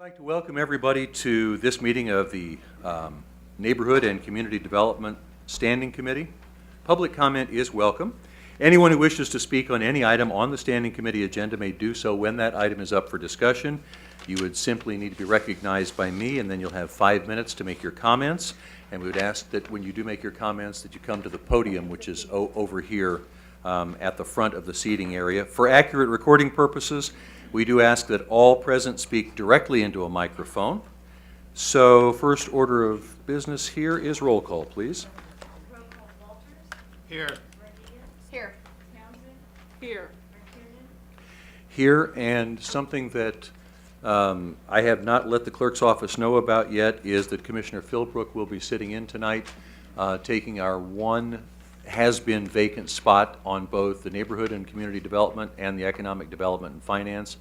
I'd like to welcome everybody to this meeting of the Neighborhood and Community Development Standing Committee. Public comment is welcome. Anyone who wishes to speak on any item on the Standing Committee agenda may do so when that item is up for discussion. You would simply need to be recognized by me, and then you'll have 5 minutes to make your comments. And we would ask that when you do make your comments that you come to the podium, which is over here at the front of the seating area. For accurate recording purposes, we do ask that all present speak directly into a microphone. So first order of business here is roll call, please. Roll call: Walters. Here. Rodriguez. Here. Townsend. Here. McKiernan. Here, and something that I have not let the clerk's office know about yet is that Commissioner Philbrook will be sitting in tonight, taking our one has-been vacant spot on both the Neighborhood and Community Development and the Economic Development and Finance.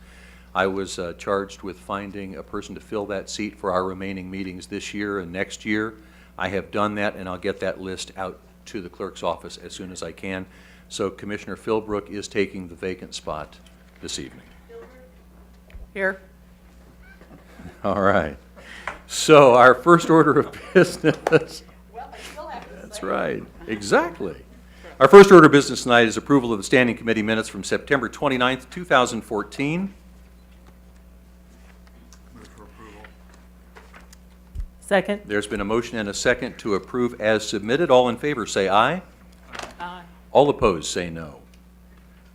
I was charged with finding a person to fill that seat for our remaining meetings this year and next year. I have done that, and I'll get that list out to the clerk's office as soon as I can. So Commissioner Philbrook is taking the vacant spot this evening. Here. All right. So our first order of business. Well, I still have to That's right. Exactly. Our first order of business tonight is approval of the Standing Committee minutes from September 29th, 2014. Move for approval. Second. There's been a motion and a second to approve as submitted. All in favor say aye. Aye. All opposed say no.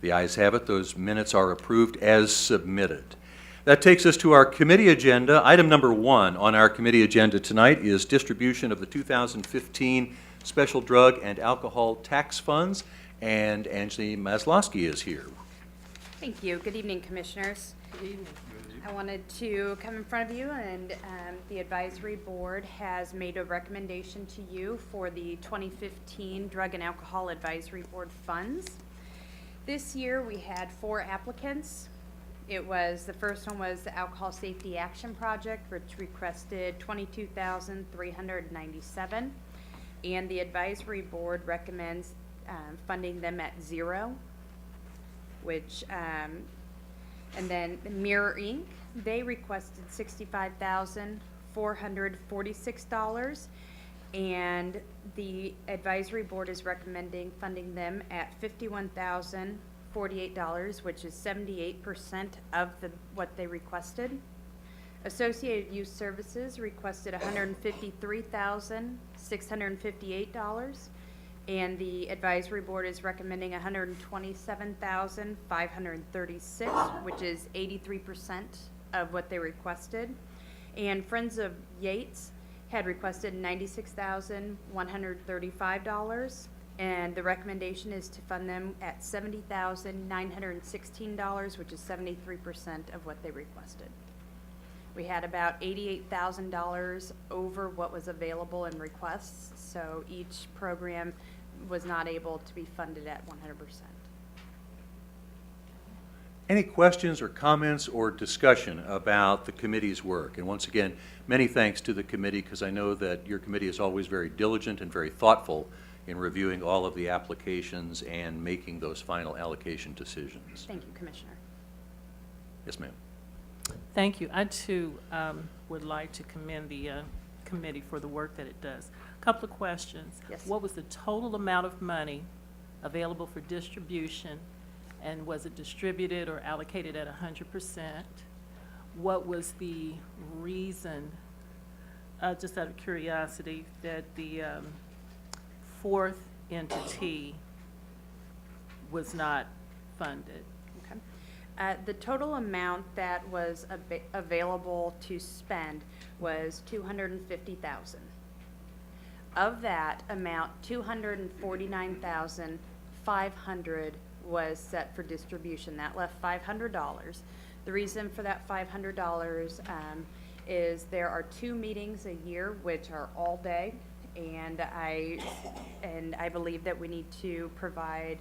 The ayes have it. Those minutes are approved as submitted. That takes us to our committee agenda. Item number 1 on our committee agenda tonight is distribution of the 2015 Special Drug and Alcohol Tax Funds, and Angie Maslowski is here. Thank you. Good evening, Commissioners. Good evening. I wanted to come in front of you, and the Advisory Board has made a recommendation to you for the 2015 Drug and Alcohol Advisory Board funds. This year, we had 4 applicants. The first one was the Alcohol Safety Action Project, which requested $22,397, and the Advisory Board recommends funding them at 0, which, and then Mirror Inc., they requested $65,446, and the Advisory Board is recommending funding them at $51,048, which is 78% of what they requested. Associated Youth Services requested $153,658, and the Advisory Board is recommending $127,536, which is 83% of what they requested. And Friends of Yates had requested $96,135, and the recommendation is to fund them at $70,916, which is 73% of what they requested. We had about $88,000 over what was available in requests, so each program was not able to be funded at 100%. Any questions or comments or discussion about the committee's work? And once again, many thanks to the committee, because I know that your committee is always very diligent and very thoughtful in reviewing all of the applications and making those final allocation decisions. Thank you, Commissioner. Yes, ma'am. Thank you. I too would like to commend the committee for the work that it does. A couple of questions. Yes. What was the total amount of money available for distribution, and was it distributed or allocated at 100%? What was the reason, just out of curiosity, that the fourth entity was not funded? Okay. The total amount that was available to spend was $250,000. Of that amount, $249,500 was set for distribution. That left $500. The reason for that $500 is there are 2 meetings a year, which are all day, and I believe that we need to provide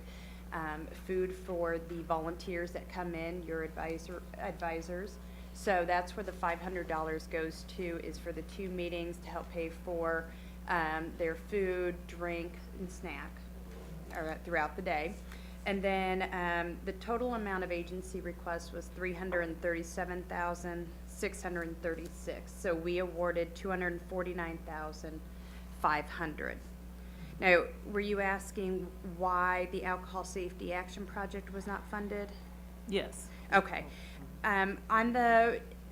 food for the volunteers that come in, your advisors. So that's where the $500 goes to, is for the 2 meetings to help pay for their food, drink, and snack throughout the day. And then the total amount of agency requests was $337,700. 636. So we awarded 249,500. Now, were you asking why the Alcohol Safety Action Project was not funded? Yes. Okay.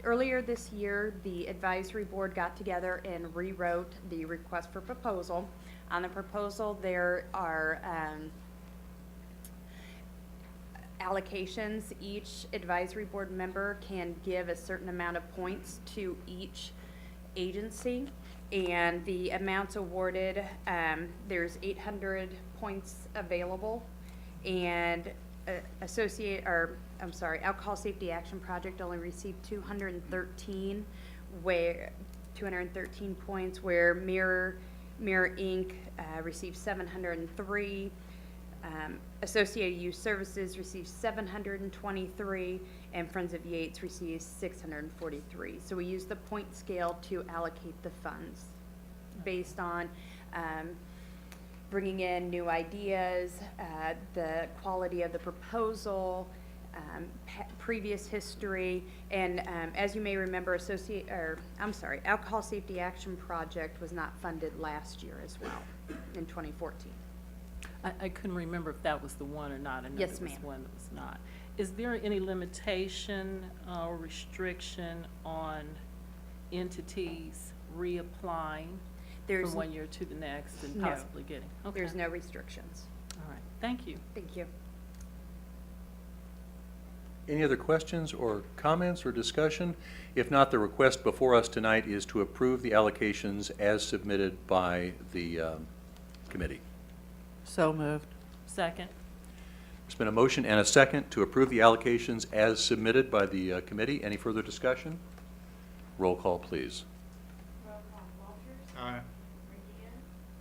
Earlier this year, the advisory board got together and rewrote the request for proposal. On the proposal, there are allocations. Each advisory board member can give a certain amount of points to each agency. And the amounts awarded, there's 800 points available. And Alcohol Safety Action Project only received 213 points, where Mirror Inc. Received 703. Associated Youth Services received 723, and Friends of Yates received 643. So we use the point scale to allocate the funds based on bringing in new ideas, the quality of the proposal, previous history, and as you may remember, Alcohol Safety Action Project was not funded last year as well, in 2014. I couldn't remember if that was the one or not. I know Yes, there was ma'am. one that was not. Is there any limitation or restriction on entities reapplying There's, from one year to the next and No. possibly getting? Okay. there's no restrictions. All right, thank you. Thank you. Any other questions or comments or discussion? If not, the request before us tonight is to approve the allocations as submitted by the committee. So moved. Second. There's been a motion and a second to approve the allocations as submitted by the committee. Any further discussion? Roll call, please. Roll call Walters. Aye. Revere.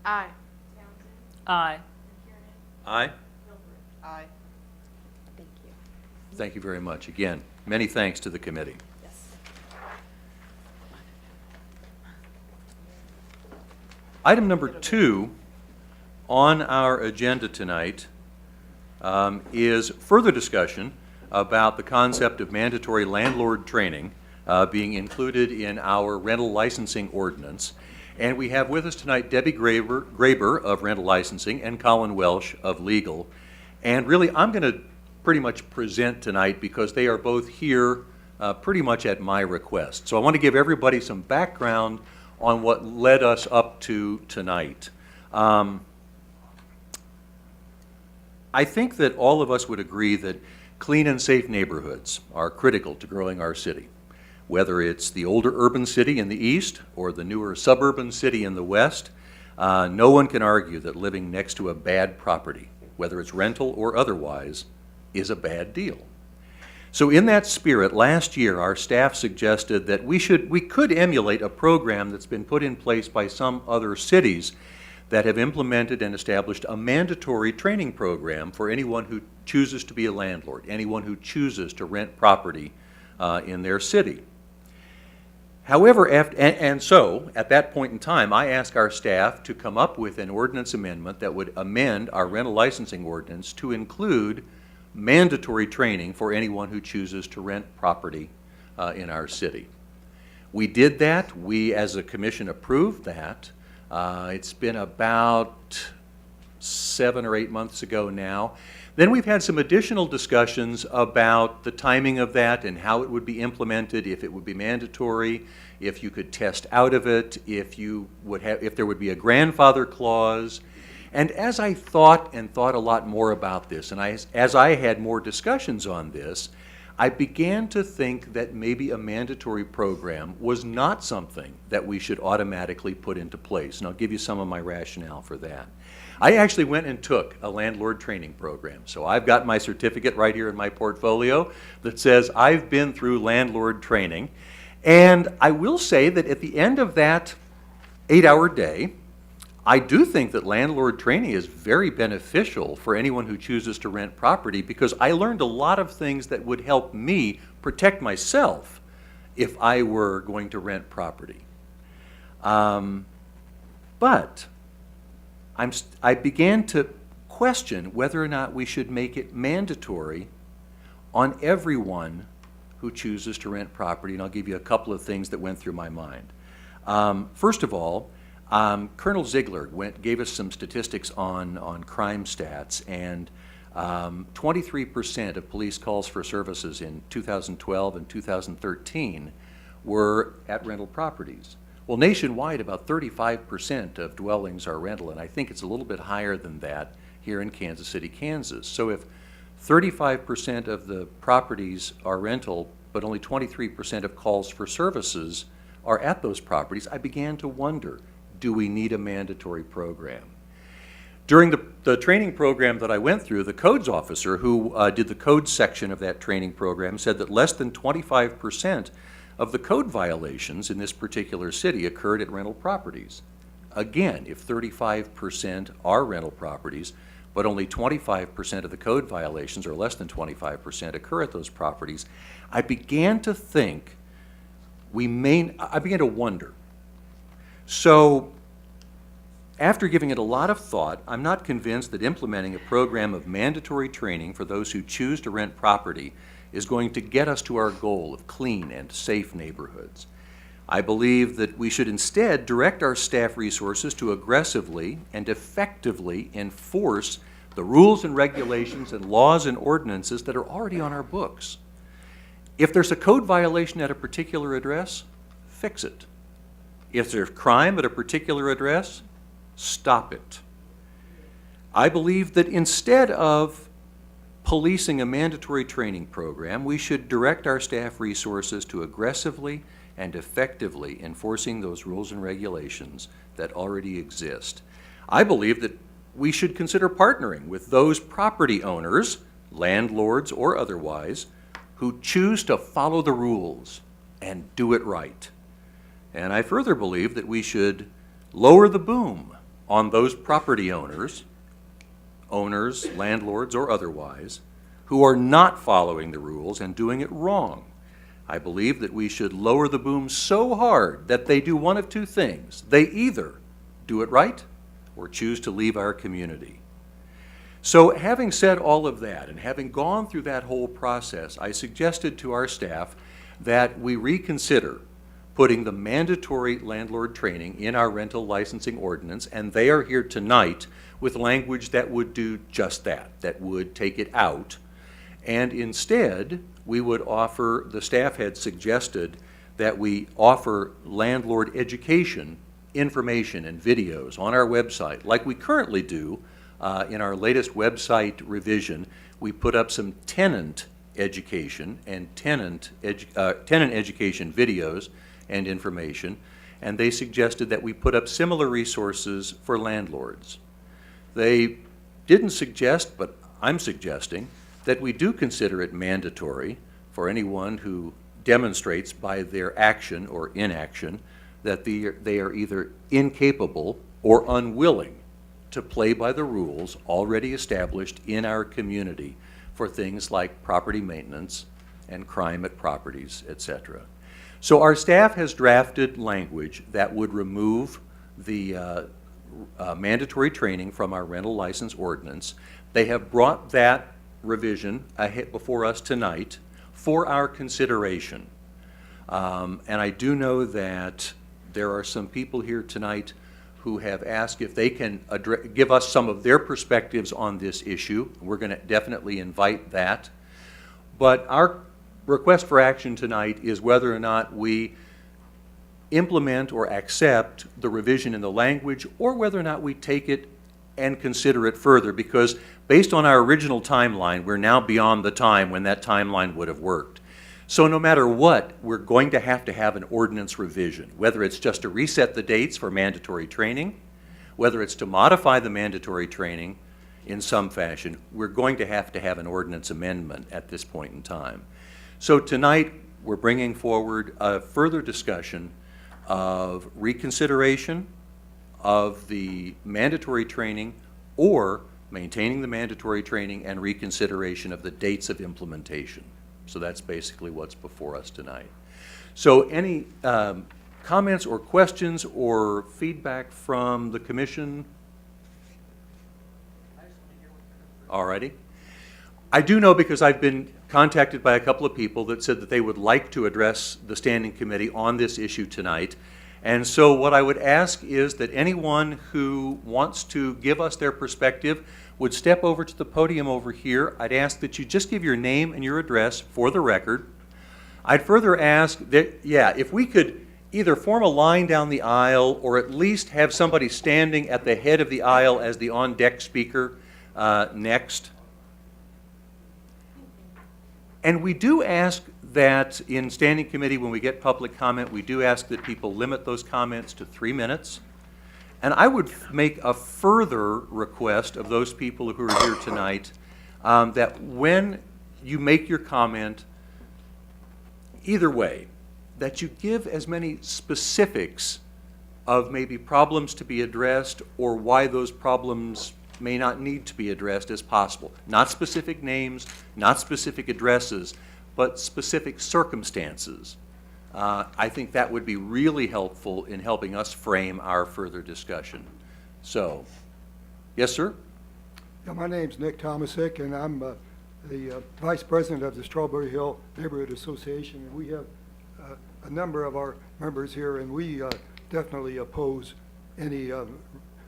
Aye. Townsend. Aye. McKiernan. Aye. Gilbert. Aye. Thank you. Thank you very much. Again, many thanks to the committee. Yes. Item number 2 on our agenda tonight is further discussion about the concept of mandatory landlord training being included in our rental licensing ordinance. And we have with us tonight Debbie Graber of Rental Licensing and Colin Welsh of Legal. And really, I'm going to pretty much present tonight because they are both here pretty much at my request. So I want to give everybody some background on what led us up to tonight. I think that all of us would agree that clean and safe neighborhoods are critical to growing our city. Whether it's the older urban city in the east or the newer suburban city in the west, no one can argue that living next to a bad property, whether it's rental or otherwise, is a bad deal. So in that spirit, last year our staff suggested that we could emulate a program that's been put in place by some other cities that have implemented and established a mandatory training program for anyone who chooses to be a landlord, anyone who chooses to rent property in their city. However, so at that point in time, I asked our staff to come up with an ordinance amendment that would amend our rental licensing ordinance to include mandatory training for anyone who chooses to rent property in our city. We did that. We, as a commission, approved that. It's been about 7 or 8 months ago now. Then we've had some additional discussions about the timing of that and how it would be implemented, if it would be mandatory, if you could test out of it, if there would be a grandfather clause. And as I thought a lot more about this, and as I had more discussions on this, I began to think that maybe a mandatory program was not something that we should automatically put into place. And I'll give you some of my rationale for that. I actually went and took a landlord training program. So I've got my certificate right here in my portfolio that says I've been through landlord training. And I will say that at the end of that 8-hour day, I do think that landlord training is very beneficial for anyone who chooses to rent property, because I learned a lot of things that would help me protect myself if I were going to rent property. But I began to question whether or not we should make it mandatory on everyone who chooses to rent property, and I'll give you a couple of things that went through my mind. First of all, Colonel Ziegler gave us some statistics on crime stats, and 23% of police calls for services in 2012 and 2013 were at rental properties. Well, nationwide, about 35% of dwellings are rental, and I think it's a little bit higher than that here in Kansas City, Kansas. So if 35% of the properties are rental, but only 23% of calls for services are at those properties, I began to wonder, do we need a mandatory program? During the training program that I went through, the codes officer who did the code section of that training program said that less than 25% of the code violations in this particular city occurred at rental properties. Again, if 35% are rental properties, but only 25% of the code violations, or less than 25%, occur at those properties, I began to think I began to wonder. So, after giving it a lot of thought, I'm not convinced that implementing a program of mandatory training for those who choose to rent property is going to get us to our goal of clean and safe neighborhoods. I believe that we should instead direct our staff resources to aggressively and effectively enforce the rules and regulations and laws and ordinances that are already on our books. If there's a code violation at a particular address, fix it. If there's crime at a particular address, stop it. I believe that instead of policing a mandatory training program, we should direct our staff resources to aggressively and effectively enforcing those rules and regulations that already exist. I believe that we should consider partnering with those property owners, landlords or otherwise, who choose to follow the rules and do it right. And I further believe that we should lower the boom on those property owners, landlords or otherwise, who are not following the rules and doing it wrong. I believe that we should lower the boom so hard that they do one of two things. They either do it right or choose to leave our community. So having said all of that and having gone through that whole process, I suggested to our staff that we reconsider putting the mandatory landlord training in our rental licensing ordinance, and they are here tonight with language that would do just that, that would take it out. And instead, we would offer, the staff had suggested that we offer landlord education, information and videos on our website, like we currently do. In our latest website revision, we put up some tenant education and tenant education videos and information, and they suggested that we put up similar resources for landlords. They didn't suggest, but I'm suggesting, that we do consider it mandatory for anyone who demonstrates by their action or inaction that they are either incapable or unwilling to play by the rules already established in our community for things like property maintenance and crime at properties, etc. So our staff has drafted language that would remove the mandatory training from our rental license ordinance. They have brought that revision before us tonight for our consideration. And I do know that there are some people here tonight who have asked if they can give us some of their perspectives on this issue. We're going to definitely invite that. But our request for action tonight is whether or not we implement or accept the revision in the language, or whether or not we take it and consider it further, because based on our original timeline, we're now beyond the time when that timeline would have worked. So no matter what, we're going to have an ordinance revision, whether it's just to reset the dates for mandatory training, whether it's to modify the mandatory training in some fashion. We're going to have an ordinance amendment at this point in time. So tonight, we're bringing forward a further discussion of reconsideration of the mandatory training, or maintaining the mandatory training and reconsideration of the dates of implementation. So that's basically what's before us tonight. So any comments or questions or feedback from the commission? All righty. I do know, because I've been contacted by a couple of people that said that they would like to address the standing committee on this issue tonight. And so what I would ask is that anyone who wants to give us their perspective would step over to the podium over here. I'd ask that you just give your name and your address for the record. I'd further ask that, if we could either form a line down the aisle or at least have somebody standing at the head of the aisle as the on-deck speaker next. And we do ask that in standing committee, when we get public comment, we do ask that people limit those comments to 3 minutes. And I would make a further request of those people who are here tonight that when you make your comment, either way, that you give as many specifics of maybe problems to be addressed or why those problems may not need to be addressed as possible. Not specific names, not specific addresses, but specific circumstances. I think that would be really helpful in helping us frame our further discussion. So, yes, sir? Yeah, my name's Nick Tomasic, and I'm the Vice President of the Strawberry Hill Neighborhood Association. And we have a number of our members here, and we definitely oppose any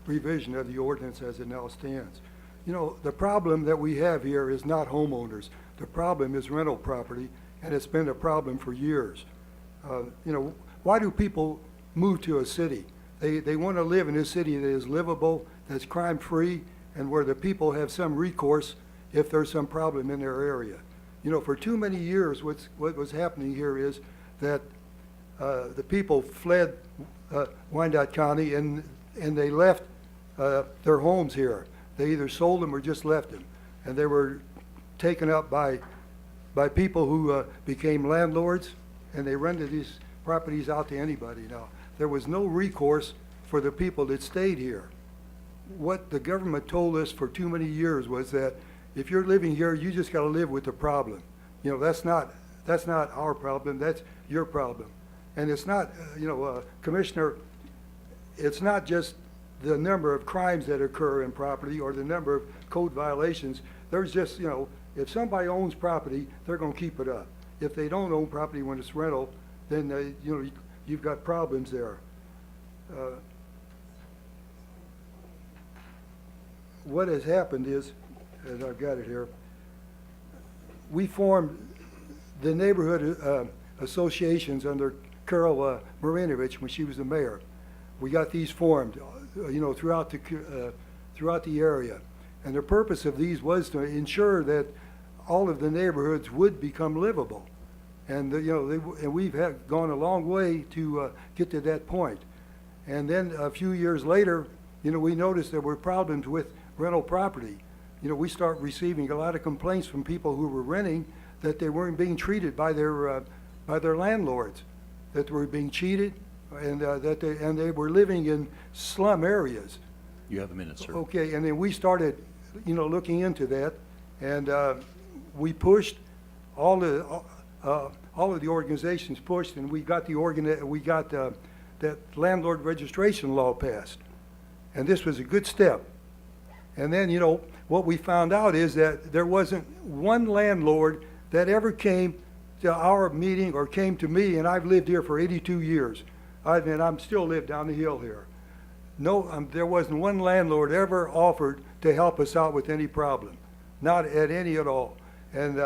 revision of the ordinance as it now stands. You know, the problem that we have here is not homeowners. The problem is rental property, and it's been a problem for years. You know, why do people move to a city? They want to live in a city that is livable, that's crime-free, and where the people have some recourse if there's some problem in their area. You know, for too many years, what was happening here is that the people fled Wyandotte County and they left their homes here. They either sold them or just left them. And they were taken up by people who became landlords, and they rented these properties out to anybody now. There was no recourse for the people that stayed here. What the government told us for too many years was that if you're living here, you just got to live with the problem. You know, that's not our problem, that's your problem. And it's not, Commissioner, it's not just the number of crimes that occur in property or the number of code violations. There's just, if somebody owns property, they're going to keep it up. If they don't own property when it's rental, then, you've got problems there. What has happened is, as I've got it here, we formed the neighborhood associations under Carol Marinovich when she was the mayor. We got these formed, throughout the area. And the purpose of these was to ensure that all of the neighborhoods would become livable. And, and we've gone a long way to get to that point. And then a few years later, we noticed there were problems with rental property. We start receiving a lot of complaints from people who were renting that they weren't being treated by their landlords, that they were being cheated, and that they were living in slum areas. You have a minute, sir. Okay, and then we started, looking into that, and we pushed all of the organizations pushed, and we got that landlord registration law passed, and this was a good step. And then, what we found out is that there wasn't one landlord that ever came to our meeting or came to me, and I've lived here for 82 years. I'm still live down the hill here. No, there wasn't one landlord ever offered to help us out with any problem, not at any at all. And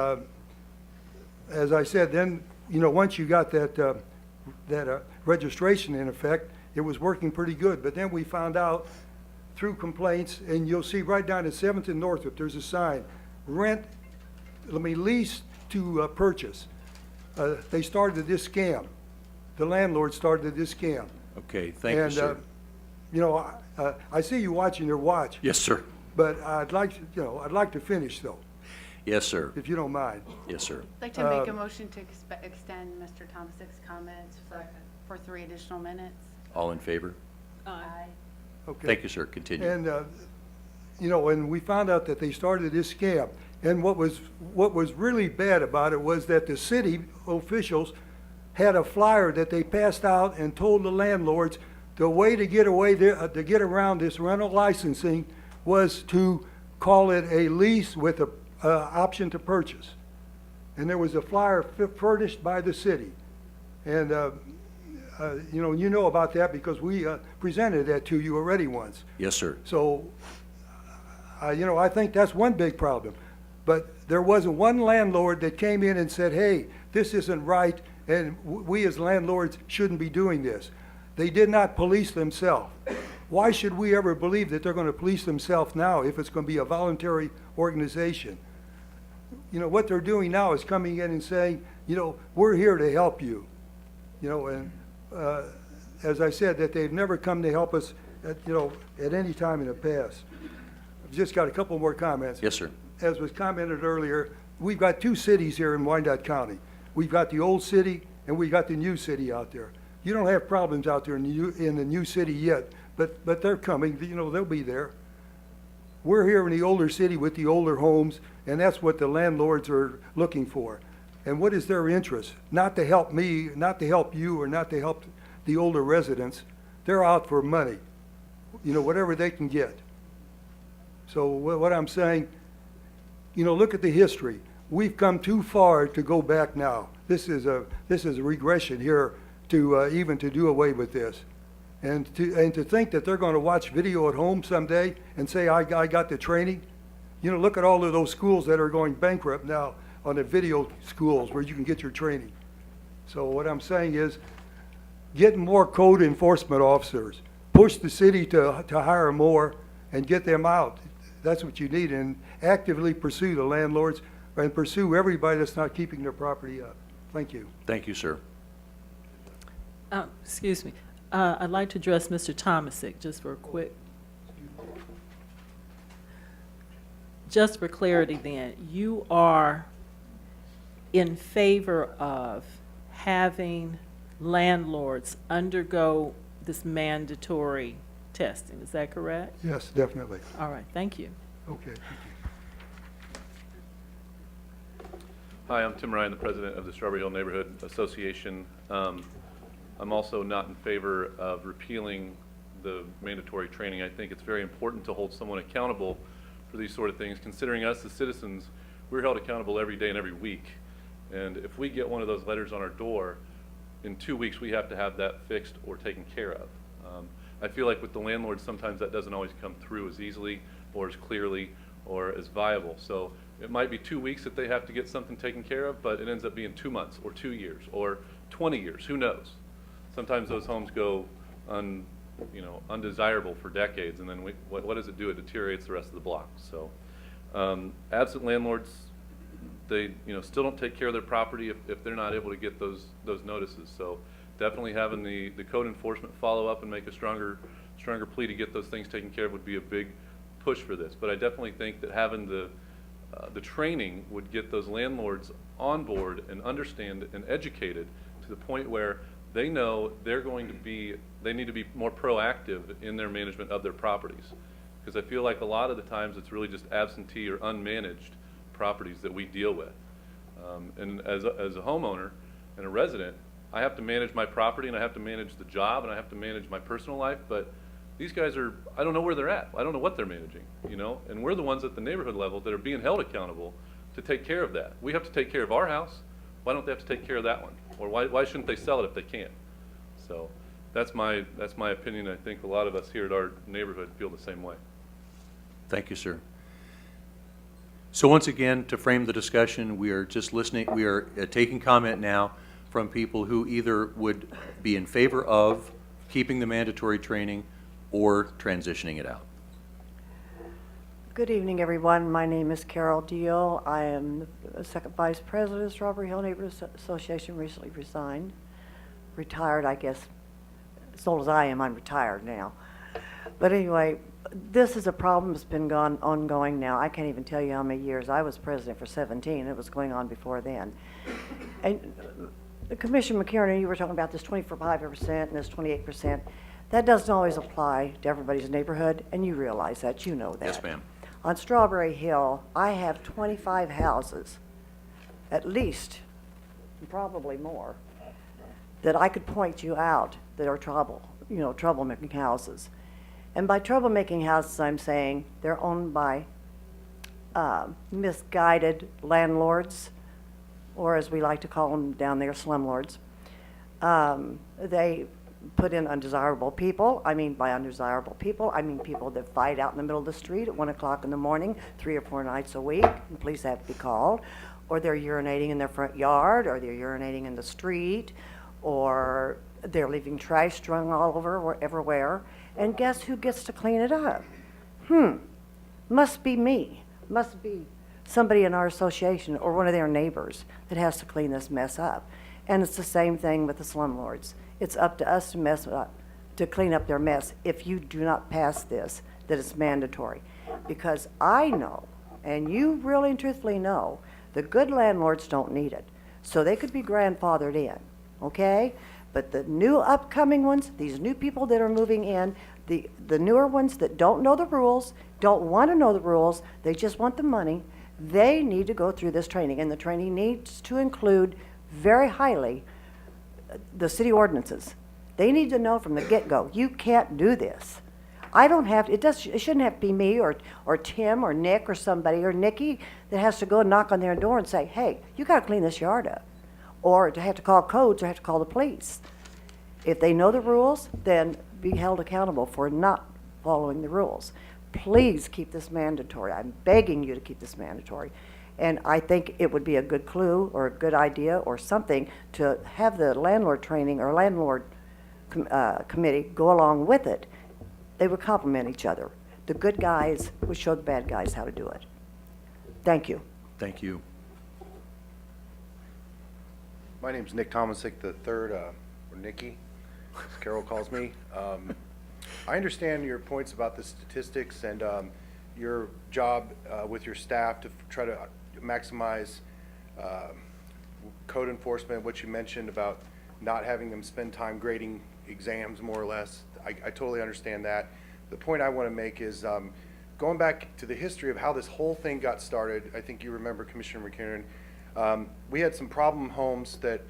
as I said, then, once you got that registration in effect, it was working pretty good. But then we found out through complaints, and you'll see right down at 7th and Northrop, there's a sign, lease to purchase. They started this scam. The landlord started this scam. Okay, thank you, sir. I see you watching your watch. Yes, sir. But I'd like to finish though, Yes, sir. if you don't mind. Yes, sir. I'd like to make a motion to extend Mr. Thomas's comments for 3 additional minutes. All in favor? Aye. Okay. Thank you, sir. Continue. And, and we found out that they started this scam. And what was really bad about it was that the city officials had a flyer that they passed out and told the landlords the way to get around this rental licensing was to call it a lease with a option to purchase. and there was a flyer furnished by the city. And, you know about that because we presented that to you already once. Yes, sir. So, I think that's one big problem. But there wasn't one landlord that came in and said, hey, this isn't right, and we as landlords shouldn't be doing this. They did not police themselves. Why should we ever believe that they're going to police themselves now if it's going to be a voluntary organization? What they're doing now is coming in and saying, we're here to help you. And as I said, that they've never come to help us at any time in the past. I've just got a couple more comments. Yes, sir. As was commented earlier, we've got two cities here in Wyandotte County. We've got the old city and we got the new city out there. You don't have problems out there in the new city yet, but they're coming, they'll be there. We're here in the older city with the older homes, and that's what the landlords are looking for. And what is their interest? Not to help me, not to help you, or not to help the older residents. They're out for money, whatever they can get. So what I'm saying, look at the history. We've come too far to go back now. This is a regression here to even to do away with this. And to think that they're going to watch video at home someday and say, I got the training. Look at all of those schools that are going bankrupt now on the video schools where you can get your training. So what I'm saying is, get more code enforcement officers. Push the city to hire more and get them out. That's what you need, and actively pursue the landlords and pursue everybody that's not keeping their property up. Thank you. Thank you, sir. Excuse me. I'd like to address Mr. Tomasic just for a quick. Just for clarity then, you are in favor of having landlords undergo this mandatory testing, is that correct? Yes, definitely. All right, thank you. Okay. Thank you. Hi, I'm Tim Ryan, the president of the Strawberry Hill Neighborhood Association. I'm also not in favor of repealing the mandatory training. I think it's very important to hold someone accountable for these sort of things. Considering us as citizens, we're held accountable every day and every week. And if we get one of those letters on our door, in 2 weeks we have to have that fixed or taken care of. I feel like with the landlords, sometimes that doesn't always come through as easily or as clearly or as viable. So it might be 2 weeks that they have to get something taken care of, but it ends up being 2 months or 2 years or 20 years, who knows? Sometimes those homes go undesirable for decades, and then what does it do? It deteriorates the rest of the block. So absent landlords, they still don't take care of their property if they're not able to get those notices. So definitely having the code enforcement follow up and make a stronger plea to get those things taken care of would be a big push for this. But I definitely think that having the training would get those landlords on board and understand and educated to the point where they know they need to be more proactive in their management of their properties. Because I feel like a lot of the times it's really just absentee or unmanaged properties that we deal with. And as a homeowner and a resident, I have to manage my property and I have to manage the job and I have to manage my personal life, but these guys I don't know where they're at. I don't know what they're managing, and we're the ones at the neighborhood level that are being held accountable to take care of that. We have to take care of our house. Why don't they have to take care of that one? Or why shouldn't they sell it if they can't? So that's my opinion. I think a lot of us here at our neighborhood feel the same way. Thank you, sir. So once again, to frame the discussion, we are just listening. We are taking comment now from people who either would be in favor of keeping the mandatory training or transitioning it out. Good evening, everyone. My name is Carol Deal. I am the second vice president of Strawberry Hill Neighborhood Association, recently resigned. Retired, I guess. As old as I am, I'm retired now. But anyway, this is a problem that's been ongoing now. I can't even tell you how many years. I was president for 17. It was going on before then. And Commissioner McKiernan, you were talking about this 25% and this 28%. That doesn't always apply to everybody's neighborhood, and you realize that. You know that. Yes, ma'am. On Strawberry Hill, I have 25 houses, at least, and probably more, that I could point you out that are troublemaking houses. And by troublemaking houses, I'm saying they're owned by misguided landlords or as we like to call them down there, slumlords. They put in undesirable people. I mean, by undesirable people, I mean people that fight out in the middle of the street at 1 o'clock in the morning, 3 or 4 nights a week, and police have to be called. Or they're urinating in their front yard, or they're urinating in the street, or they're leaving trash strung all over everywhere. And guess who gets to clean it up? Must be me. Must be somebody in our association or one of their neighbors that has to clean this mess up. And it's the same thing with the slumlords. It's up to us to clean up their mess if you do not pass this, that it's mandatory. Because I know, and you really and truthfully know, the good landlords don't need it. So they could be grandfathered in, okay? But the new upcoming ones, these new people that are moving in, the newer ones that don't know the rules, don't want to know the rules, they just want the money, they need to go through this training. And the training needs to include very highly the city ordinances. They need to know from the get-go, you can't do this. I don't have to, it shouldn't have to be me or Tim or Nick or somebody or Nikki that has to go and knock on their door and say, hey, you got to clean this yard up. Or to have to call codes or have to call the police. If they know the rules, then be held accountable for not following the rules. Please keep this mandatory. I'm begging you to keep this mandatory. And I think it would be a good clue or a good idea or something to have the landlord training or landlord committee go along with it. They would complement each other. The good guys would show the bad guys how to do it. Thank you. Thank you. My name's Nick Tomasic III, or Nicky, as Carol calls me. I understand your points about the statistics and your job with your staff to try to maximize code enforcement, what you mentioned about not having them spend time grading exams, more or less. I totally understand that. The point I want to make is going back to the history of how this whole thing got started. I think you remember, Commissioner McKinnon. We had some problem homes that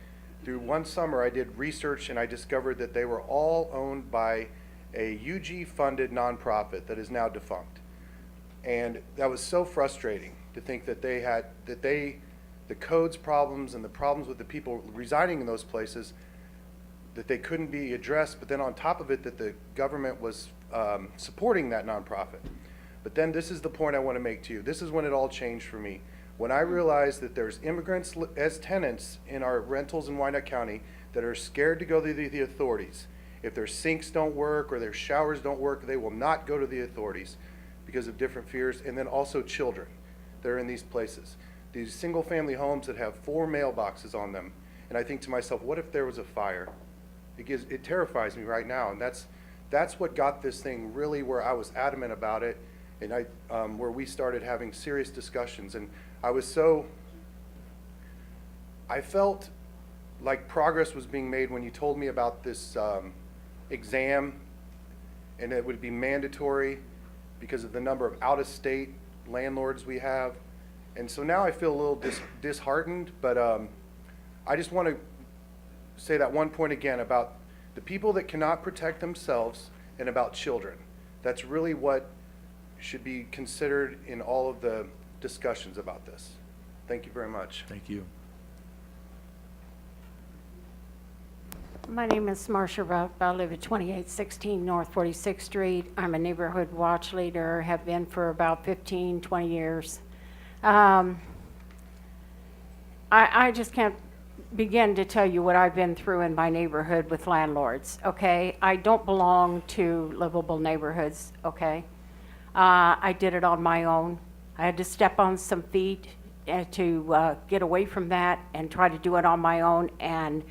through one summer I did research and I discovered that they were all owned by a UG-funded nonprofit that is now defunct. And that was so frustrating to think that the codes problems and the problems with the people residing in those places, that they couldn't be addressed, but then on top of it, that the government was supporting that nonprofit. But then this is the point I want to make to you. This is when it all changed for me. When I realized that there's immigrants as tenants in our rentals in Wyandotte County that are scared to go to the authorities. If their sinks don't work or their showers don't work, they will not go to the authorities because of different fears. And then also children that are in these places. These single family homes that have 4 mailboxes on them. And I think to myself, what if there was a fire? It terrifies me right now. And that's what got this thing really where I was adamant about it. And where we started having serious discussions. And I felt like progress was being made when you told me about this exam, and it would be mandatory because of the number of out-of-state landlords we have. And so now I feel a little disheartened, but I just want to say that one point again about the people that cannot protect themselves and about children. That's really what should be considered in all of the discussions about this. Thank you very much. Thank you. My name is Marcia Rupp. I live at 2816 North 46th Street. I'm a neighborhood watch leader, have been for about 15, 20 years. I just can't begin to tell you what I've been through in my neighborhood with landlords, okay? I don't belong to livable neighborhoods, okay? I did it on my own. I had to step on some feet to get away from that and try to do it on my own. And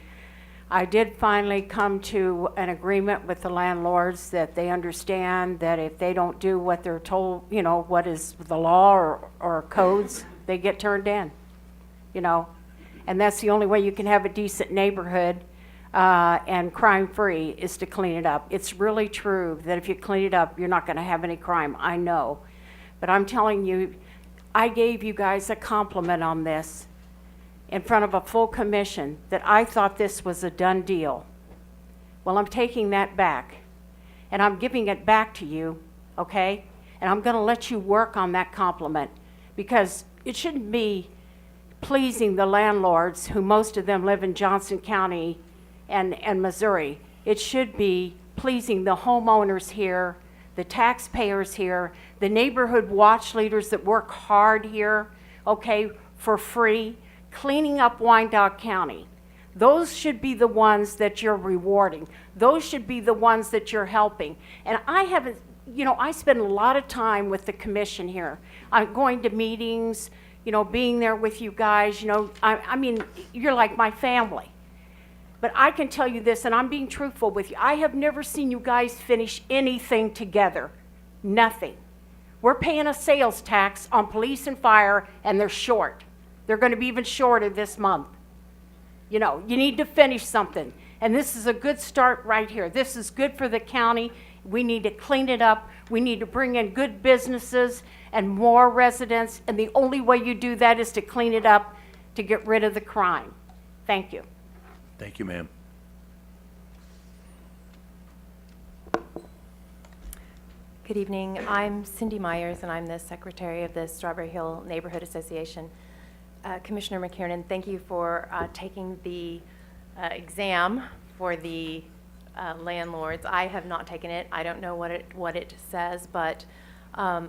I did finally come to an agreement with the landlords that they understand that if they don't do what they're told, you know, what is the law or codes, they get turned in, you know. And that's the only way you can have a decent neighborhood and crime-free is to clean it up. It's really true that if you clean it up, you're not going to have any crime. I know. But I'm telling you, I gave you guys a compliment on this in front of a full commission that I thought this was a done deal. Well, I'm taking that back, and I'm giving it back to you, okay? And I'm going to let you work on that compliment because it shouldn't be pleasing the landlords, who most of them live in Johnson County and Missouri. It should be pleasing the homeowners here, the taxpayers here, the neighborhood watch leaders that work hard here, okay, for free, cleaning up Wyandotte County. Those should be the ones that you're rewarding. Those should be the ones that you're helping. And I haven't, I spend a lot of time with the commission here. I'm going to meetings, being there with you guys, I mean, you're like my family. But I can tell you this, and I'm being truthful with you, I have never seen you guys finish anything together. Nothing. We're paying a sales tax on police and fire, and they're short. They're going to be even shorter this month. You need to finish something. And this is a good start right here. This is good for the county. We need to clean it up. We need to bring in good businesses and more residents. And the only way you do that is to clean it up, to get rid of the crime. Thank you. Thank you, ma'am. Good evening. I'm Cindy Myers, and I'm the secretary of the Strawberry Hill Neighborhood Association. Commissioner McKiernan, thank you for taking the exam for the landlords. I have not taken it. I don't know what it says, but I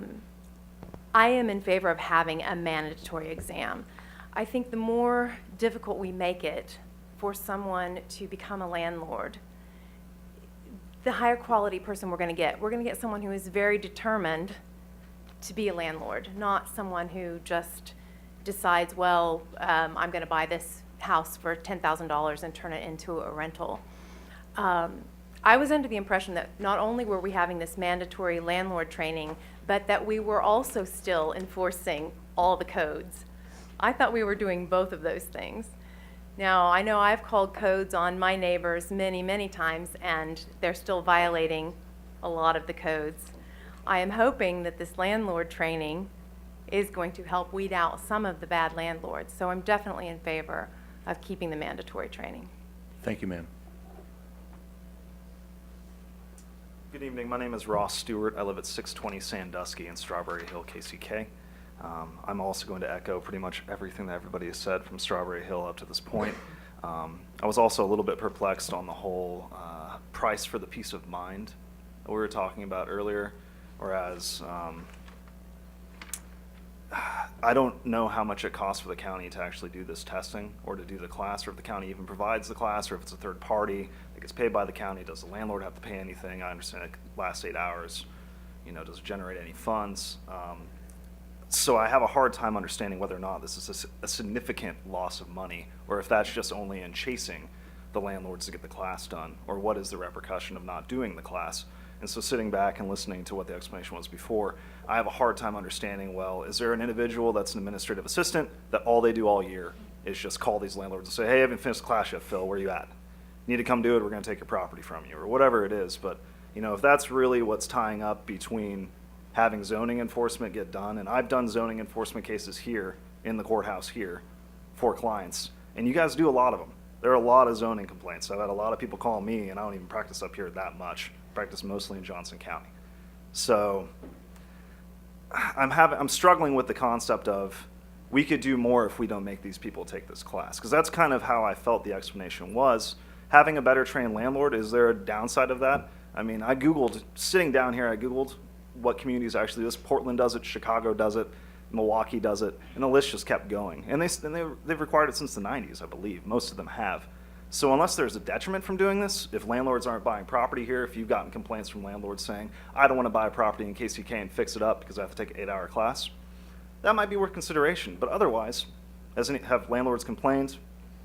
am in favor of having a mandatory exam. I think the more difficult we make it for someone to become a landlord, the higher quality person we're going to get. We're going to get someone who is very determined to be a landlord, not someone who just decides, well, I'm going to buy this house for $10,000 and turn it into a rental. I was under the impression that not only were we having this mandatory landlord training, but that we were also still enforcing all the codes. I thought we were doing both of those things. Now, I know I've called codes on my neighbors many, many times, and they're still violating a lot of the codes. I am hoping that this landlord training is going to help weed out some of the bad landlords. So I'm definitely in favor of keeping the mandatory training. Thank you, ma'am. Good evening. My name is Ross Stewart. I live at 620 Sandusky in Strawberry Hill, KCK. I'm also going to echo pretty much everything that everybody has said from Strawberry Hill up to this point. I was also a little bit perplexed on the whole price for the peace of mind that we were talking about earlier, whereas I don't know how much it costs for the county to actually do this testing or to do the class, or if the county even provides the class, or if it's a third party that gets paid by the county. Does the landlord have to pay anything? I understand it lasts 8 hours. Does it generate any funds? So I have a hard time understanding whether or not this is a significant loss of money, or if that's just only in chasing the landlords to get the class done, or what is the repercussion of not doing the class. And so sitting back and listening to what the explanation was before, I have a hard time understanding, well, is there an individual that's an administrative assistant that all they do all year is just call these landlords and say, hey, I haven't finished the class yet, Phil, where you at? You need to come do it, we're going to take your property from you, or whatever it is. But if that's really what's tying up between having zoning enforcement get done, and I've done zoning enforcement cases here in the courthouse here for clients, and you guys do a lot of them. There are a lot of zoning complaints. I've had a lot of people call me, and I don't even practice up here that much. I practice mostly in Johnson County. So I'm struggling with the concept of we could do more if we don't make these people take this class, because that's kind of how I felt the explanation was. Having a better trained landlord, is there a downside of that? I mean, I Googled, sitting down here, I Googled what communities actually do this. Portland does it, Chicago does it, Milwaukee does it, and the list just kept going. And they've required it since the 90s, I believe. Most of them have. So unless there's a detriment from doing this, if landlords aren't buying property here, if you've gotten complaints from landlords saying, I don't want to buy a property in case you can't fix it up because I have to take an 8-hour class, that might be worth consideration. But otherwise, have landlords complained?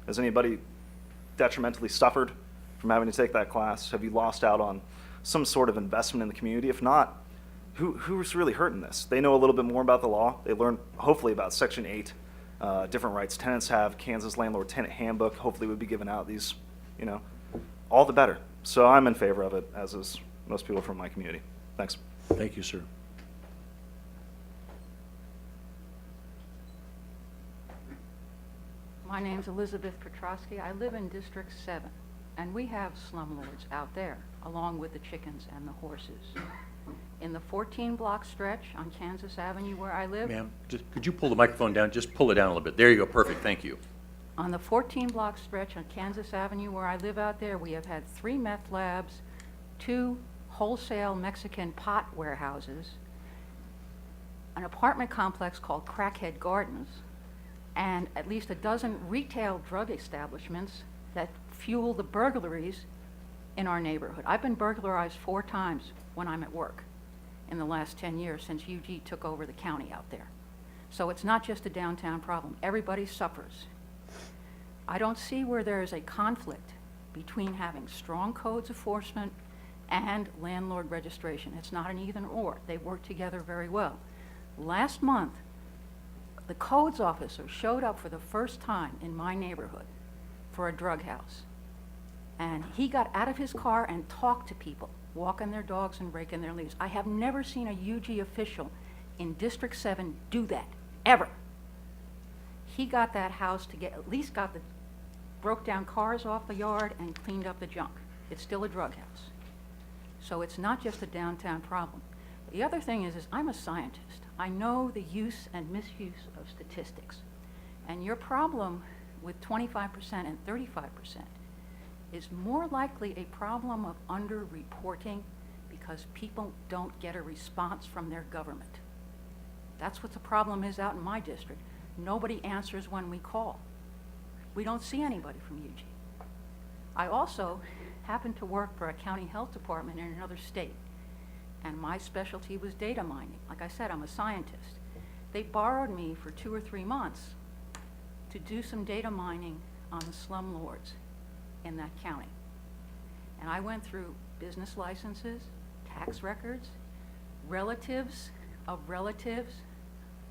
Has anybody detrimentally suffered from having to take that class? Have you lost out on some sort of investment in the community? If not, who's really hurting this? They know a little bit more about the law. They learn, hopefully, about Section 8, different rights tenants have. Kansas Landlord Tenant Handbook, hopefully would be giving out these, all the better. So I'm in favor of it, as is most people from my community. Thanks. Thank you, sir. My name's Elizabeth Petrosky. I live in District 7, and we have slumlords out there, along with the chickens and the horses. In the 14-block stretch on Kansas Avenue where I live, Ma'am, could you pull the microphone down? Just pull it down a little bit. There you go. Perfect. Thank you. on the 14-block stretch on Kansas Avenue where I live out there, we have had 3 meth labs, 2 wholesale Mexican pot warehouses, an apartment complex called Crackhead Gardens, and at least a dozen retail drug establishments that fuel the burglaries in our neighborhood. I've been burglarized 4 times when I'm at work in the last 10 years since UG took over the county out there. So it's not just a downtown problem. Everybody suffers. I don't see where there is a conflict between having strong codes enforcement and landlord registration. It's not an either or. They work together very well. Last month, the codes officer showed up for the first time in my neighborhood for a drug house. And he got out of his car and talked to people, walking their dogs and raking their leaves. I have never seen a UG official in District 7 do that, ever. He got that house to at least got the broke down cars off the yard and cleaned up the junk. It's still a drug house. So it's not just a downtown problem. The other thing is I'm a scientist. I know the use and misuse of statistics. And your problem with 25% and 35% is more likely a problem of underreporting because people don't get a response from their government. That's what the problem is out in my district. Nobody answers when we call. We don't see anybody from UG. I also happen to work for a county health department in another state, and my specialty was data mining. Like I said, I'm a scientist. They borrowed me for 2 or 3 months to do some data mining on the slumlords in that county. And I went through business licenses, tax records, relatives of relatives,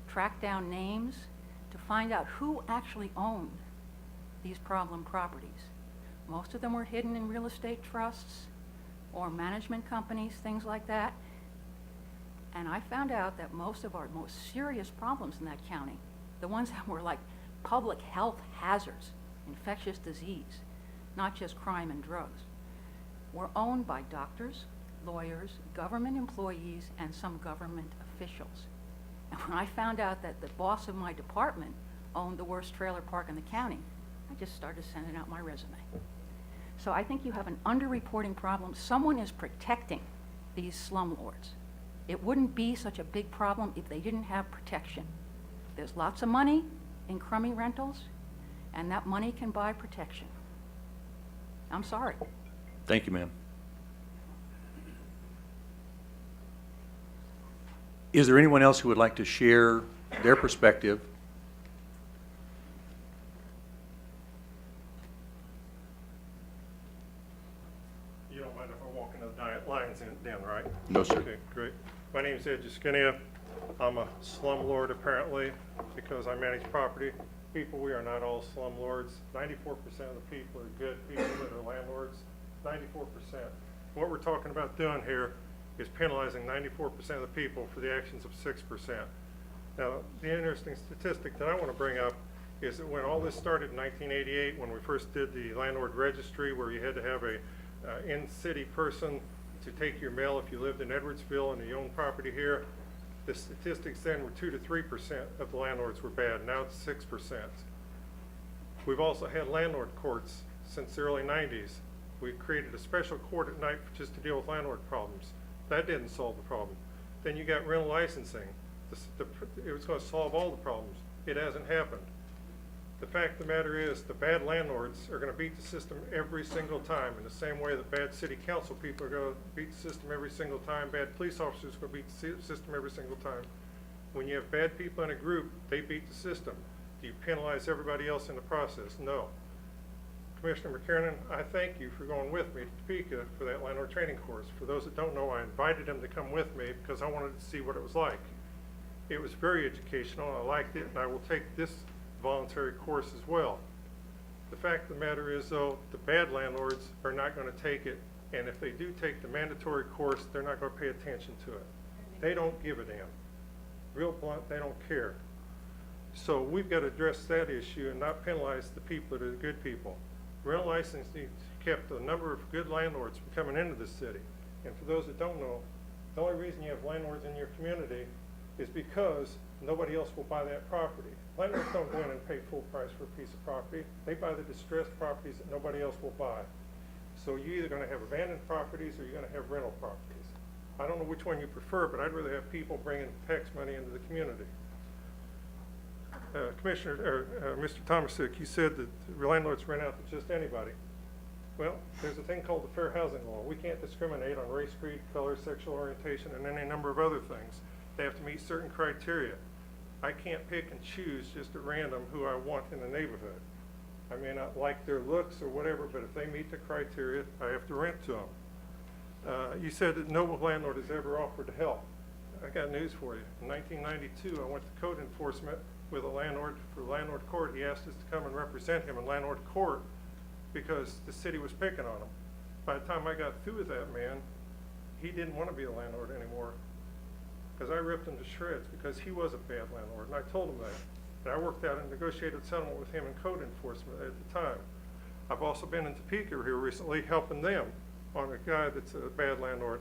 tracked down names to find out who actually owned these problem properties. Most of them were hidden in real estate trusts or management companies, things like that. And I found out that most of our most serious problems in that county, the ones that were like public health hazards, infectious disease, not just crime and drugs, were owned by doctors, lawyers, government employees, and some government officials. And when I found out that the boss of my department owned the worst trailer park in the county, I just started sending out my resume. So I think you have an underreporting problem. Someone is protecting these slumlords. It wouldn't be such a big problem if they didn't have protection. There's lots of money in crummy rentals, and that money can buy protection. I'm sorry. Thank you, ma'am. Is there anyone else who would like to share their perspective? You don't mind if I walk into the lines then, right? No, sir. Okay, great. My name is Ed Juskinia. I'm a slumlord apparently because I manage property. People, we are not all slumlords. 94% of the people are good people that are landlords. 94%. What we're talking about doing here is penalizing 94% of the people for the actions of 6%. Now, the interesting statistic that I want to bring up is that when all this started in 1988, when we first did the landlord registry, where you had to have a in-city person to take your mail if you lived in Edwardsville and you owned property here, the statistics then were 2 to 3% of the landlords were bad. Now it's 6%. We've also had landlord courts since the early 90s. We created a special court at night just to deal with landlord problems. That didn't solve the problem. Then you got rental licensing. It was going to solve all the problems. It hasn't happened. The fact of the matter is the bad landlords are going to beat the system every single time, in the same way that bad city council people are going to beat the system every single time. Bad police officers are going to beat the system every single time. When you have bad people in a group, they beat the system. Do you penalize everybody else in the process? No. Commissioner McKiernan, I thank you for going with me to Topeka for that landlord training course. For those that don't know, I invited him to come with me because I wanted to see what it was like. It was very educational, I liked it, and I will take this voluntary course as well. The fact of the matter is, though, the bad landlords are not going to take it, and if they do take the mandatory course, they're not going to pay attention to it. They don't give a damn. Real blunt, they don't care. So we've got to address that issue and not penalize the people that are the good people. Rental licensing kept a number of good landlords from coming into the city. And for those that don't know, The only reason you have landlords in your community is because nobody else will buy that property. Landlords don't go in and pay full price for a piece of property. They buy the distressed properties that nobody else will buy. So you're either gonna have abandoned properties or you're gonna have rental properties. I don't know which one you prefer, but I'd rather have people bringing tax money into the community. Mr. Tomasic, you said that landlords rent out to just anybody. Well, there's a thing called the Fair Housing Law. We can't discriminate on race, creed, color, sexual orientation, and any number of other things. They have to meet certain criteria. I can't pick and choose just at random who I want in the neighborhood. I may not like their looks or whatever, but if they meet the criteria, I have to rent to them. You said that no landlord has ever offered to help. I got news for you. In 1992, I went to code enforcement with a landlord for landlord court. He asked us to come and represent him in landlord court because the city was picking on him. By the time I got through with that man, he didn't want to be a landlord anymore because I ripped him to shreds because he was a bad landlord, and I told him that. And I worked out a negotiated settlement with him in code enforcement at the time. I've also been in Topeka here recently helping them on a guy that's a bad landlord.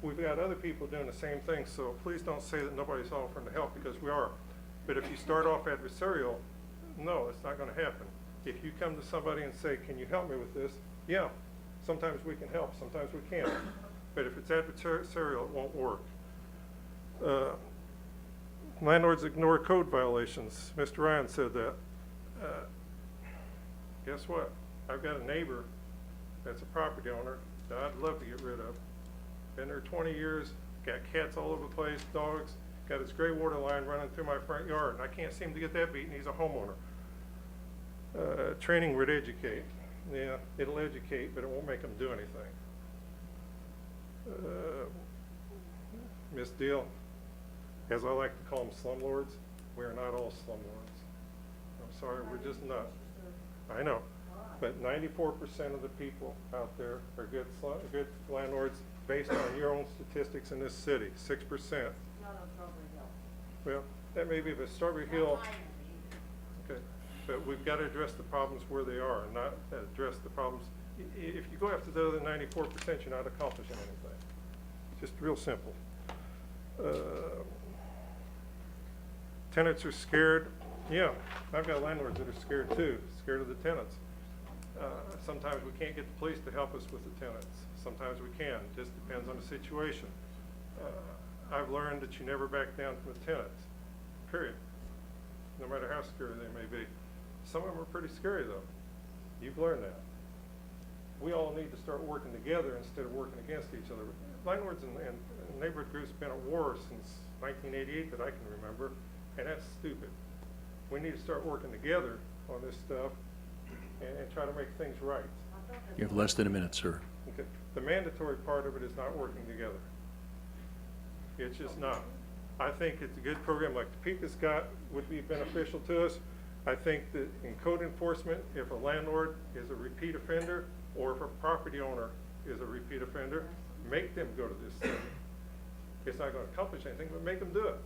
We've got other people doing the same thing, so please don't say that nobody's offering to help because we are. But if you start off adversarial, no, it's not going to happen. If you come to somebody and say, can you help me with this? Yeah, sometimes we can help, sometimes we can't. But if it's adversarial, it won't work. Landlords ignore code violations. Mr. Ryan said that. Guess what? I've got a neighbor that's a property owner that I'd love to get rid of. Been there 20 years, got cats all over the place, dogs, got his gray water line running through my front yard, and I can't seem to get that beat, and he's a homeowner. Training would educate. Yeah, it'll educate, but it won't make them do anything. Miss Deal, as I like to call them slumlords, we are not all slumlords. I'm sorry, we're just not. I know, but 94% of the people out there are good landlords based on your own statistics in this city, 6%. Well, that may be, but Strawberry Hill, okay, but we've got to address the problems where they are and not address the problems. If you go after the other 94%, you're not accomplishing anything. Just real simple. Tenants are scared. Yeah, I've got landlords that are scared too, scared of the tenants. Sometimes we can't get the police to help us with the tenants. Sometimes we can, just depends on the situation. I've learned that you never back down from the tenants, period. No matter how scary they may be. Some of them are pretty scary though. You've learned that. We all need to start working together instead of working against each other. Landlords and neighborhood groups have been at war since 1988 that I can remember, and that's stupid. We need to start working together on this stuff and try to make things right. You have less than a minute, sir. Okay. The mandatory part of it is not working together. It's just not. I think it's a good program like Topeka's got would be beneficial to us. I think that in code enforcement, if a landlord is a repeat offender or if a property owner is a repeat offender, make them go to this thing. It's not going to accomplish anything, but make them do it.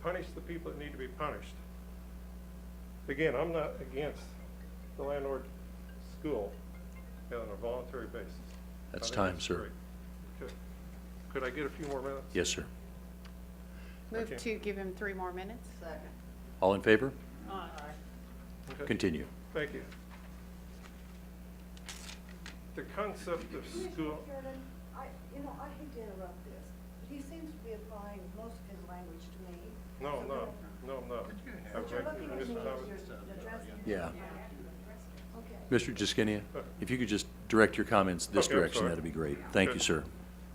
Punish the people that need to be punished. Again, I'm not against the landlord school on a voluntary basis. That's I think time, that's sir. great. Okay. Could I get a few more minutes? Yes, sir. Move Okay. to give him 3 more minutes. All in favor? Okay. Continue. Thank you. The concept of school, I hate to interrupt this, but he seems to be applying most of his language to me. no, I'm not. But you're looking at me as Mr. you're Thomas. addressing. Yeah. Okay. Mr. Jaskinia, if you could just direct your comments this Okay, I'm direction, sorry. that'd be great. Thank you, Good. sir.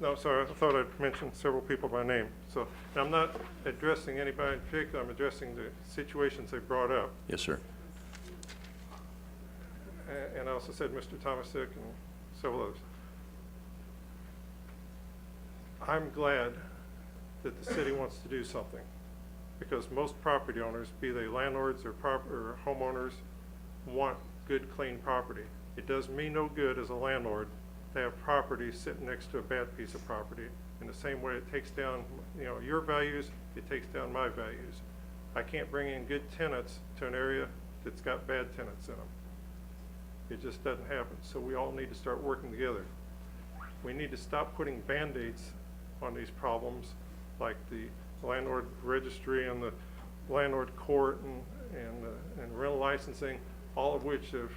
No, sorry, I thought I'd mentioned several people by name. So, and I'm not addressing anybody in particular, I'm addressing the situations they brought up. Yes, sir. And I also said Mr. Tomasic and several others. I'm glad that the city wants to do something, because most property owners, be they landlords or homeowners, want good, clean property. It does me no good as a landlord to have property sitting next to a bad piece of property. In the same way it takes down, your values, it takes down my values. I can't bring in good tenants to an area that's got bad tenants in them. It just doesn't happen. So we all need to start working together. We need to stop putting Band-Aids on these problems, like the landlord registry and the landlord court and rental licensing, all of which have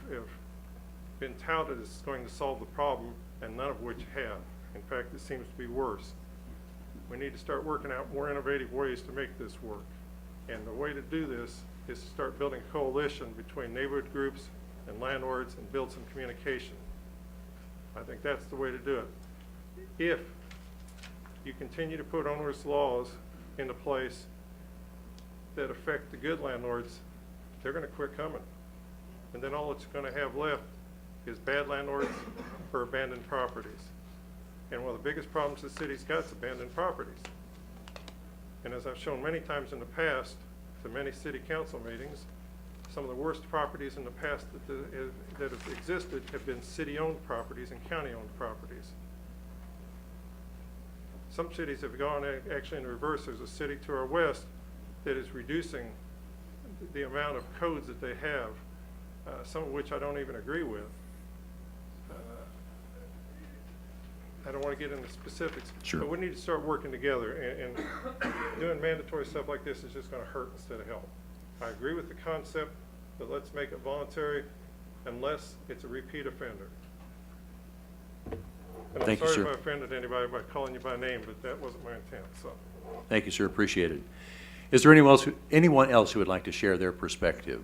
been touted as going to solve the problem, and none of which have. In fact, it seems to be worse. We need to start working out more innovative ways to make this work. And the way to do this is to start building a coalition between neighborhood groups and landlords and build some communication. I think that's the way to do it. If you continue to put onerous laws into place that affect the good landlords, they're going to quit coming. And then all it's going to have left is bad landlords or abandoned properties. And one of the biggest problems the city's got is abandoned properties. And as I've shown many times in the past, to many city council meetings, some of the worst properties in the past that have existed have been city-owned properties and county-owned properties. Some cities have gone actually in reverse. There's a city to our west that is reducing the amount of codes that they have, some of which I don't even agree with. I don't want to get into specifics, Sure. but we need to start working together, and doing mandatory stuff like this is just going to hurt instead of help. I agree with the concept, but let's make it voluntary unless it's a repeat offender. And Thank you, I'm sir. sorry if I offended anybody by calling you by name, but that wasn't my intent, so. Thank you, sir. Appreciate it. Is there anyone else who would like to share their perspective?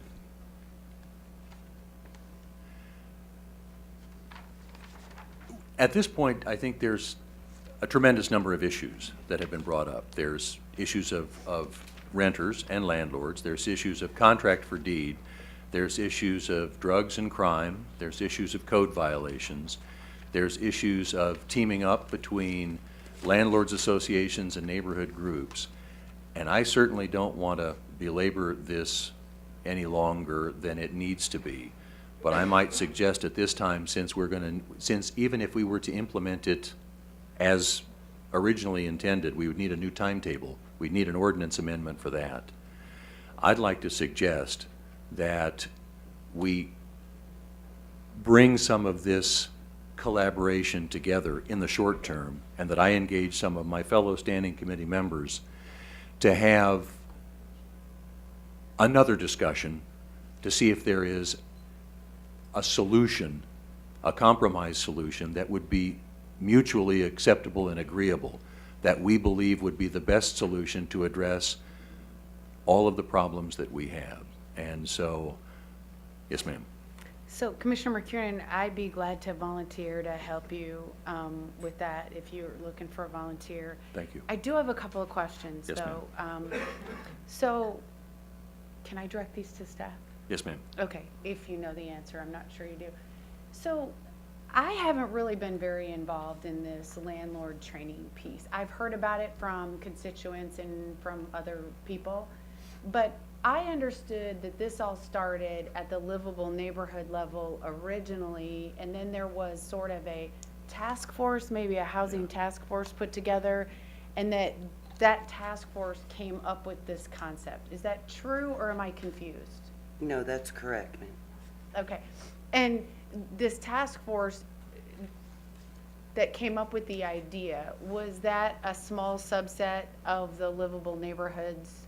At this point, I think there's a tremendous number of issues that have been brought up. There's issues of renters and landlords. There's issues of contract for deed. There's issues of drugs and crime. There's issues of code violations. There's issues of teaming up between landlords associations and neighborhood groups. And I certainly don't want to belabor this any longer than it needs to be. But I might suggest at this time, since even if we were to implement it as originally intended, we would need a new timetable. We'd need an ordinance amendment for that. I'd like to suggest that we bring some of this collaboration together in the short term, and that I engage some of my fellow standing committee members to have another discussion to see if there is a solution, a compromise solution that would be mutually acceptable and agreeable, that we believe would be the best solution to address all of the problems that we have. And so, yes, ma'am. So Commissioner McKiernan, I'd be glad to volunteer to help you with that if you're looking for a volunteer. Thank you. I do have a couple of questions, Yes, though. So can I direct these to staff? Yes, ma'am. Okay, if you know the answer, I'm not sure you do. So I haven't really been very involved in this landlord training piece. I've heard about it from constituents and from other people, but I understood that this all started at the livable neighborhood level originally, and then there was sort of a task force, maybe a housing task force put together, and that task force came up with this concept. Is that true, or am I confused? No, that's correct, ma'am. Okay, and this task force that came up with the idea, was that a small subset of the livable neighborhoods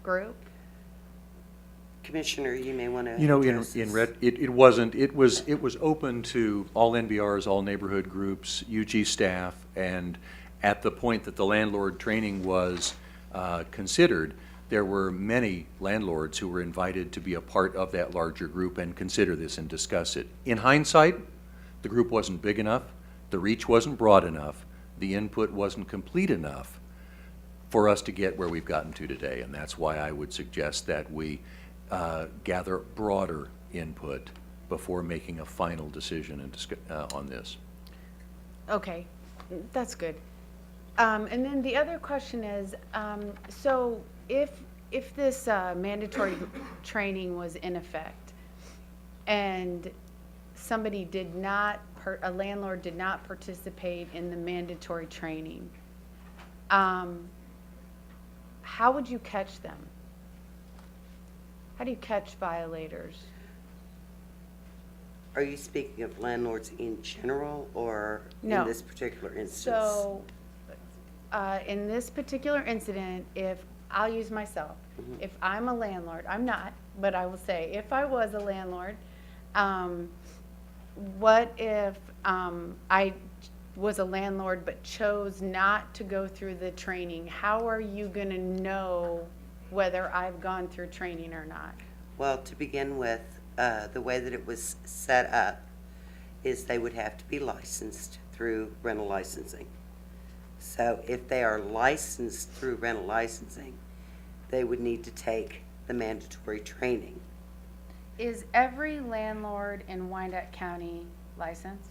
group? Commissioner, you may want to You know, address in this. red, it wasn't. It was open to all NBRs, all neighborhood groups, UG staff, and at the point that the landlord training was considered, there were many landlords who were invited to be a part of that larger group and consider this and discuss it. In hindsight, the group wasn't big enough, the reach wasn't broad enough, the input wasn't complete enough for us to get where we've gotten to today, and that's why I would suggest that we gather broader input before making a final decision and on this. Okay, that's good. And then the other question is, so if this mandatory training was in effect and somebody did not, a landlord did not participate in the mandatory training, how would you catch them? How do you catch violators? Are you speaking of landlords in general or No. in this particular instance? So in this particular incident, if, I'll use myself, if I'm a landlord, I'm not, but I will say, if I was a landlord, what if I was a landlord but chose not to go through the training? How are you going to know whether I've gone through training or not? Well, to begin with, the way that it was set up is they would have to be licensed through rental licensing. So if they are licensed through rental licensing, they would need to take the mandatory training. Is every landlord in Wyandotte County licensed?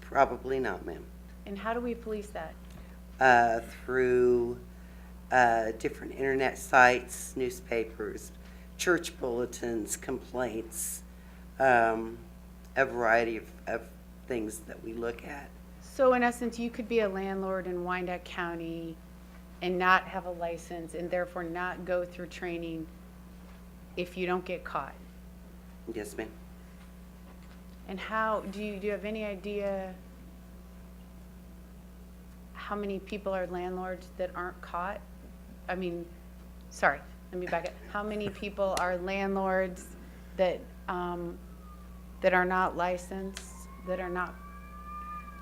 Probably not, ma'am. And how do we police that? Through different internet sites, newspapers, church bulletins, complaints, a variety of things that we look at. So in essence, you could be a landlord in Wyandotte County and not have a license and therefore not go through training if you don't get caught. Yes, ma'am. And how, do you have any idea how many people are landlords that aren't caught? I mean, sorry, let me back up. How many people are landlords that, that are not licensed, that are not?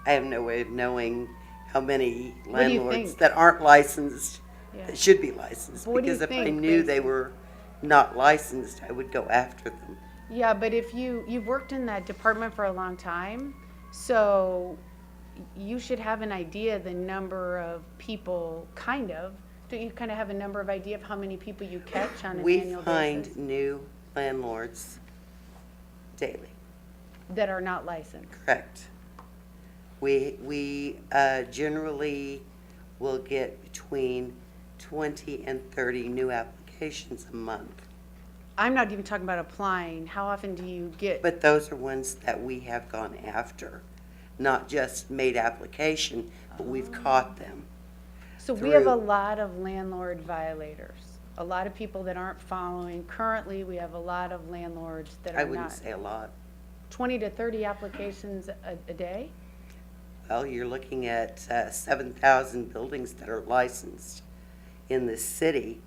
I have no way of knowing how many What do you landlords think? that aren't licensed, Yeah. that should be licensed. What do you Because if I think, knew they basically? were not licensed, I would go after them. Yeah, but if you've worked in that department for a long time, so you should have an idea the number of people, kind of. Don't you kind of have a number of idea of how many people you catch on an We annual find basis new landlords daily. that are not licensed? Correct. We generally will get between 20 and 30 new applications a month. I'm not even talking about applying. How often do you get? But those are ones that we have gone after, not just made application, but we've caught them. So we have a through- lot of landlord violators, a lot of people that aren't following. Currently, we have a lot of landlords that I are wouldn't not. say a lot. 20 to 30 applications a day? Well, you're looking at 7,000 buildings that are licensed in this city.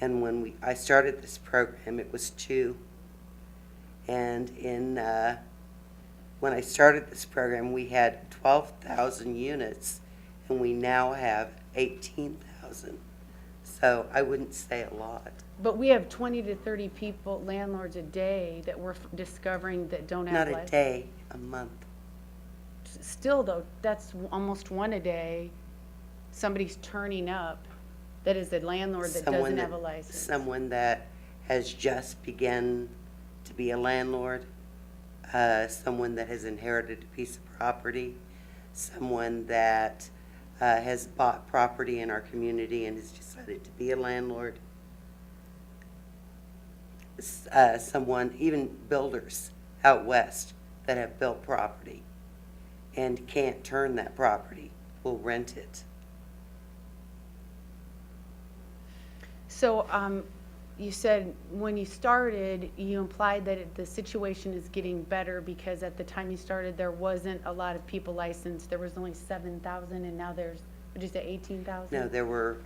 And when I started this program, it was 2. And when I started this program, we had 12,000 units, and we now have 18,000. So I wouldn't say a lot. But we have 20 to 30 people, landlords a day that we're discovering that don't have Not a license. day, a month. Still though, that's almost one a day. Somebody's turning up that is a landlord that doesn't have a license. Someone that has just begun to be a landlord, someone that has inherited a piece of property, someone that has bought property in our community and has decided to be a landlord, someone, even builders out west that have built property and can't turn that property, will rent it. So, you said when you started, you implied that the situation is getting better because at the time you started, there wasn't a lot of people licensed. There was only 7,000 and now there's, would you say 18,000? No, there were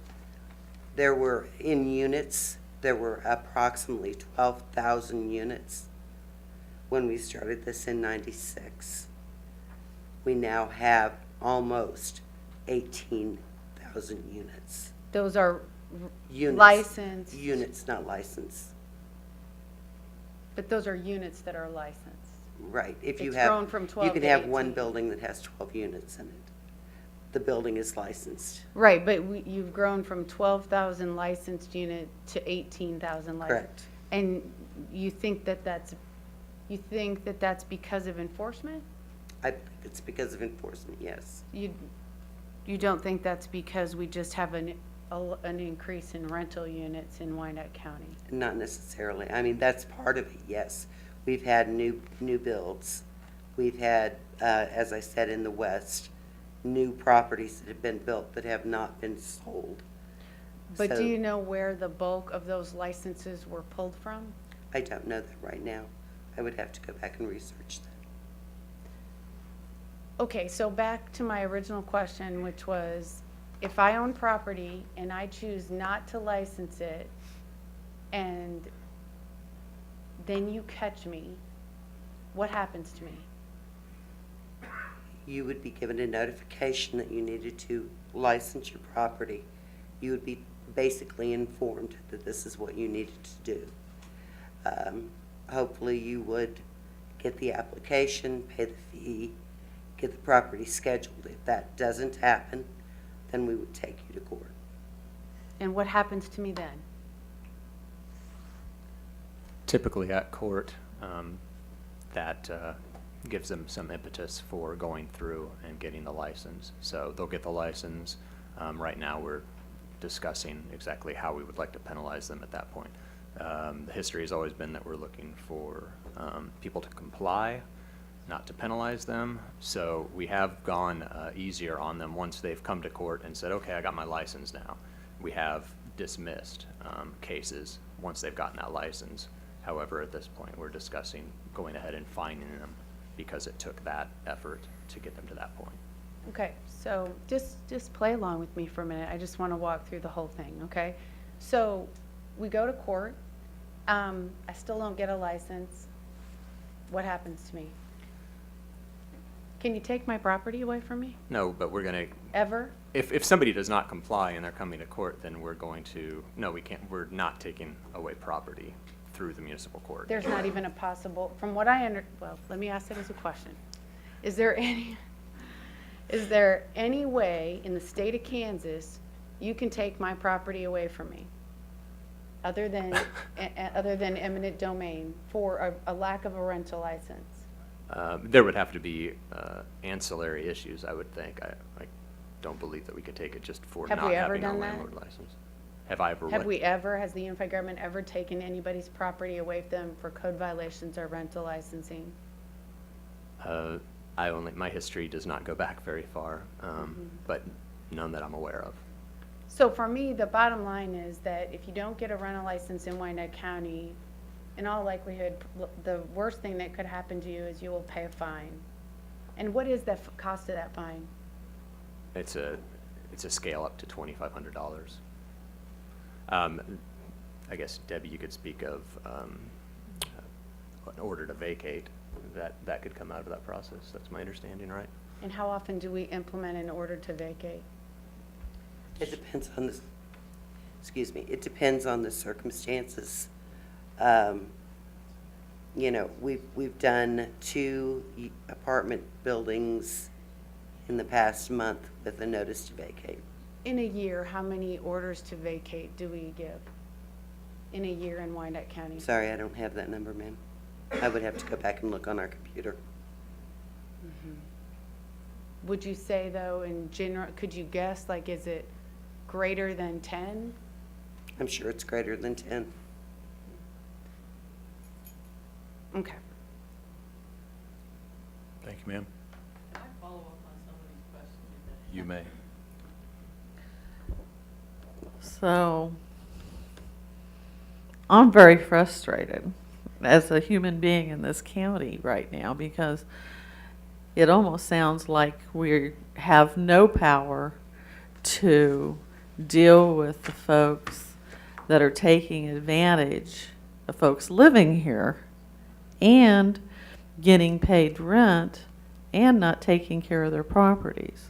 in units, there were approximately 12,000 units when we started this in '96. We now have almost 18,000 units. Those are Units. licensed, Units, not licensed. but those are units that are licensed. Right. If you It's have, grown from 12 you can to have one 18. building that has 12 units in it. The building is licensed. Right, but you've grown from 12,000 licensed unit to 18,000 licensed. Correct. And you think that that's because of enforcement? I think it's because of enforcement, yes. You don't think that's because we just have an increase in rental units in Wyandotte County? Not necessarily. I mean, that's part of it, yes. We've had new builds. We've had, as I said, in the west, new properties that have been built that have not been sold. But So, do you know where the bulk of those licenses were pulled from? I don't know that right now. I would have to go back and research that. Okay, so back to my original question, which was, if I own property and I choose not to license it, and then you catch me, what happens to me? You would be given a notification that you needed to license your property. You would be basically informed that this is what you needed to do. Hopefully you would get the application, pay the fee, get the property scheduled. If that doesn't happen, then we would take you to court. And what happens to me then? Typically at court, that gives them some impetus for going through and getting the license. So they'll get the license. Right now, we're discussing exactly how we would like to penalize them at that point. The history has always been that we're looking for people to comply, not to penalize them. So we have gone easier on them once they've come to court and said, okay, I got my license now. We have dismissed cases once they've gotten that license. However, at this point, we're discussing going ahead and fining them because it took that effort to get them to that point. Okay, so just play along with me for a minute. I just want to walk through the whole thing, okay? So we go to court. I still don't get a license. What happens to me? Can you take my property away from me? No, but we're going to, Ever? if somebody does not comply and they're coming to court, then we're going to, no, we can't, we're not taking away property through the municipal court. There's not even a possible, from what well, let me ask it as a question. Is there any way in the state of Kansas you can take my property away from me? Other than eminent domain for a lack of a rental license? There would have to be ancillary issues, I would think. I don't believe that we could take it just for Have not we ever having a done that? landlord license. Have I ever? Has what? the unified government ever taken anybody's property away from them for code violations or rental licensing? My history does not go back very far, but none that I'm aware of. So for me, the bottom line is that if you don't get a rental license in Wyandotte County, in all likelihood, the worst thing that could happen to you is you will pay a fine. And what is the cost of that fine? It's a scale up to $2,500. I guess, Debbie, you could speak of an order to vacate. That could come out of that process. That's my understanding, right? And how often do we implement an order to vacate? It depends on the, it depends on the circumstances. You know, we've done 2 apartment buildings in the past month with a notice to vacate. In a year, how many orders to vacate do we give? In a year in Wyandotte County? Sorry, I don't have that number, ma'am. I would have to go back and look on our computer. Would you say, though, in general, could you guess, like, is it greater than 10? I'm sure it's greater than 10. Okay. Thank you, ma'am. Can I follow up on some of these questions? You may. So, I'm very frustrated as a human being in this county right now because it almost sounds like we have no power to deal with the folks that are taking advantage of folks living here and getting paid rent and not taking care of their properties.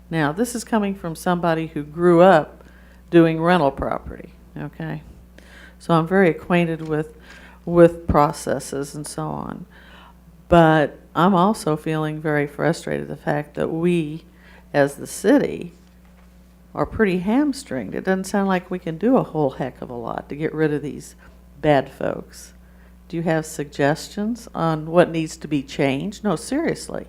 Now, this is coming from somebody who grew up doing rental property, okay? So I'm very acquainted with processes and so on. But I'm also feeling very frustrated the fact that we, as the city, are pretty hamstringed. It doesn't sound like we can do a whole heck of a lot to get rid of these bad folks. Do you have suggestions on what needs to be changed? No, seriously,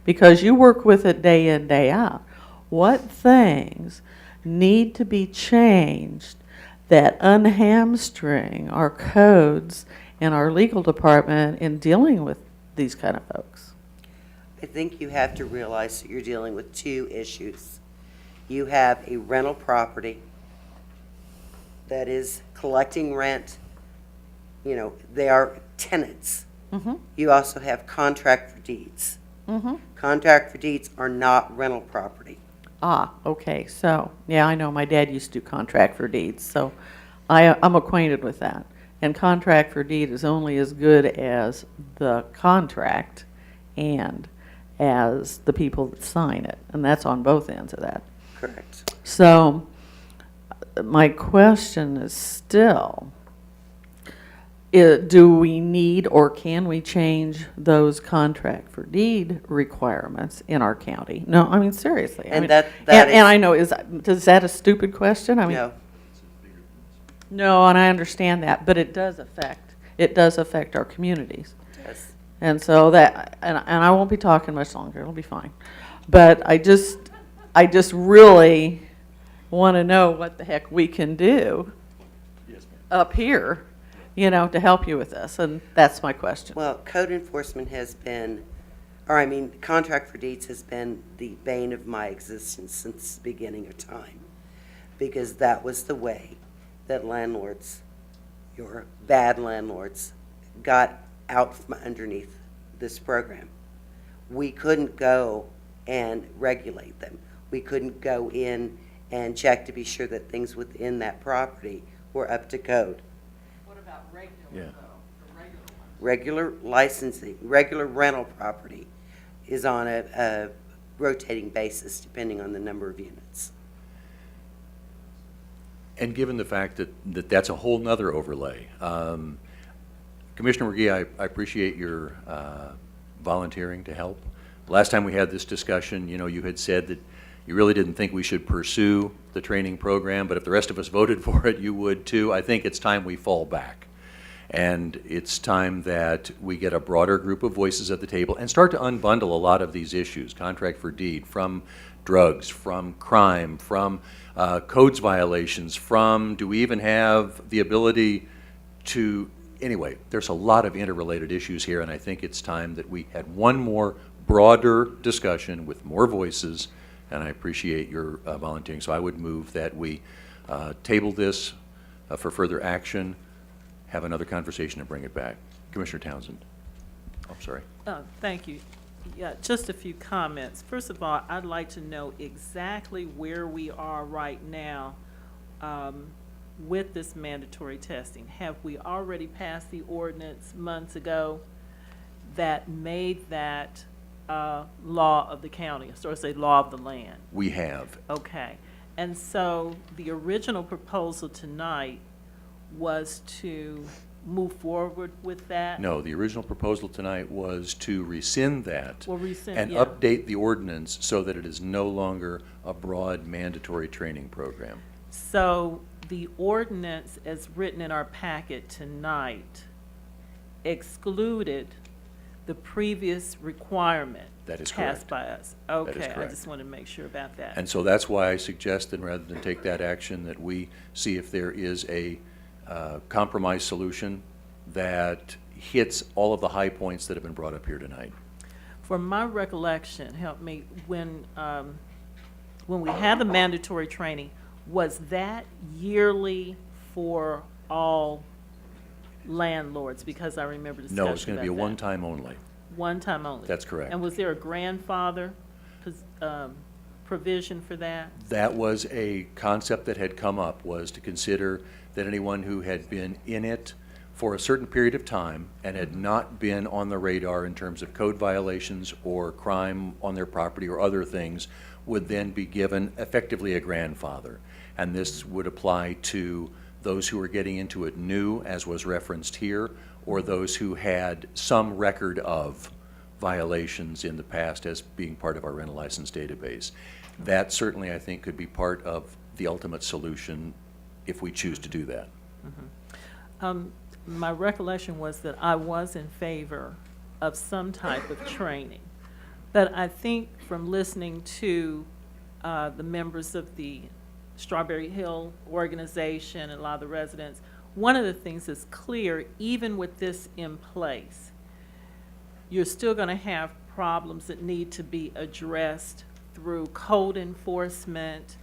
because you work with it day in, day out. What things need to be changed that unhamstring our codes and our legal department in dealing with these kind of folks? I think you have to realize that you're dealing with 2 issues. You have a rental property that is collecting rent. You know, they are tenants. You also have contract for deeds. Contract for deeds are not rental property. Okay, so, yeah, I know, my dad used to do contract for deeds, so I'm acquainted with that. And contract for deed is only as good as the contract and as the people that sign it, and that's on both ends of that. Correct. So, my question is still, do we need or can we change those contract for deed requirements in our county? No, I mean, seriously. I And mean, that and is- I know, is that a stupid question? I mean, No. no, and I understand that, but it does affect our communities. Yes. And so that, and I won't be talking much longer, it'll be fine. But I just really want to know what the heck we can do up here, you know, to help you with this, and that's my question. Well, code enforcement has been, contract for deeds has been the bane of my existence since the beginning of time. Because that was the way that landlords, your bad landlords, got out from underneath this program. We couldn't go and regulate them. We couldn't go in and check to be sure that things within that property were up to code. What about regular, Yeah. Regular licensing, regular rental property is on a rotating basis depending on the number of units. And given the fact that that's a whole nother overlay, Commissioner McGee, I appreciate your volunteering to help. Last time we had this discussion, you know, you had said that you really didn't think we should pursue the training program, but if the rest of us voted for it, you would too. I think it's time we fall back. And it's time that we get a broader group of voices at the table and start to unbundle a lot of these issues, contract for deed, from drugs, from crime, from codes violations, from, do we even have the ability to, anyway, there's a lot of interrelated issues here, and I think it's time that we had one more broader discussion with more voices, and I appreciate your volunteering. So I would move that we table this for further action, have another conversation, and bring it back. Commissioner Townsend. Oh, sorry. Thank you. Yeah, just a few comments. First of all, I'd like to know exactly where we are right now with this mandatory testing. Have we already passed the ordinance months ago that made that law of the county, or say law of the land? We have. Okay. And so the original proposal tonight was to move forward with that? No, the original proposal tonight was to rescind that Well, rescind, and yeah. update the ordinance so that it is no longer a broad mandatory training program. So the ordinance as written in our packet tonight excluded the previous requirement That is passed correct. by us. That is Okay, I correct. just want to make sure about that. And so that's why I suggested, rather than take that action, that we see if there is a compromise solution that hits all of the high points that have been brought up here tonight. From my recollection, help me, when we had the mandatory training, was that yearly for all landlords? Because I remember discussion No, it's going to be a about that. one-time only. One time only? That's correct. And was there a grandfather provision for that? That was a concept that had come up, was to consider that anyone who had been in it for a certain period of time and had not been on the radar in terms of code violations or crime on their property or other things would then be given effectively a grandfather. And this would apply to those who were getting into it new, as was referenced here, or those who had some record of violations in the past as being part of our rental license database. That certainly, I think, could be part of the ultimate solution if we choose to do that. My recollection was that I was in favor of some type of training. But I think from listening to the members of the Strawberry Hill organization and a lot of the residents, one of the things that's clear, even with this in place, you're still going to have problems that need to be addressed through code enforcement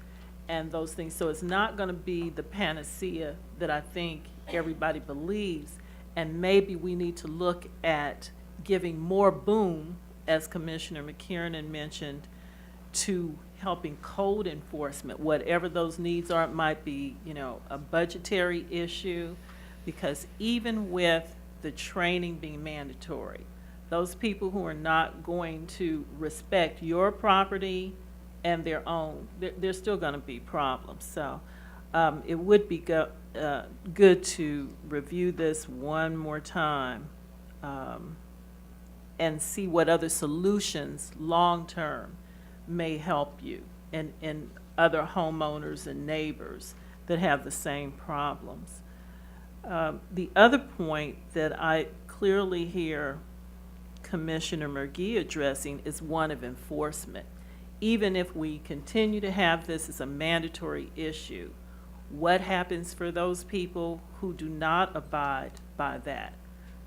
and those things. So it's not going to be the panacea that I think everybody believes. And maybe we need to look at giving more boom, as Commissioner McKiernan mentioned, to helping code enforcement, whatever those needs are. It might be, you know, a budgetary issue, because even with the training being mandatory, those people who are not going to respect your property and their own, there's still going to be problems. So it would be good to review this one more time and see what other solutions long-term may help you and other homeowners and neighbors that have the same problems. The other point that I clearly hear Commissioner McGee addressing is one of enforcement. Even if we continue to have this as a mandatory issue, what happens for those people who do not abide by that?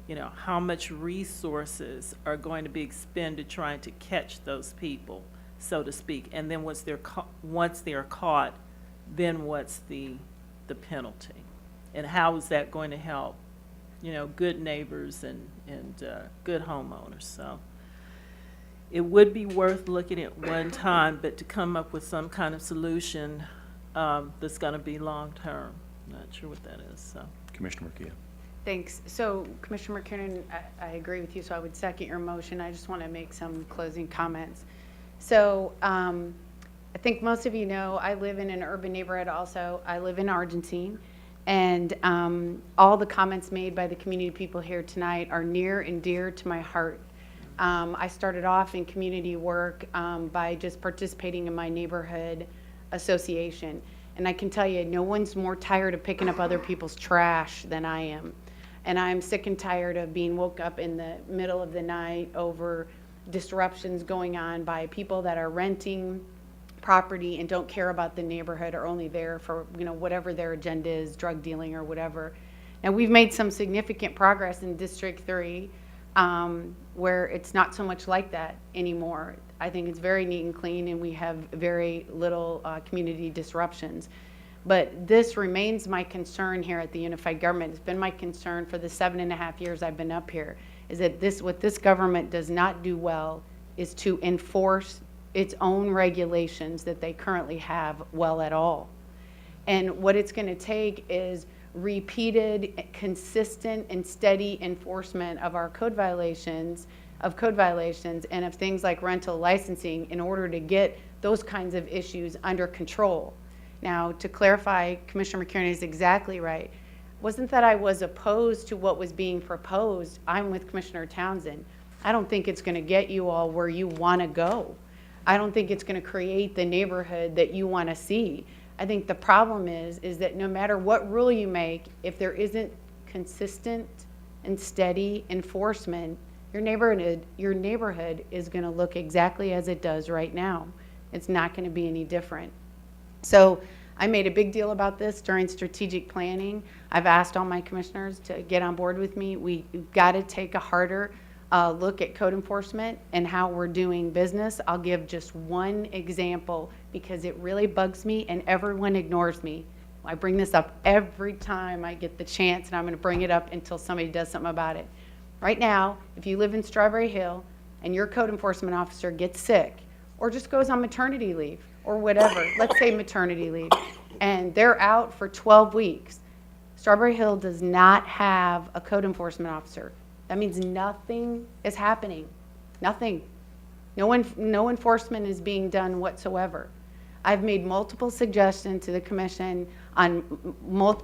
You know, how much resources are going to be expended trying to catch those people, so to speak? And then once they're caught, then what's the penalty? And how is that going to help, you know, good neighbors and good homeowners? So it would be worth looking at one time, but to come up with some kind of solution that's going to be long-term. Not sure what that is, so. Commissioner Murguia. Thanks. So Commissioner McKiernan, I agree with you, so I would second your motion. I just want to make some closing comments. So I think most of you know I live in an urban neighborhood also. I live in Argentine, and all the comments made by the community people here tonight are near and dear to my heart. I started off in community work by just participating in my neighborhood association. And I can tell you, no one's more tired of picking up other people's trash than I am. And I'm sick and tired of being woke up in the middle of the night over disruptions going on by people that are renting property and don't care about the neighborhood, or only there for, you know, whatever their agenda is, drug dealing or whatever. Now, we've made some significant progress in District 3, where it's not so much like that anymore. I think it's very neat and clean, and we have very little community disruptions. But this remains my concern here at the Unified Government. It's been my concern for the 7.5 years I've been up here, is that what this government does not do well is to enforce its own regulations that they currently have well at all. And what it's going to take is repeated, consistent, and steady enforcement of our code violations, and of things like rental licensing in order to get those kinds of issues under control. Now, to clarify, Commissioner McKiernan is exactly right. Wasn't that I was opposed to what was being proposed. I'm with Commissioner Townsend. I don't think it's going to get you all where you want to go. I don't think it's going to create the neighborhood that you want to see. I think the problem is that no matter what rule you make, if there isn't consistent and steady enforcement, your neighborhood is going to look exactly as it does right now. It's not going to be any different. So I made a big deal about this during strategic planning. I've asked all my commissioners to get on board with me. We've got to take a harder look at code enforcement and how we're doing business. I'll give just one example because it really bugs me and everyone ignores me. I bring this up every time I get the chance, and I'm going to bring it up until somebody does something about it. Right now, if you live in Strawberry Hill and your code enforcement officer gets sick or just goes on maternity leave or whatever, let's say maternity leave, and they're out for 12 weeks, Strawberry Hill does not have a code enforcement officer. That means nothing is happening. Nothing. No enforcement is being done whatsoever. I've made multiple suggestions to the commission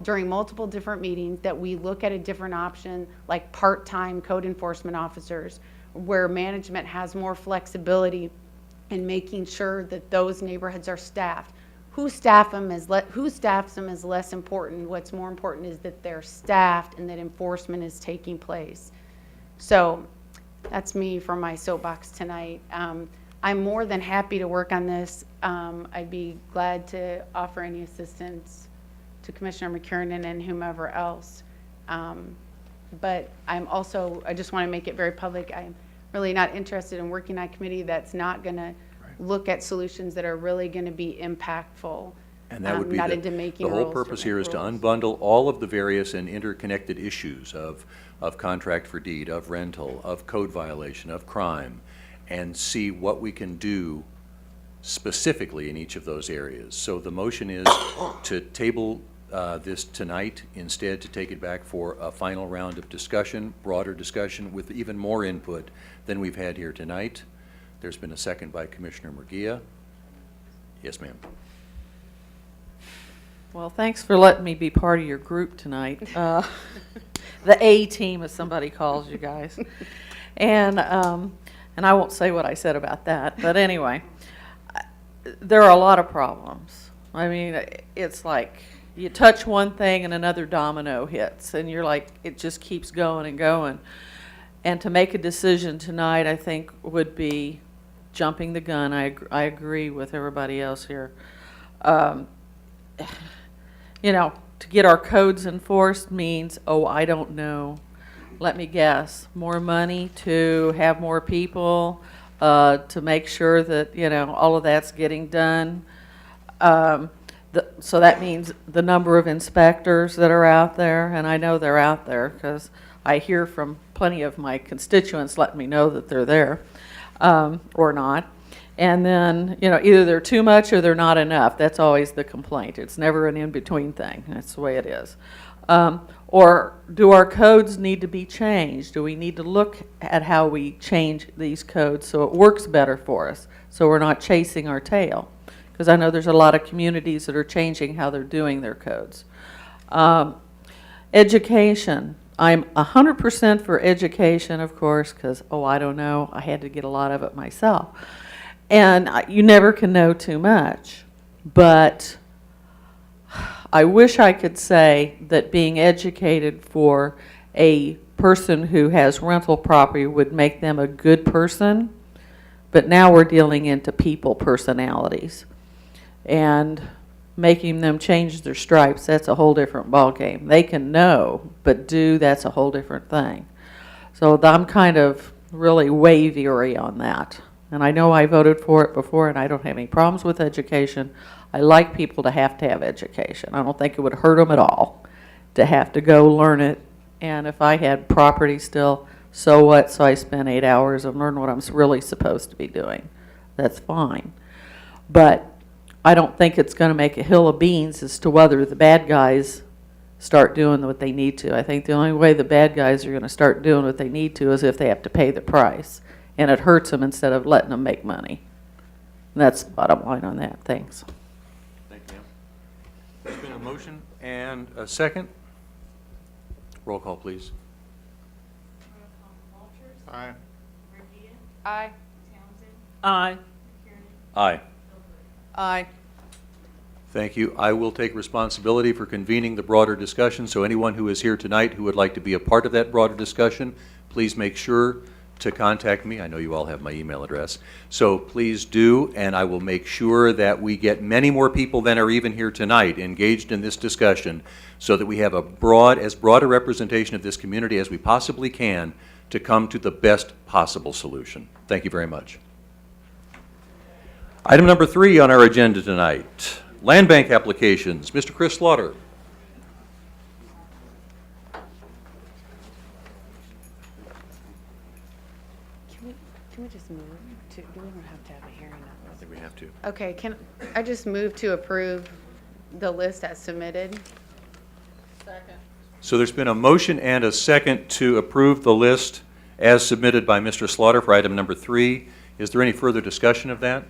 during multiple different meetings that we look at a different option, like part-time code enforcement officers, where management has more flexibility in making sure that those neighborhoods are staffed. Who staffs them is less important. What's more important is that they're staffed and that enforcement is taking place. So that's me for my soapbox tonight. I'm more than happy to work on this. I'd be glad to offer any assistance to Commissioner McKiernan and whomever else. But I just want to make it very public. I'm really not interested in working on a committee that's not going to look at solutions that are really going to be impactful. And that would be not into making the whole rules purpose to here make is to rules. unbundle all of the various and interconnected issues of contract for deed, of rental, of code violation, of crime, and see what we can do specifically in each of those areas. So the motion is to table this tonight, instead to take it back for a final round of discussion, broader discussion with even more input than we've had here tonight. There's been a second by Commissioner Murguia. Yes, ma'am. Well, thanks for letting me be part of your group tonight. The A team, as somebody calls you guys. And I won't say what I said about that, but anyway, there are a lot of problems. I mean, it's like you touch one thing and another domino hits, and you're like, it just keeps going and going. And to make a decision tonight, I think, would be jumping the gun. I agree with everybody else here. You know, to get our codes enforced means, oh, I don't know. Let me guess, more money to have more people, to make sure that, you know, all of that's getting done. So that means the number of inspectors that are out there, and I know they're out there because I hear from plenty of my constituents letting me know that they're there, or not. And then, you know, either they're too much or they're not enough. That's always the complaint. It's never an in-between thing. That's the way it is. Or do our codes need to be changed? Do we need to look at how we change these codes so it works better for us, so we're not chasing our tail? Because I know there's a lot of communities that are changing how they're doing their codes. Education. I'm 100% for education, of course, because, oh, I don't know, I had to get a lot of it myself. And you never can know too much. But I wish I could say that being educated for a person who has rental property would make them a good person, but now we're dealing into people personalities. And making them change their stripes, that's a whole different ballgame. They can know, but do, that's a whole different thing. So I'm kind of really wavy on that. And I know I voted for it before, and I don't have any problems with education. I like people to have education. I don't think it would hurt them at all to have to go learn it. And if I had property still, so what? So I spent 8 hours and learned what I'm really supposed to be doing. That's fine. But I don't think it's going to make a hill of beans as to whether the bad guys start doing what they need to. I think the only way the bad guys are going to start doing what they need to is if they have to pay the price. And it hurts them instead of letting them make money. And that's the bottom line on that. Thanks. Thank you, ma'am. There's been a motion and a second. Roll call, please. Walters. Aye. Murguia. Aye. Townsend. Aye. McKiernan. Aye. Aye. Thank you. I will take responsibility for convening the broader discussion, so anyone who is here tonight who would like to be a part of that broader discussion, please make sure to contact me. I know you all have my email address. So please do, and I will make sure that we get many more people than are even here tonight engaged in this discussion so that we have as broad a representation of this community as we possibly can to come to the best possible solution. Thank you very much. Item number 3 on our agenda tonight, land bank applications. Mr. Chris Slaughter. Can we just move to, we don't have to have a hearing on I this. think we have to. Okay, can I just move to approve the list as submitted? So there's been a motion and a second to approve the list as submitted by Mr. Slaughter for item number 3. Is there any further discussion of that?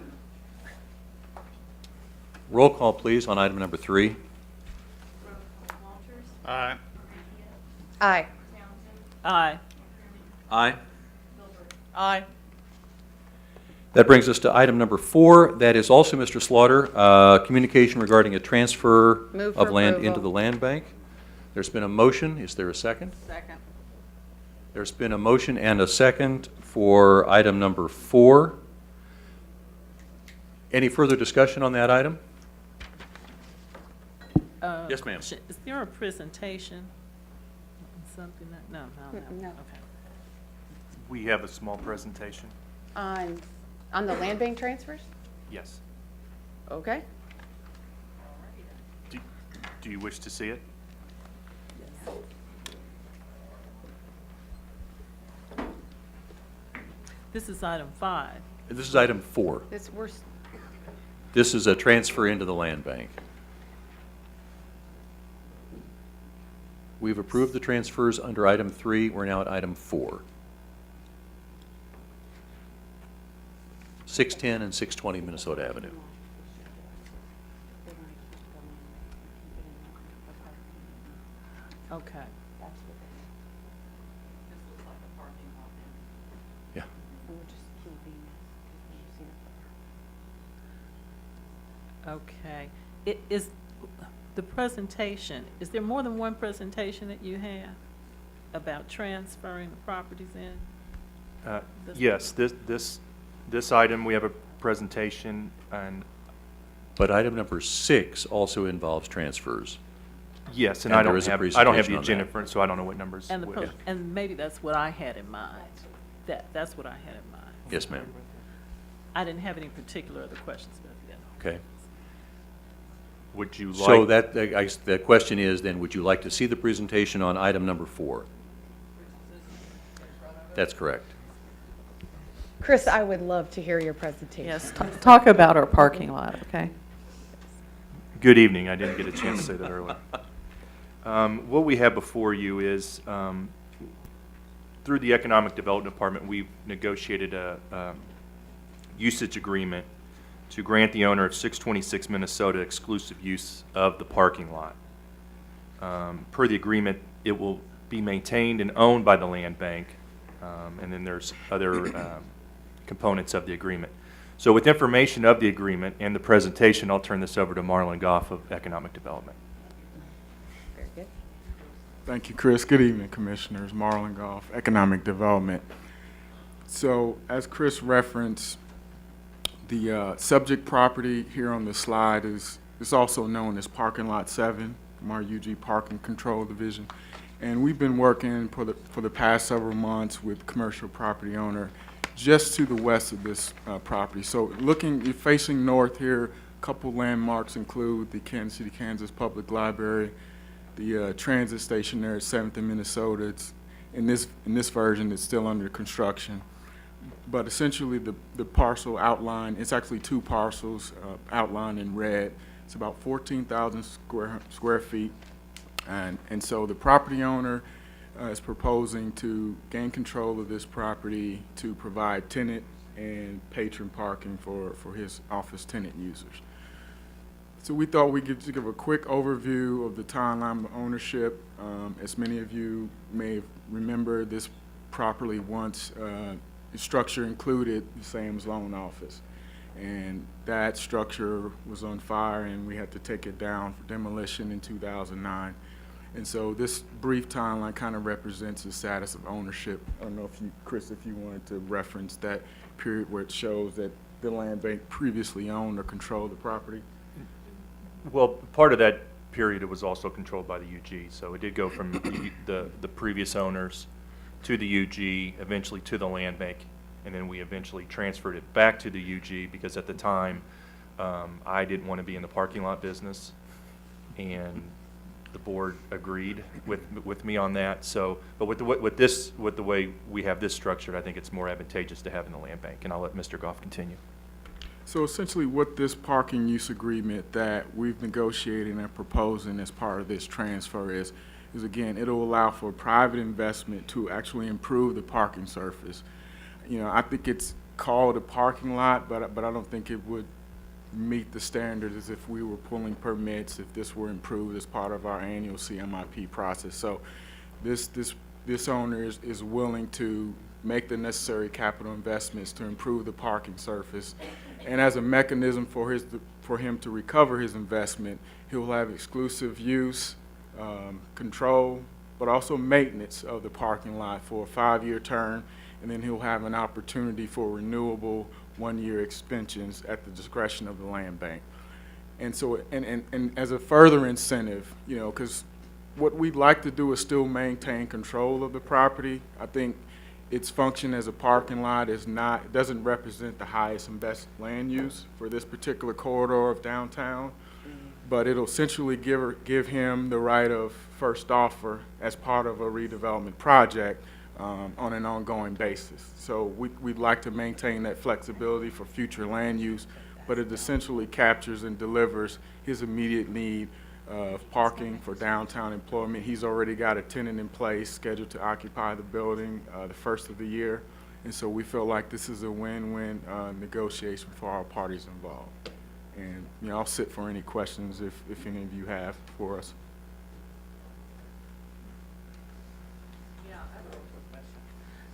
Roll call, please, on item number 3. Walters. Aye. Aye. Townsend. Aye. Aye. Aye. That brings us to item number 4. That is also Mr. Slaughter, communication regarding a transfer Move of for land approval. into the land bank. There's been a motion. Is there a second? Second. There's been a motion and a second for item number 4. Any further discussion on that item? Yes, ma'am. Is there a presentation? Something that, no. No. Okay. We have a small presentation. On the land bank transfers? Yes. Okay. Do you wish to see it? This is item 5. This is item 4. This is a transfer into the land bank. We've approved the transfers under item 3. We're now at item 4. 610 and 620 Minnesota Avenue. Okay. Yeah. Okay. Is the presentation, is there more than one presentation that you have about transferring the properties in? Yes, this item, we have a presentation, and But item number 6 also involves transfers. yes, and And I there don't is a have the presentation on agenda that. for it, so I don't know what numbers. And would- and maybe that's what I had in mind. That's what I had in mind. Yes, ma'am. I didn't have any particular other questions about that. Okay. Would you like? So that, the question is then, would you like to see the presentation on item number 4? That's correct. Chris, I would love to hear your presentation. Yes, talk about our parking lot, okay? Good evening. I didn't get a chance to say that earlier. What we have before you is, through the Economic Development Department, we've negotiated a usage agreement to grant the owner of 626 Minnesota exclusive use of the parking lot. Per the agreement, it will be maintained and owned by the land bank, and then there's other components of the agreement. So with information of the agreement and the presentation, I'll turn this over to Marlon Goff of Economic Development. Very good. Thank you, Chris. Good evening, Commissioners. Marlon Goff, Economic Development. So, as Chris referenced, the subject property here on the slide is also known as Parking Lot 7 from our UG Parking Control Division. And we've been working for the past several months with commercial property owner just to the west of this property. So you're facing north here, a couple landmarks include the Kansas City, Kansas Public Library, the transit station there at 7th and Minnesota. It's, in this version, it's still under construction. But essentially the parcel outline, it's actually 2 parcels outlined in red. It's about 14,000 square feet. And so the property owner is proposing to gain control of this property to provide tenant and patron parking for his office tenant users. So we thought we'd give a quick overview of the timeline of ownership. As many of you may remember, this property once structure included the Sam's loan office. And that structure was on fire and we had to take it down for demolition in 2009. And so this brief timeline kind of represents the status of ownership. I don't know if you, Chris, if you wanted to reference that period where it shows that the land bank previously owned or controlled the property. Well, part of that period, it was also controlled by the UG, so it did go from the previous owners to the UG, eventually to the land bank, and then we eventually transferred it back to the UG because at the time, I didn't want to be in the parking lot business, and the board agreed with me on that. So, but with the way we have this structured, I think it's more advantageous to have in the land bank, and I'll let Mr. Goff continue. So essentially what this parking use agreement that we've negotiated and proposing as part of this transfer is again, it'll allow for private investment to actually improve the parking surface. You know, I think it's called a parking lot, but I don't think it would meet the standards as if we were pulling permits, if this were improved as part of our annual CMIP process. So this owner is willing to make the necessary capital investments to improve the parking surface. And as a mechanism for him to recover his investment, he'll have exclusive use, control, but also maintenance of the parking lot for a 5-year term, and then he'll have an opportunity for renewable 1-year extensions at the discretion of the land bank. And so, and as a further incentive, you know, because what we'd like to do is still maintain control of the property. I think its function as a parking lot is not, it doesn't represent the highest and best land use for this particular corridor of downtown, but it'll essentially give him the right of first offer as part of a redevelopment project on an ongoing basis. So we'd like to maintain that flexibility for future land use, but it essentially captures and delivers his immediate need of parking for downtown employment. He's already got a tenant in place scheduled to occupy the building the first of the year. And so we feel like this is a win-win negotiation for all parties involved. And, you know, I'll sit for any questions if any of you have for us.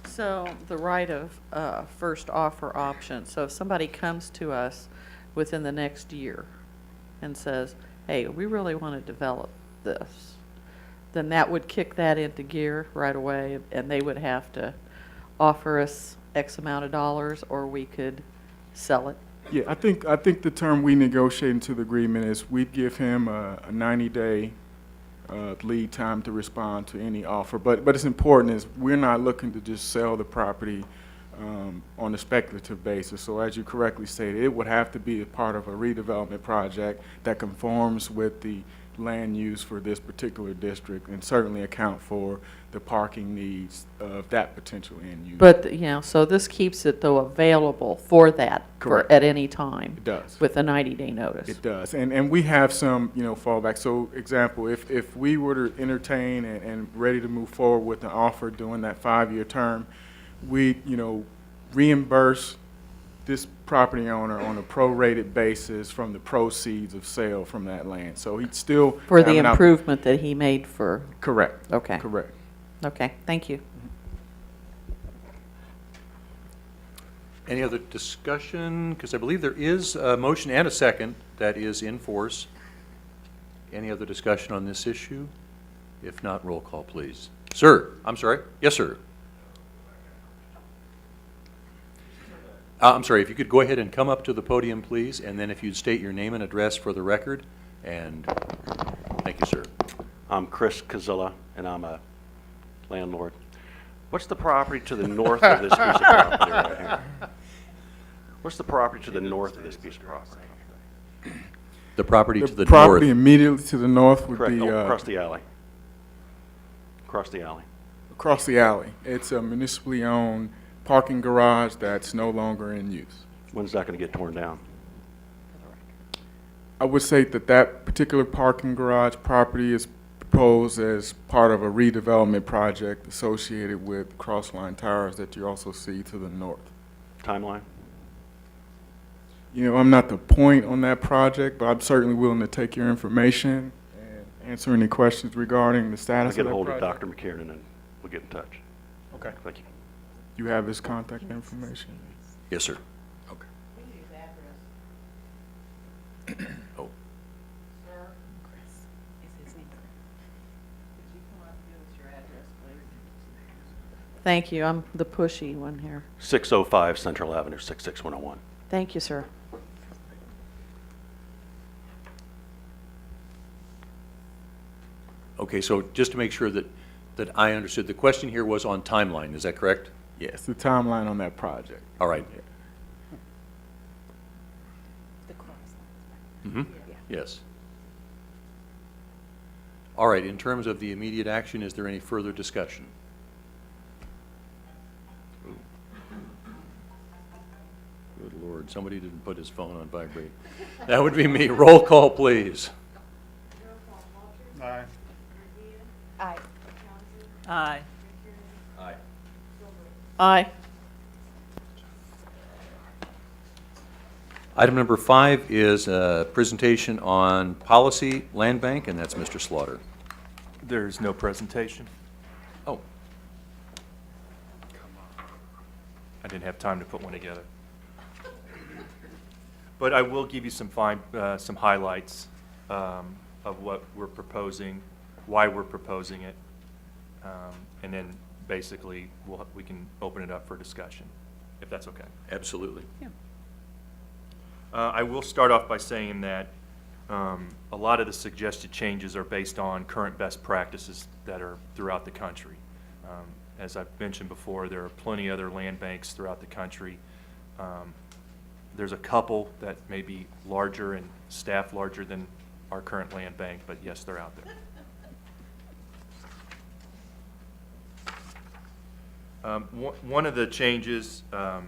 So the right of first offer option, so if somebody comes to us within the next year and says, hey, we really want to develop this, then that would kick that into gear right away, and they would have to offer us X amount of dollars, or we could sell it. Yeah, I think the term we negotiate into the agreement is we'd give him a 90-day lead time to respond to any offer. But it's important is we're not looking to just sell the property on a speculative basis. So as you correctly stated, it would have to be a part of a redevelopment project that conforms with the land use for this particular district and certainly account for the parking needs of that potential end use. But, you know, so this keeps it, though, available for that Correct. at any time. It does. With a 90-day notice. It does. And we have some, you know, fallback. So, example, if we were to entertain and ready to move forward with an offer during that 5-year term, we, you know, reimburse this property owner on a prorated basis from the proceeds of sale from that land. So he'd still For have the an improvement that he made for. Correct. Okay. Correct. Okay, thank you. Any other discussion? Because I believe there is a motion and a second that is in force. Any other discussion on this issue? If not, roll call, please. Sir, I'm sorry. Yes, sir. I'm sorry, if you could go ahead and come up to the podium, please, and then if you'd state your name and address for the record, and thank you, sir. I'm Chris Kazilla, and I'm a landlord. What's the property to the north of this piece of property right here? What's the property to the north of this piece of property? The property to the north. The property immediately to the north would Correct. be Across the alley. Across the alley. across the alley. It's a municipally owned parking garage that's no longer in use. When's that going to get torn down? I would say that that particular parking garage property is proposed as part of a redevelopment project associated with Crossline Towers that you also see to the north. Timeline? You know, I'm not the point on that project, but I'm certainly willing to take your information and answer any questions regarding the I'll status get of a that hold of project. Dr. McKiernan and we'll get in touch. Okay. Thank you. You have his contact information? Yes, sir. Okay. Oh. Sir? Chris, is his name Chris? Could you come up and give us your address, please? Thank you. I'm the pushy one here. 605 Central Avenue, 66101. Thank you, sir. Okay, so just to make sure that I understood, the question here was on timeline, is that correct? Yes, the timeline on that project. All right. The cross. Mm-hmm. Yes. All right, in terms of the immediate action, is there any further discussion? Good Lord, somebody didn't put his phone on vibrate. That would be me. Roll call, please. Aye. Aye. Aye. Aye. Aye. Item number 5 is a presentation on policy land bank, and that's Mr. Slaughter. There's no presentation. Oh, I didn't have time to put one together. But I will give you some highlights of what we're proposing, why we're proposing it, and then basically we can open it up for discussion, if that's okay. absolutely. I will start off by saying that a lot of the suggested changes are based on current best practices that are throughout the country. As I've mentioned before, there are plenty other land banks throughout the country. There's a couple that may be larger and staffed larger than our current land bank, but yes, they're out there. One of the changes, I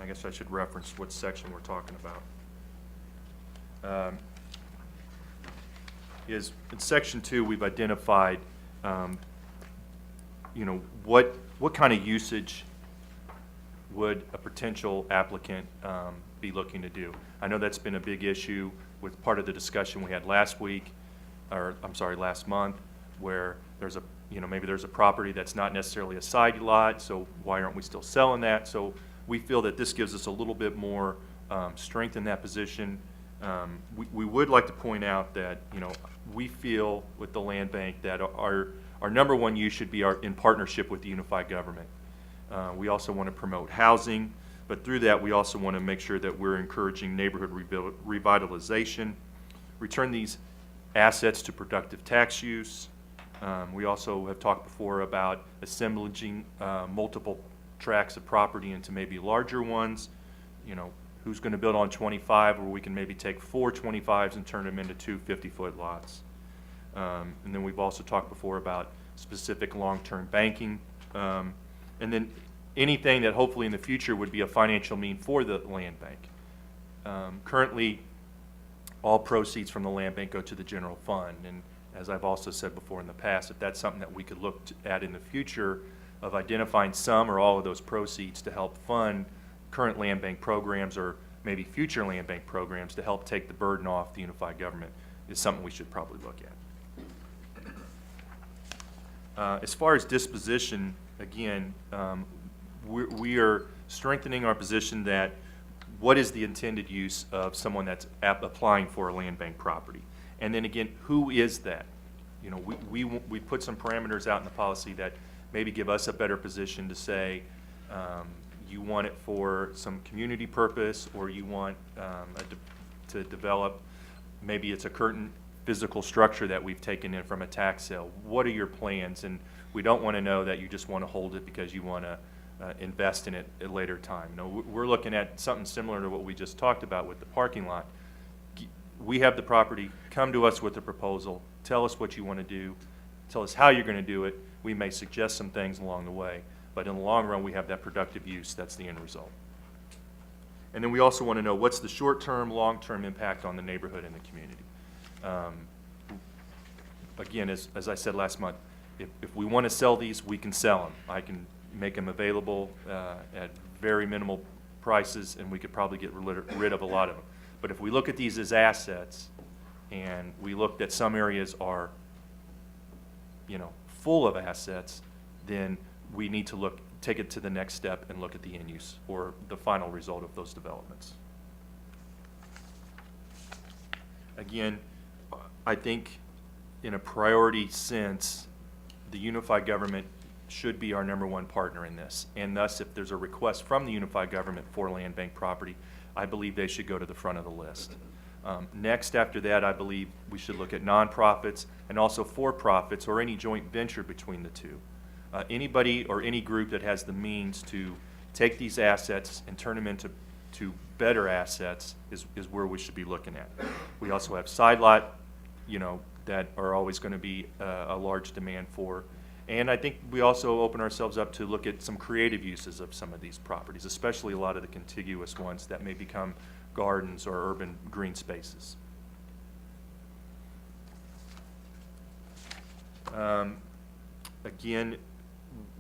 guess I should reference what section we're talking about. is in section 2, we've identified, you know, what kind of usage would a potential applicant be looking to do. I know that's been a big issue with part of the discussion we had last week, or I'm sorry, last month, where there's a, you know, maybe there's a property that's not necessarily a side lot, so why aren't we still selling that? So we feel that this gives us a little bit more strength in that position. We would like to point out that, you know, we feel with the land bank that our number one use should be in partnership with the unified government. We also want to promote housing, but through that we also want to make sure that we're encouraging neighborhood revitalization, return these assets to productive tax use. We also have talked before about assemblaging multiple tracts of property into maybe larger ones. You know, who's going to build on 25, where we can maybe take 4 25s and turn them into 2 50-foot lots. And then we've also talked before about specific long-term banking. And then anything that hopefully in the future would be a financial mean for the land bank. Currently, all proceeds from the land bank go to the general fund. And as I've also said before in the past, if that's something that we could look at in the future, of identifying some or all of those proceeds to help fund current land bank programs or maybe future land bank programs to help take the burden off the unified government, is something we should probably look at. As far as disposition, again, we are strengthening our position that what is the intended use of someone that's applying for a land bank property? And then again, who is that? You know, we put some parameters out in the policy that maybe give us a better position to say, you want it for some community purpose, or you want to develop, maybe it's a current physical structure that we've taken in from a tax sale. What are your plans? And we don't want to know that you just want to hold it because you want to invest in it at a later time. No, we're looking at something similar to what we just talked about with the parking lot. We have the property, come to us with a proposal, tell us what you want to do, tell us how you're going to do it. We may suggest some things along the way, but in the long run, we have that productive use. That's the end result. And then we also want to know what's the short-term, long-term impact on the neighborhood and the community. Again, as I said last month, if we want to sell these, we can sell them. I can make them available at very minimal prices, and we could probably get rid of a lot of them. But if we look at these as assets, and we look that some areas are, you know, full of assets, then we need to take it to the next step and look at the end use or the final result of those developments. Again, I think in a priority sense, the unified government should be our number one partner in this. And thus, if there's a request from the unified government for land bank property, I believe they should go to the front of the list. Next, after that, I believe we should look at nonprofits and also for-profits or any joint venture between the two. Anybody or any group that has the means to take these assets and turn them into better assets is where we should be looking at. We also have side lot, you know, that are always going to be a large demand for. And I think we also open ourselves up to look at some creative uses of some of these properties, especially a lot of the contiguous ones that may become gardens or urban green spaces. Again,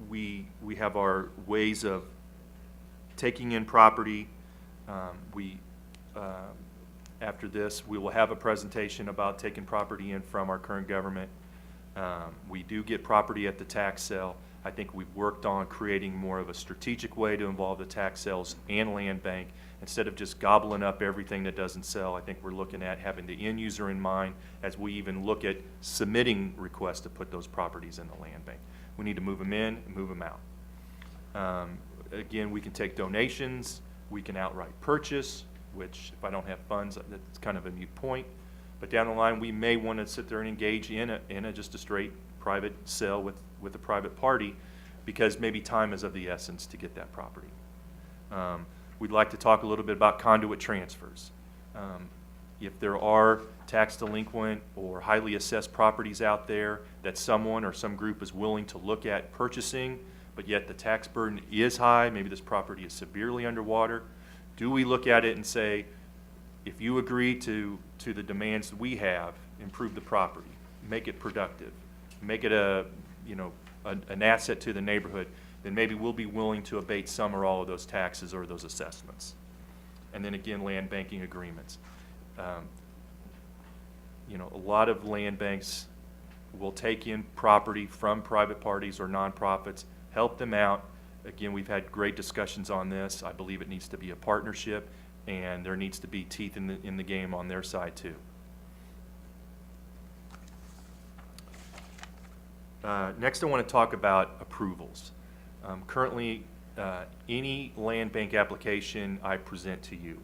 we have our ways of taking in property. After this, we will have a presentation about taking property in from our current government. We do get property at the tax sale. I think we've worked on creating more of a strategic way to involve the tax sales and land bank. Instead of just gobbling up everything that doesn't sell, I think we're looking at having the end user in mind as we even look at submitting requests to put those properties in the land bank. We need to move them in and move them out. Again, we can take donations, we can outright purchase, which if I don't have funds, that's kind of a moot point. But down the line, we may want to sit there and engage in just a straight private sale with a private party, because maybe time is of the essence to get that property. We'd like to talk a little bit about conduit transfers. If there are tax delinquent or highly assessed properties out there that someone or some group is willing to look at purchasing, but yet the tax burden is high, maybe this property is severely underwater, do we look at it and say, if you agree to the demands that we have, improve the property, make it productive, make it an asset to the neighborhood, then maybe we'll be willing to abate some or all of those taxes or those assessments. And then again, land banking agreements. A lot of land banks will take in property from private parties or nonprofits, help them out. Again, we've had great discussions on this. I believe it needs to be a partnership, and there needs to be teeth in the game on their side too. Next, I want to talk about approvals. Currently, any land bank application I present to you,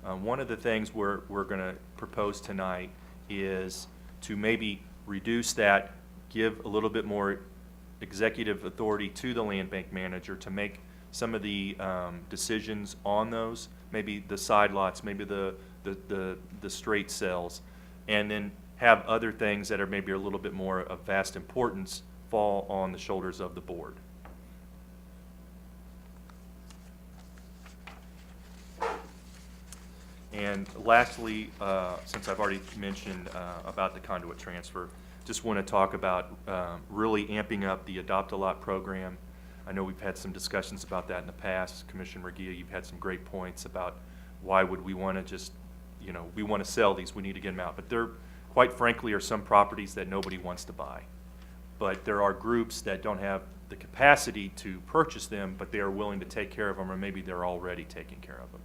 one of the things we're going to propose tonight is to maybe reduce that, give a little bit more executive authority to the land bank manager to make some of the decisions on those, maybe the side lots, maybe the straight cells, and then have other things that are maybe a little bit more of vast importance fall on the shoulders of the board. And lastly, since I've already mentioned about the conduit transfer, just want to talk about really amping up the Adopt-A-Lot program. I know we've had some discussions about that in the past. Commissioner Murguia, you've had some great points about why would we want to just, we want to sell these, we need to get them out. But there, quite frankly, are some properties that nobody wants to buy. But there are groups that don't have the capacity to purchase them, but they are willing to take care of them, or maybe they're already taking care of them.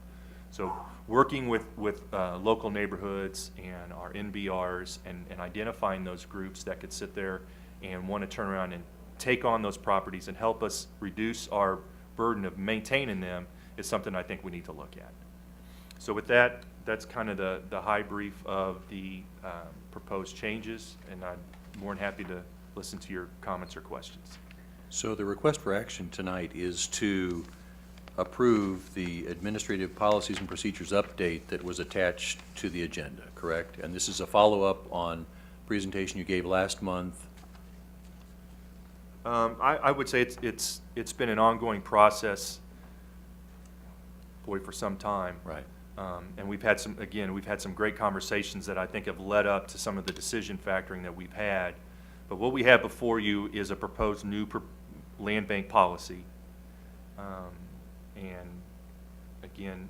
So working with local neighborhoods and our NBRs and identifying those groups that could sit there and want to turn around and take on those properties and help us reduce our burden of maintaining them is something I think we need to look at. So with that, that's kind of the high brief of the proposed changes, and I'm more than happy to listen to your comments or questions. So the request for action tonight is to approve the administrative policies and procedures update that was attached to the agenda, correct? And this is a follow-up on presentation you gave last month. I would say it's been an ongoing process, boy, for some time. Right. And we've had some great conversations that I think have led up to some of the decision factoring that we've had. But what we have before you is a proposed new land bank policy. And again,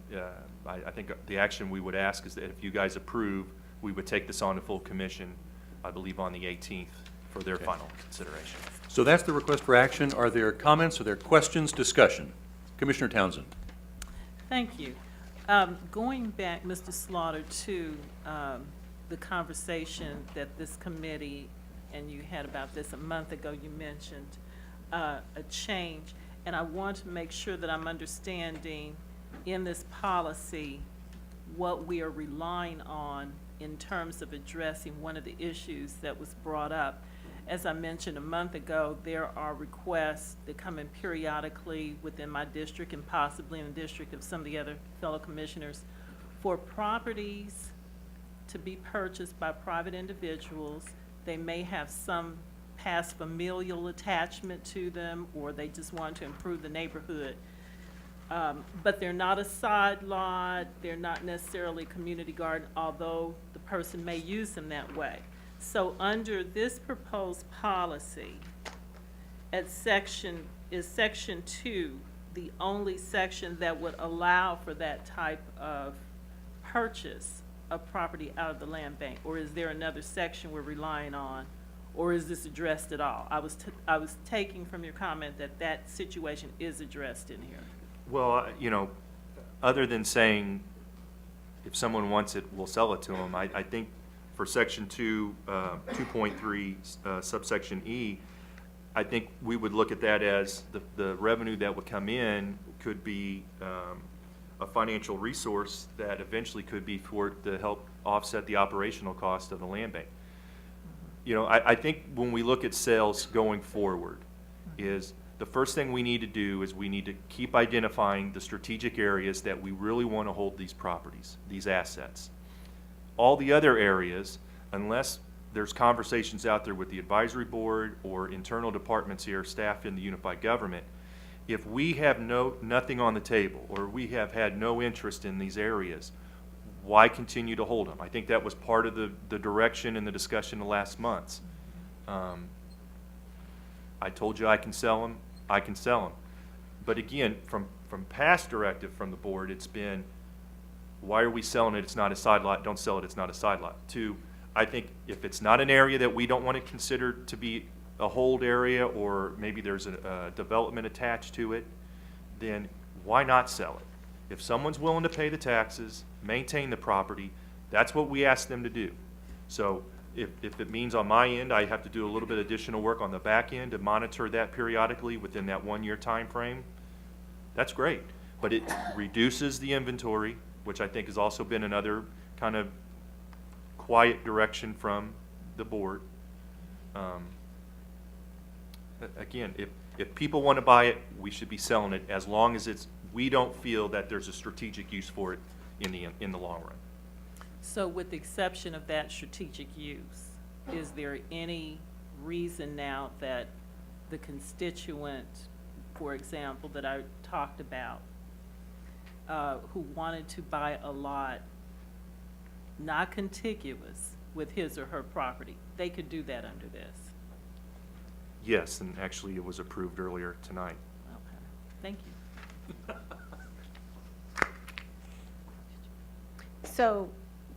I think the action we would ask is that if you guys approve, we would take this on to full commission, I believe on the 18th, for their final consideration. So that's the request for action. Are there comments, are there questions, discussion? Commissioner Townsend. Thank you. Going back, Mr. Slaughter, to the conversation that this committee, and you had about this a month ago, you mentioned a change. And I want to make sure that I'm understanding in this policy what we are relying on in terms of addressing one of the issues that was brought up. As I mentioned a month ago, there are requests that come in periodically within my district and possibly in the district of some of the other fellow commissioners for properties to be purchased by private individuals. They may have some past familial attachment to them, or they just want to improve the neighborhood. But they're not a side lot, they're not necessarily community garden, although the person may use them that way. So under this proposed policy, at section 2, the only section that would allow for that type of purchase of property out of the land bank? Or is there another section we're relying on? Or is this addressed at all? I was taking from your comment that that situation is addressed in here. Well, other than saying if someone wants it, we'll sell it to them, I think for section 2, 2.3, subsection E, I think we would look at that as the revenue that would come in could be a financial resource that eventually could be to help offset the operational cost of the land bank. I think when we look at sales going forward, is the first thing we need to do is we need to keep identifying the strategic areas that we really want to hold these properties, these assets. All the other areas, unless there's conversations out there with the advisory board or internal departments here, staff in the unified government, if we have nothing on the table or we have had no interest in these areas, why continue to hold them? I think that was part of the direction and the discussion the last months. I told you I can sell them, I can sell them. But again, from past directive from the board, it's been, why are we selling it? It's not a side lot. Don't sell it. It's not a side lot. Two, I think if it's not an area that we don't want to consider to be a hold area, or maybe there's a development attached to it, then why not sell it? If someone's willing to pay the taxes, maintain the property, that's what we ask them to do. So if it means on my end, I have to do a little bit additional work on the back end to monitor that periodically within that 1 year time frame, that's great. But it reduces the inventory, which I think has also been another kind of quiet direction from the board. Again, if people want to buy it, we should be selling it as long as we don't feel that there's a strategic use for it in the long run. So with the exception of that strategic use, is there any reason now that the constituent, for example, that I talked about, who wanted to buy a lot not contiguous with his or her property, they could do that under this? Yes, and actually it was approved earlier tonight. Okay, thank you. So,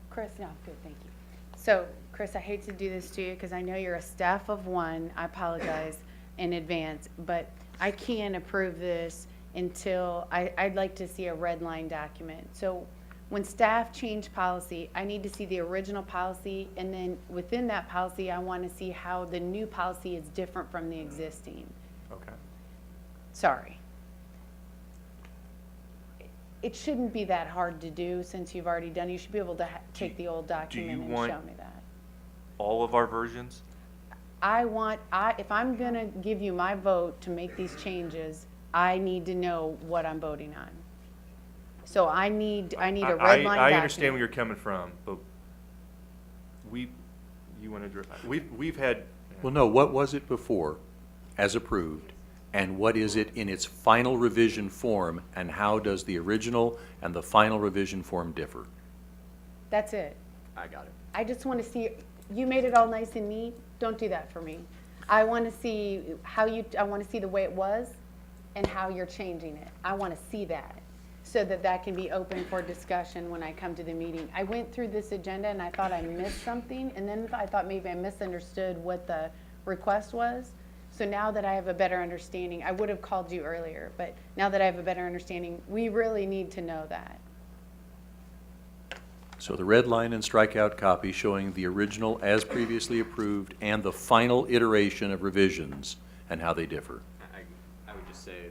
Chris, no, good, thank you. So, Chris, I hate to do this to you because I know you're a staff of one. I apologize in advance, but I can't approve this until I'd like to see a red line document. So, when staff change policy, I need to see the original policy, and then within that policy, I want to see how the new policy is different from the existing. Okay. Sorry. It shouldn't be that hard to do since you've already done. You should be able to take the old document and want show me that. All of our versions? If I'm gonna give you my vote to make these changes, I need to know what I'm voting on. So I need a red line document. I understand where you're coming from, but we've had. Well, no, what was it before, as approved, and what is it in its final revision form, and how does the original and the final revision form differ? That's it. I got it. I just want to see, you made it all nice and neat. Don't do that for me. I want to see I want to see the way it was and how you're changing it. I want to see that so that can be open for discussion when I come to the meeting. I went through this agenda and I thought I missed something, and then I thought maybe I misunderstood what the request was. So now that I have a better understanding, I would have called you earlier, but now that I have a better understanding, we really need to know that. So the red line and strikeout copy showing the original as previously approved and the final iteration of revisions and how they differ. I would just say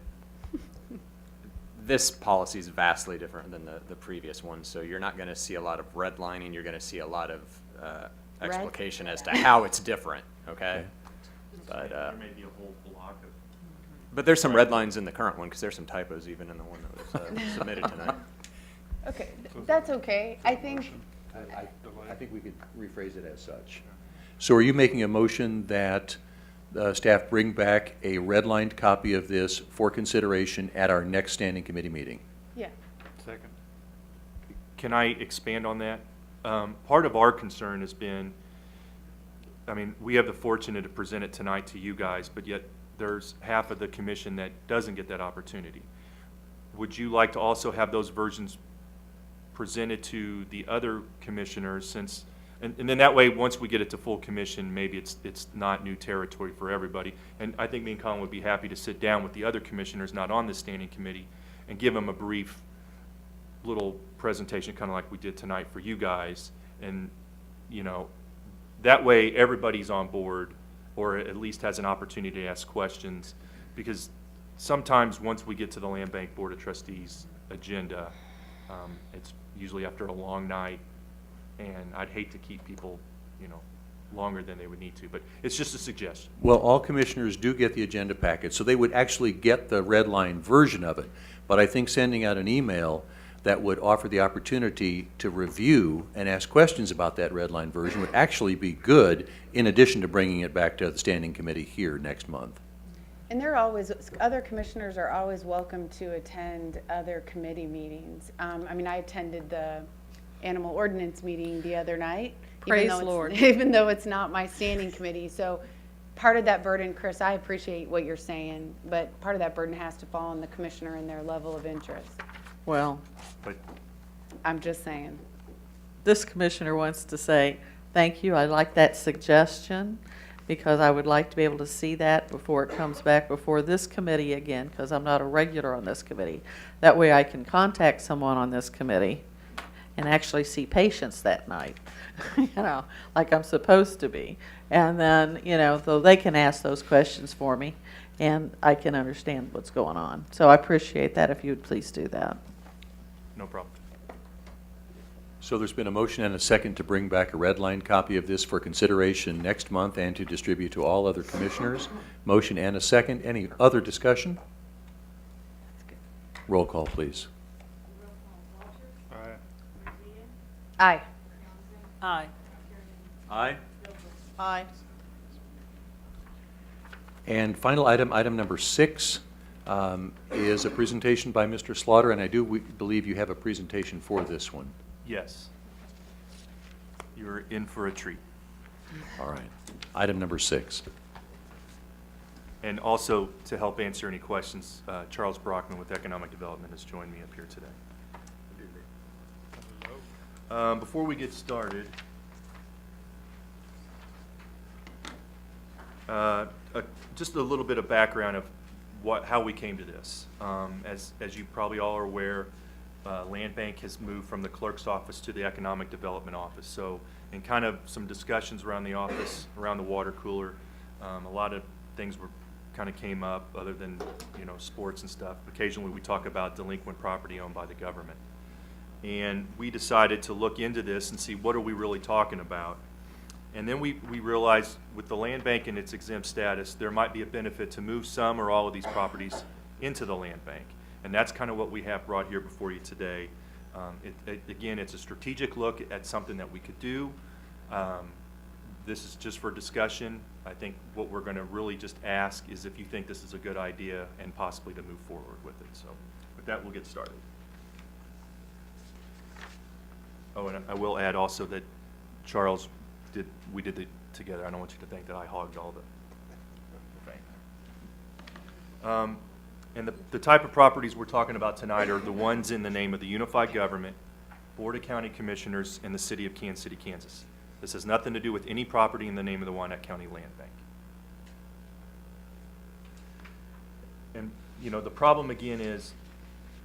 this policy is vastly different than the previous one, so you're not going to see a lot of redlining. You're going to see a lot of explication as to how it's different, okay? But, There may be a whole block of. but there's some red lines in the current one because there's some typos even in the one that was submitted tonight. Okay, that's okay. I think, I think we could rephrase it as such. So are you making a motion that staff bring back a redlined copy of this for consideration at our next standing committee meeting? yeah. Second. Can I expand on that? Part of our concern has been, I mean, we have the fortune to present it tonight to you guys, but yet there's half of the commission that doesn't get that opportunity. Would you like to also have those versions presented to the other commissioners since, and then that way, once we get it to full commission, maybe it's not new territory for everybody. And I think me and Colin would be happy to sit down with the other commissioners not on this standing committee and give them a brief little presentation, kind of like we did tonight for you guys. And, you know, that way everybody's on board, or at least has an opportunity to ask questions. Because sometimes once we get to the Land Bank Board of Trustees agenda, it's usually after a long night, and I'd hate to keep people, you know, longer than they would need to, but it's just a suggestion. Well, all commissioners do get the agenda packet, so they would actually get the red line version of it. But I think sending out an email that would offer the opportunity to review and ask questions about that red line version would actually be good, in addition to bringing it back to the standing committee here next month. And other commissioners are always welcome to attend other committee meetings. I mean, I attended the animal ordinance meeting the other night. Praise Lord. Even though it's not my standing committee. So part of that burden, Chris, I appreciate what you're saying, but part of that burden has to fall on the commissioner and their level of interest. Well, But I'm just saying. this commissioner wants to say, thank you, I like that suggestion, because I would like to be able to see that before it comes back before this committee again, because I'm not a regular on this committee. That way I can contact someone on this committee and actually see patients that night, you know, like I'm supposed to be. And then, you know, though they can ask those questions for me, and I can understand what's going on. So I appreciate that if you would please do that. no problem. So there's been a motion and a second to bring back a red line copy of this for consideration next month and to distribute to all other commissioners. Motion and a second. Any other discussion? Roll call, please. Aye. Aye. Aye. Aye. And final item, item number 6, is a presentation by Mr. Slaughter, and I do believe you have a presentation for this one. Yes. You're in for a treat. All right. Item number 6. And also, to help answer any questions, Charles Brockman with Economic Development has joined me up here today. Before we get started, just a little bit of background of how we came to this. As you probably all are aware, Land Bank has moved from the clerk's office to the Economic Development office. So, in kind of some discussions around the office, around the water cooler, a lot of things kind of came up other than, you know, sports and stuff. Occasionally we talk about delinquent property owned by the government. And we decided to look into this and see what are we really talking about. And then we realized with the land bank and its exempt status, there might be a benefit to move some or all of these properties into the land bank. And that's kind of what we have brought here before you today. Again, it's a strategic look at something that we could do. This is just for discussion. I think what we're going to really just ask is if you think this is a good idea and possibly to move forward with it. So with that, we'll get started. Oh, and I will add also that Charles, we did it together. I don't want you to think that I hogged all the fame. And the type of properties we're talking about tonight are the ones in the name of the Unified Government, Board of County Commissioners, and the City of Kansas City, Kansas. This has nothing to do with any property in the name of the Wyandotte County Land Bank. And, you know, the problem again is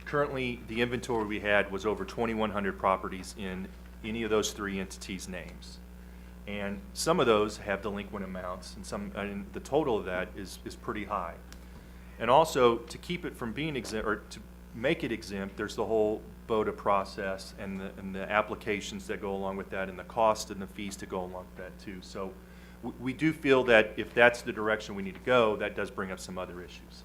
currently the inventory we had was over 2,100 properties in any of those three entities' names. And some of those have delinquent amounts, and the total of that is pretty high. And also, to keep it from being exempt, or to make it exempt, there's the whole BOTA process and the applications that go along with that and the cost and the fees to go along with that too. So we do feel that if that's the direction we need to go, that does bring up some other issues.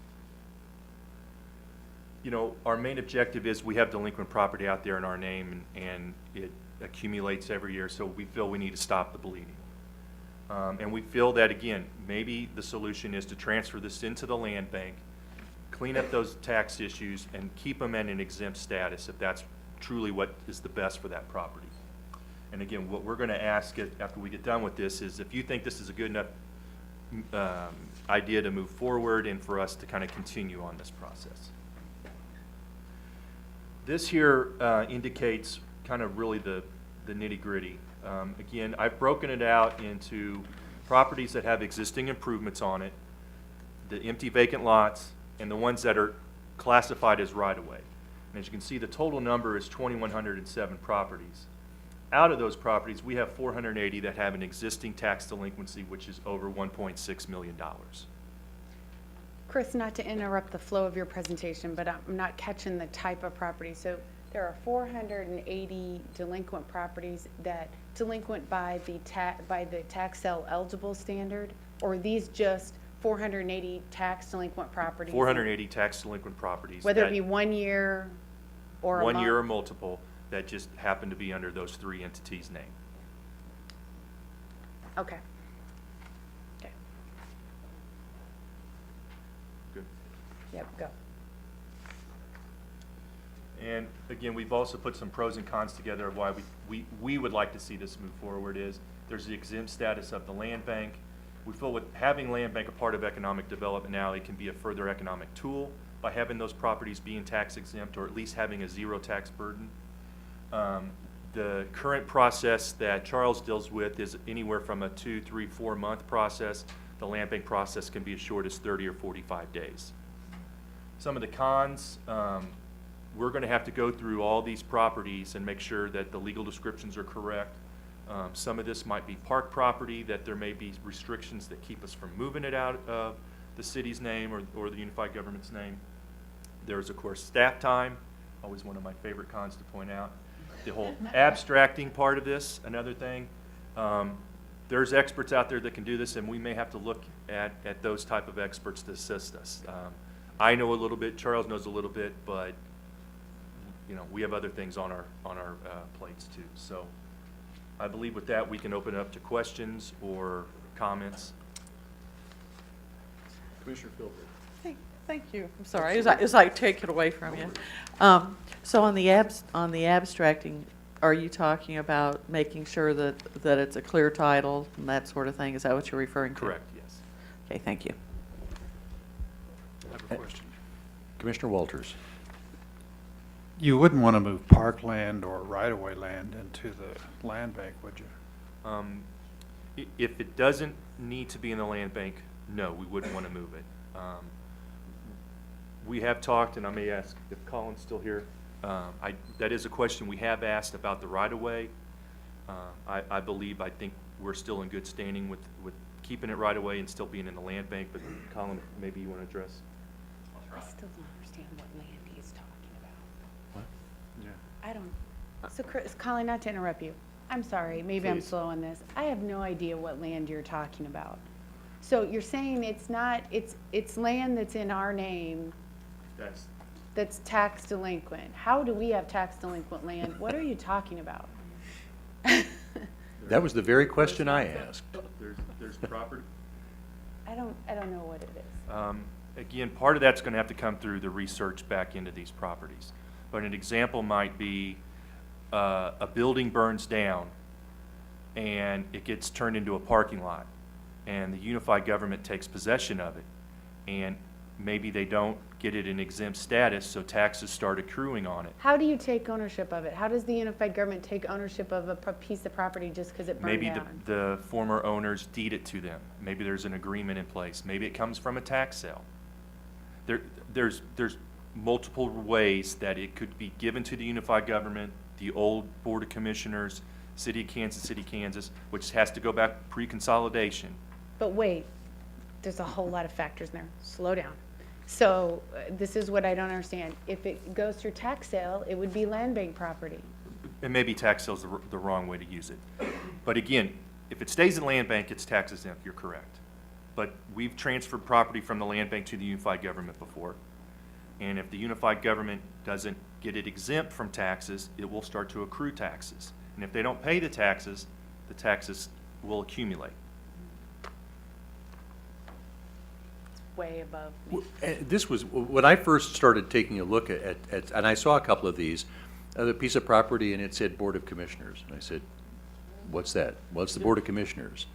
You know, our main objective is we have delinquent property out there in our name and it accumulates every year, so we feel we need to stop the bleeding. And we feel that, again, maybe the solution is to transfer this into the land bank, clean up those tax issues, and keep them in an exempt status if that's truly what is the best for that property. And again, what we're going to ask after we get done with this is if you think this is a good enough idea to move forward and for us to kind of continue on this process. This here indicates kind of really the nitty-gritty. Again, I've broken it out into properties that have existing improvements on it, the empty vacant lots, and the ones that are classified as right-of-way. And as you can see, the total number is 2,107 properties. Out of those properties, we have 480 that have an existing tax delinquency, which is over $1.6 million. Chris, not to interrupt the flow of your presentation, but I'm not catching the type of property. So there are 480 delinquent properties that delinquent by the tax sale eligible standard, or are these just 480 tax delinquent properties? 480 tax delinquent properties. Whether it be 1 year or a month? 1 year or multiple that just happen to be under those three entities' name. Okay. Okay. Good. Yep, go. And again, we've also put some pros and cons together of why we would like to see this move forward is there's the exempt status of the land bank. We feel with having land bank a part of economic development now, it can be a further economic tool by having those properties being tax exempt or at least having a zero tax burden. The current process that Charles deals with is anywhere from a 2, 3, 4 month process. The land bank process can be as short as 30 or 45 days. Some of the cons, we're going to have to go through all these properties and make sure that the legal descriptions are correct. Some of this might be park property, that there may be restrictions that keep us from moving it out of the city's name or the unified government's name. There's, of course, staff time, always one of my favorite cons to point out. The whole abstracting part of this, another thing. There's experts out there that can do this, and we may have to look at those type of experts to assist us. I know a little bit, Charles knows a little bit, but you know, we have other things on our plates too. So I believe with that, we can open it up to questions or comments. Commissioner Philbrick. Thank you. I'm sorry. It's like take it away from you. So on the abstracting, are you talking about making sure that it's a clear title and that sort of thing? Is that what you're referring to? Correct, yes. Okay, thank you. I have a question. Commissioner Walters. You wouldn't want to move parkland or right-of-way land into the land bank, would you? If it doesn't need to be in the land bank, no, we wouldn't want to move it. We have talked, and I may ask if Colin's still here. That is a question we have asked about the right-of-way. I think we're still in good standing with keeping it right-of-way and still being in the land bank, but Colin, maybe you want to address? I still don't understand what land he's talking about. What? I don't, so Chris, Colin, not to interrupt you. I'm sorry, maybe I'm Please. slow on this. I have no idea what land you're talking about. So you're saying it's not, it's land that's in our name that's tax delinquent. How do we have tax delinquent land? What are you talking about? That was the very question I asked. There's property. I don't know what it is. Again, part of that's going to have to come through the research back into these properties. But an example might be a building burns down and it gets turned into a parking lot, and the unified government takes possession of it, and maybe they don't get it in exempt status, so taxes start accruing on it. How do you take ownership of it? How does the unified government take ownership of a piece of property just because it burned Maybe down? the former owners deed it to them. Maybe there's an agreement in place. Maybe it comes from a tax sale. There's multiple ways that it could be given to the unified government, the old Board of Commissioners, City of Kansas, which has to go back pre-consolidation. But wait, there's a whole lot of factors in there. Slow down. So this is what I don't understand. If it goes through tax sale, it would be land bank property. And maybe tax sale's the wrong way to use it. But again, if it stays in land bank, it's tax exempt, you're correct. But we've transferred property from the land bank to the unified government before. And if the unified government doesn't get it exempt from taxes, it will start to accrue taxes. And if they don't pay the taxes will accumulate. Way above me. This was, when I first started taking a look at and I saw a couple of these, a piece of property and it said Board of Commissioners. And I said, what's that? Well, it's the Board of Commissioners.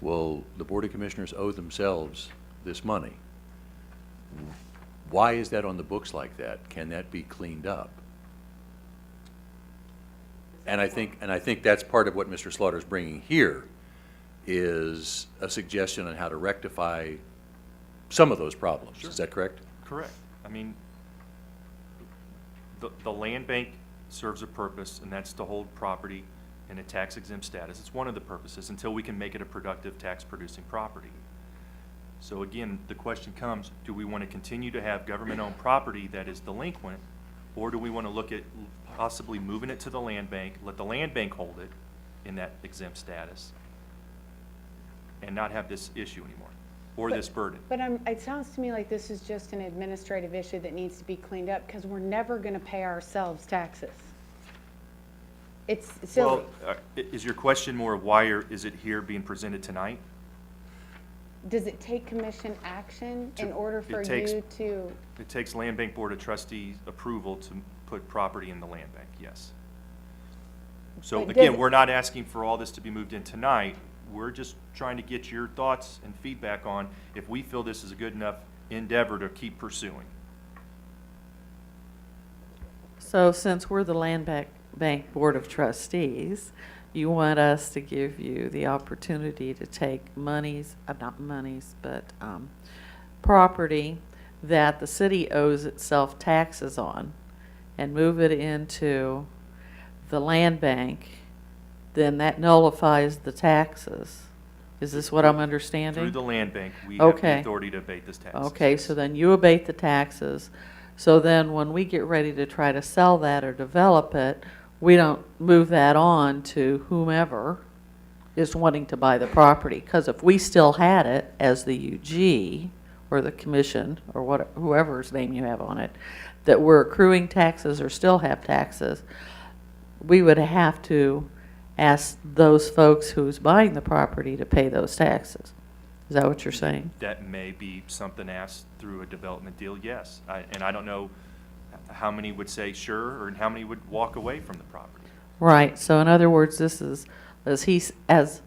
Well, the Board of Commissioners owe themselves this money. Why is that on the books like that? Can that be cleaned up? And I think that's part of what Mr. Slaughter's bringing here is a suggestion on how to rectify some of those problems. Sure. Is that correct? Correct. I mean, the land bank serves a purpose, and that's to hold property in a tax exempt status. It's one of the purposes until we can make it a productive tax producing property. So again, the question comes, do we want to continue to have government owned property that is delinquent, or do we want to look at possibly moving it to the land bank, let the land bank hold it in that exempt status, and not have this issue anymore, or this burden? But it sounds to me like this is just an administrative issue that needs to be cleaned up because we're never going to pay ourselves taxes. It's silly. Well, is your question more of why is it here being presented tonight? Does it take commission action in order for It takes- you to? It takes Land Bank Board of Trustees approval put property in the land bank, yes. So But again, does- we're not asking for all this to be moved in tonight. We're just trying to get your thoughts and feedback on if we feel this is a good enough endeavor to keep pursuing. So since we're the Bank Board of Trustees, you want us to give you the opportunity to take monies, not monies, but property that the city owes itself taxes on and move it into the land bank, then that nullifies the taxes. Is this what I'm understanding? Through the land bank, we have the Okay. authority to abate this tax. Okay, so then you abate the taxes. So then when we get ready to try to sell that or develop it, we don't move that on to whomever is wanting to buy the property. Because if we still had it as the UG or the commission or whoever's name you have on it, that we're accruing taxes or still have taxes, we would have to ask those folks who's buying the property to pay those taxes. Is that what you're saying? That may be something asked through a development deal, yes. And I don't know how many would say sure, or how many would walk away from the property. Right. So in other words, this is, as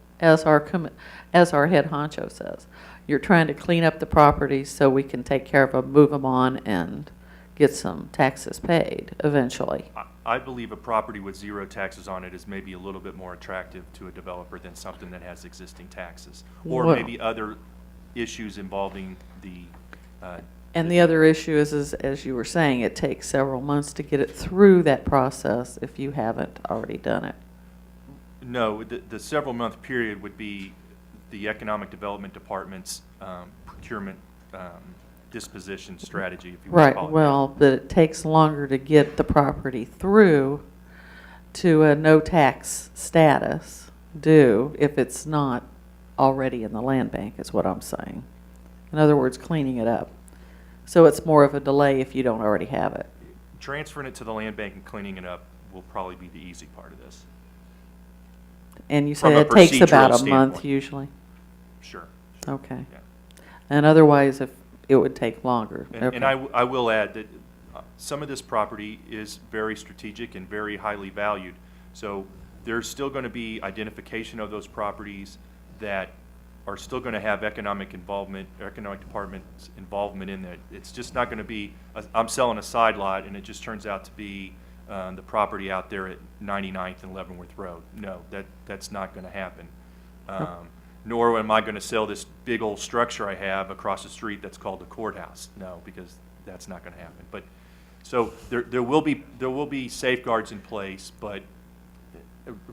our head honcho says, you're trying to clean up the properties so we can take care of them, move them on, and get some taxes paid eventually. I believe a property with zero taxes on it is maybe a little bit more attractive to a developer than something that has existing taxes. Or Well- maybe other issues involving the, And the other issue is, as you were saying, it takes several months to get it through that process if you haven't already done it. no, the several month period would be the Economic Development Department's procurement disposition strategy, if you want to Right, call it that. well, but it takes longer to get the property through to a no tax status due if it's not already in the land bank, is what I'm saying. In other words, cleaning it up. So it's more of a delay if you don't already have it. Transferring it to the land bank and cleaning it up will probably be the easy part of this. And you From say a it takes about procedural a month standpoint. usually? Sure. Okay. Yeah. And otherwise, if it would take longer. And Okay. I will add that some of this property is very strategic and very highly valued. So there's still going to be identification of those properties that are still going to have economic department's involvement in it. It's just not going to be, I'm selling a side lot and it just turns out to be the property out there at 99th and Leavenworth Road. No, that's not going to happen. Nor am I going to sell this big old structure I have across the street that's called the courthouse. No, because that's not going to happen. But so there will be safeguards in place, but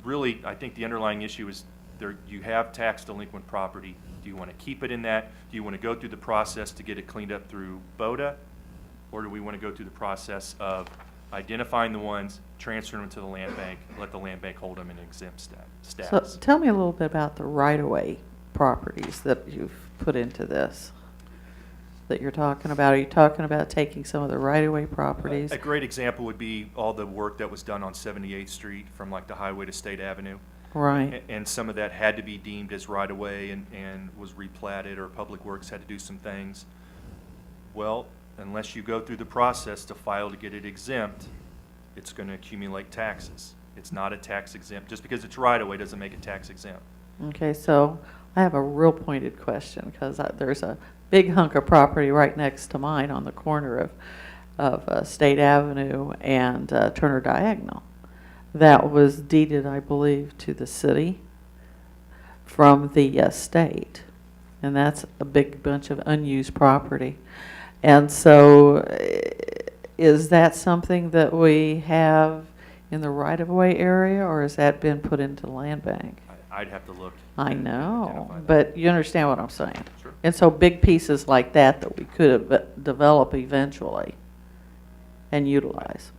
really I think the underlying issue is you have tax delinquent property. Do you want to keep it in that? Do you want to go through the process to get it cleaned up through BODA? Or do we want to go through the process of identifying the ones, transferring them to the land bank, let the land bank hold them in exempt status? So tell me a little bit about the right-of-way properties that you've put into this, that you're talking about. Are you talking about taking some of the right-of-way properties? A great example would be all the work that was done on 78th Street from like the highway to State Avenue. Right. And some of that had to be deemed as right-of-way and was replatted, or Public Works had to do some things. Well, unless you go through the process to file to get it exempt, it's going to accumulate taxes. It's not a tax exempt. Just because it's right-of-way doesn't make it tax exempt. Okay, so I have a real pointed question, because there's a big hunk of property right next to mine on the corner of State Avenue and Turner Diagonal that was deeded, I believe, to the city from the state. And that's a big bunch of unused property. And so is that something that we have in the right-of-way area, or has that been put into the land bank? I'd have to look. I and know, identify that. but you understand what I'm saying? Sure. And so big pieces like that we could develop eventually and utilize.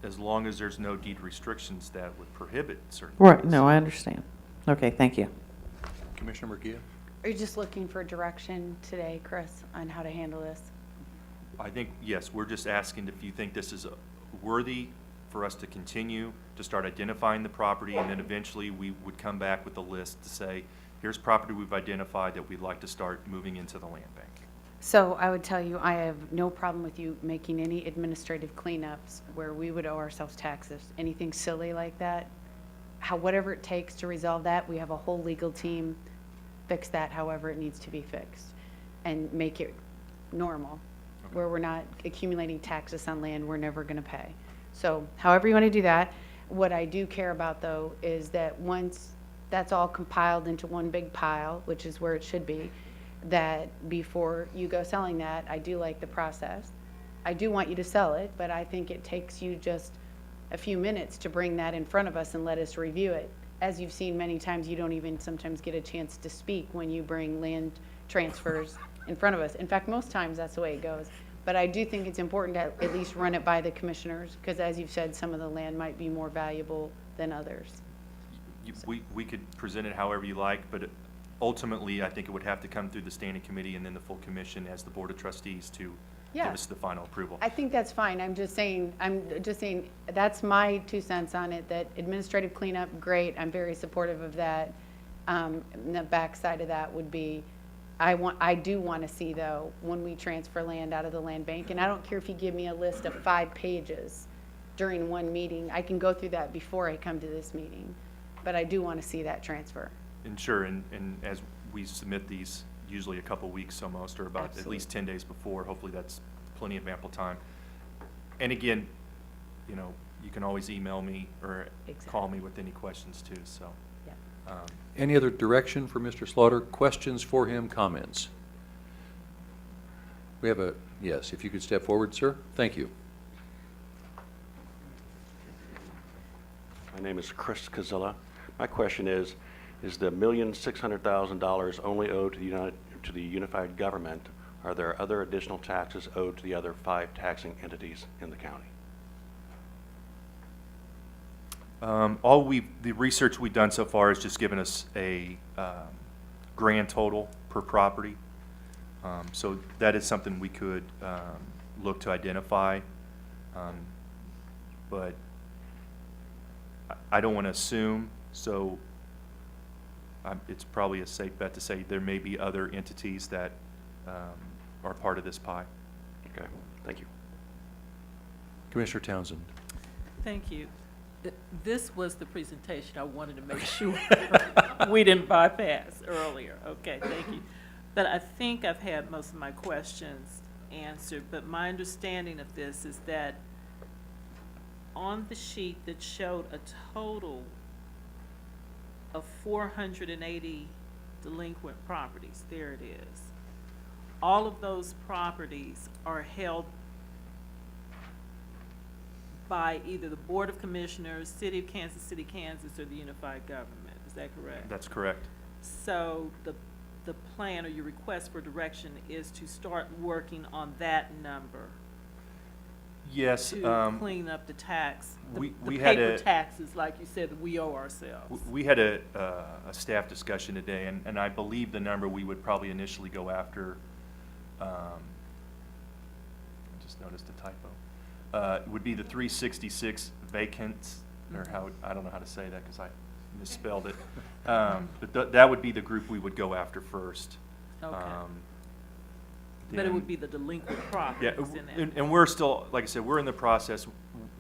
As long as there's no deed restrictions that would prohibit certain Right, things. no, I understand. Okay, thank you. Commissioner Murguia? Are you just looking for direction today, Chris, on how to handle this? I think, yes, we're just asking if you think this is worthy for us to continue to start identifying the property, and then eventually we would come back with a list to say, here's property we've identified that we'd like to start moving into the land bank. So I would tell you, I have no problem with you making any administrative cleanups where we would owe ourselves taxes, anything silly like that. Whatever it takes to resolve that, we have a whole legal team, fix that however it needs to be fixed, and make it normal, where we're not accumulating taxes on land we're never gonna pay. So however you wanna do that, what I do care about though is that once that's all compiled into one big pile, which is where it should be, that before you go selling that, I do like the process. I do want you to sell it, but I think it takes you just a few minutes to bring that in front of us and let us review it. As you've seen many times, you don't even sometimes get a chance to speak when you bring land transfers in front of us. In fact, most times that's the way it goes. But I do think it's important to at least run it by the commissioners, because as you've said, some of the land might be more valuable than others. We could present it however you like, but ultimately, I think it would have to come through the standing committee and then the full commission as the Board of Trustees to give Yeah. us the final approval. I think that's fine. I'm just saying, that's my 2 cents on it, that administrative cleanup, great. I'm very supportive of that. And the backside of that would be, I do want to see though, when we transfer land out of the land bank, and I don't care if you give me a list of 5 pages during one meeting, I can go through that before I come to this meeting. But I do want to see that transfer. And sure, and as we submit these, usually a couple weeks almost, or about at least 10 days before, hopefully that's plenty of ample time. And again, you know, you can always email me or call me with any questions too, so. Yeah. Any other direction for Mr. Slaughter? Questions for him, comments? We have yes, if you could step forward, sir. Thank you. My name is Chris Kazilla. My question is the $1,600,000 only owed to the unified government? Are there other additional taxes owed to the other 5 taxing entities in the county? The research we've done so far has just given us a grand total per property. So that is something we could look to identify. But I don't want to assume, so it's probably a safe bet to say there may be other entities that are part of this pie. Okay, thank you. Commissioner Townsend. Thank you. This was the presentation I wanted to make sure we didn't bypass earlier. Okay, thank you. But I think I've had most of my questions answered, but my understanding of this is that on the sheet that showed a total of 480 delinquent properties, there it is. All of those properties are held by either the Board of Commissioners, City of Kansas City, Kansas, or the unified government. Is that correct? That's correct. So the plan or your request for direction is to start working on that number Yes. to clean up the tax, we the had paper a- taxes, like you said, that we owe ourselves. We had a staff discussion today, and I believe the number we would probably initially go after, I just noticed a typo, would be the 366 vacants, or how, I don't know how to say that because I misspelled it. But that would be the group we would go after first. Okay. But then- it would be the delinquent Yeah, properties in that. and we're still, like I said, we're in the process.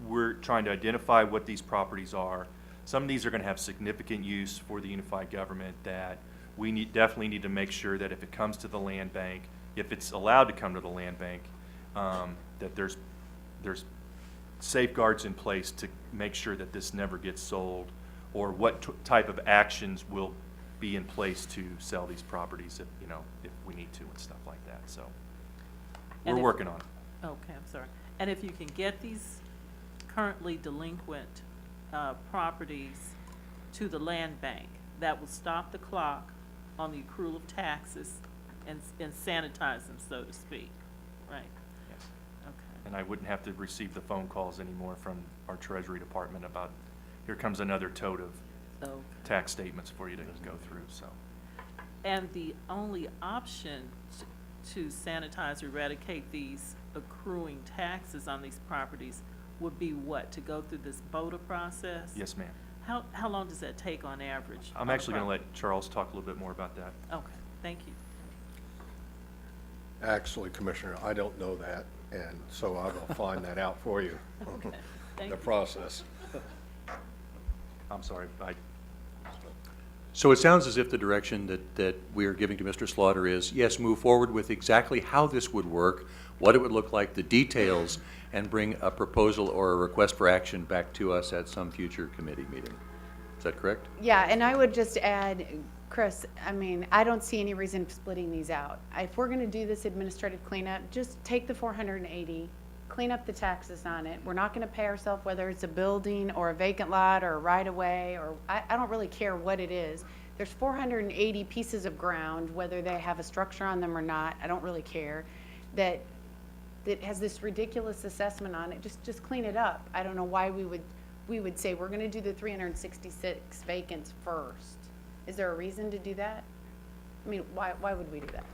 We're trying to identify what these properties are. Some of these are going to have significant use for the unified government that we definitely need to make sure that if it comes to the land bank, if it's allowed to come to the land bank, that there's safeguards in place to make sure that this never gets sold, or what type of actions will be in place to sell these properties if we need to and stuff like that. So And we're if- working on it. Okay, I'm sorry. And if you can get these currently delinquent properties to the land bank, that will stop the clock on the accrual of taxes and sanitize them, so to speak, right? Yes. Okay. And I wouldn't have to receive the phone calls anymore from our Treasury Department about, here comes another tote of Okay. tax statements for you to go through, so. And the only option to sanitize or eradicate these accruing taxes on these properties would be what? To go through this BOTA process? Yes, ma'am. How long does that take on average? I'm actually going to let Charles talk a little bit more about that. Okay, thank you. Actually, Commissioner, I don't know that, and so I will find that out for you. Thank The you. process. I'm sorry, So it sounds as if the direction that we are giving to Mr. Slaughter is, yes, move forward with exactly how this would work, what it would look like, the details, and bring a proposal or a request for action back to us at some future committee meeting. Is that correct? Yeah, and I would just add, Chris, I mean, I don't see any reason for splitting these out. If we're gonna do this administrative cleanup, just take the 480, clean up the taxes on it. We're not gonna pay ourselves whether it's a building or a vacant lot or a right-of-way, or, I don't really care what it is. There's 480 pieces of ground, whether they have a structure on them or not, I don't really care, that has this ridiculous assessment on it. Just clean it up. I don't know why we would say we're gonna do the 366 vacants first. Is there a reason to do that? I mean, why would we do that?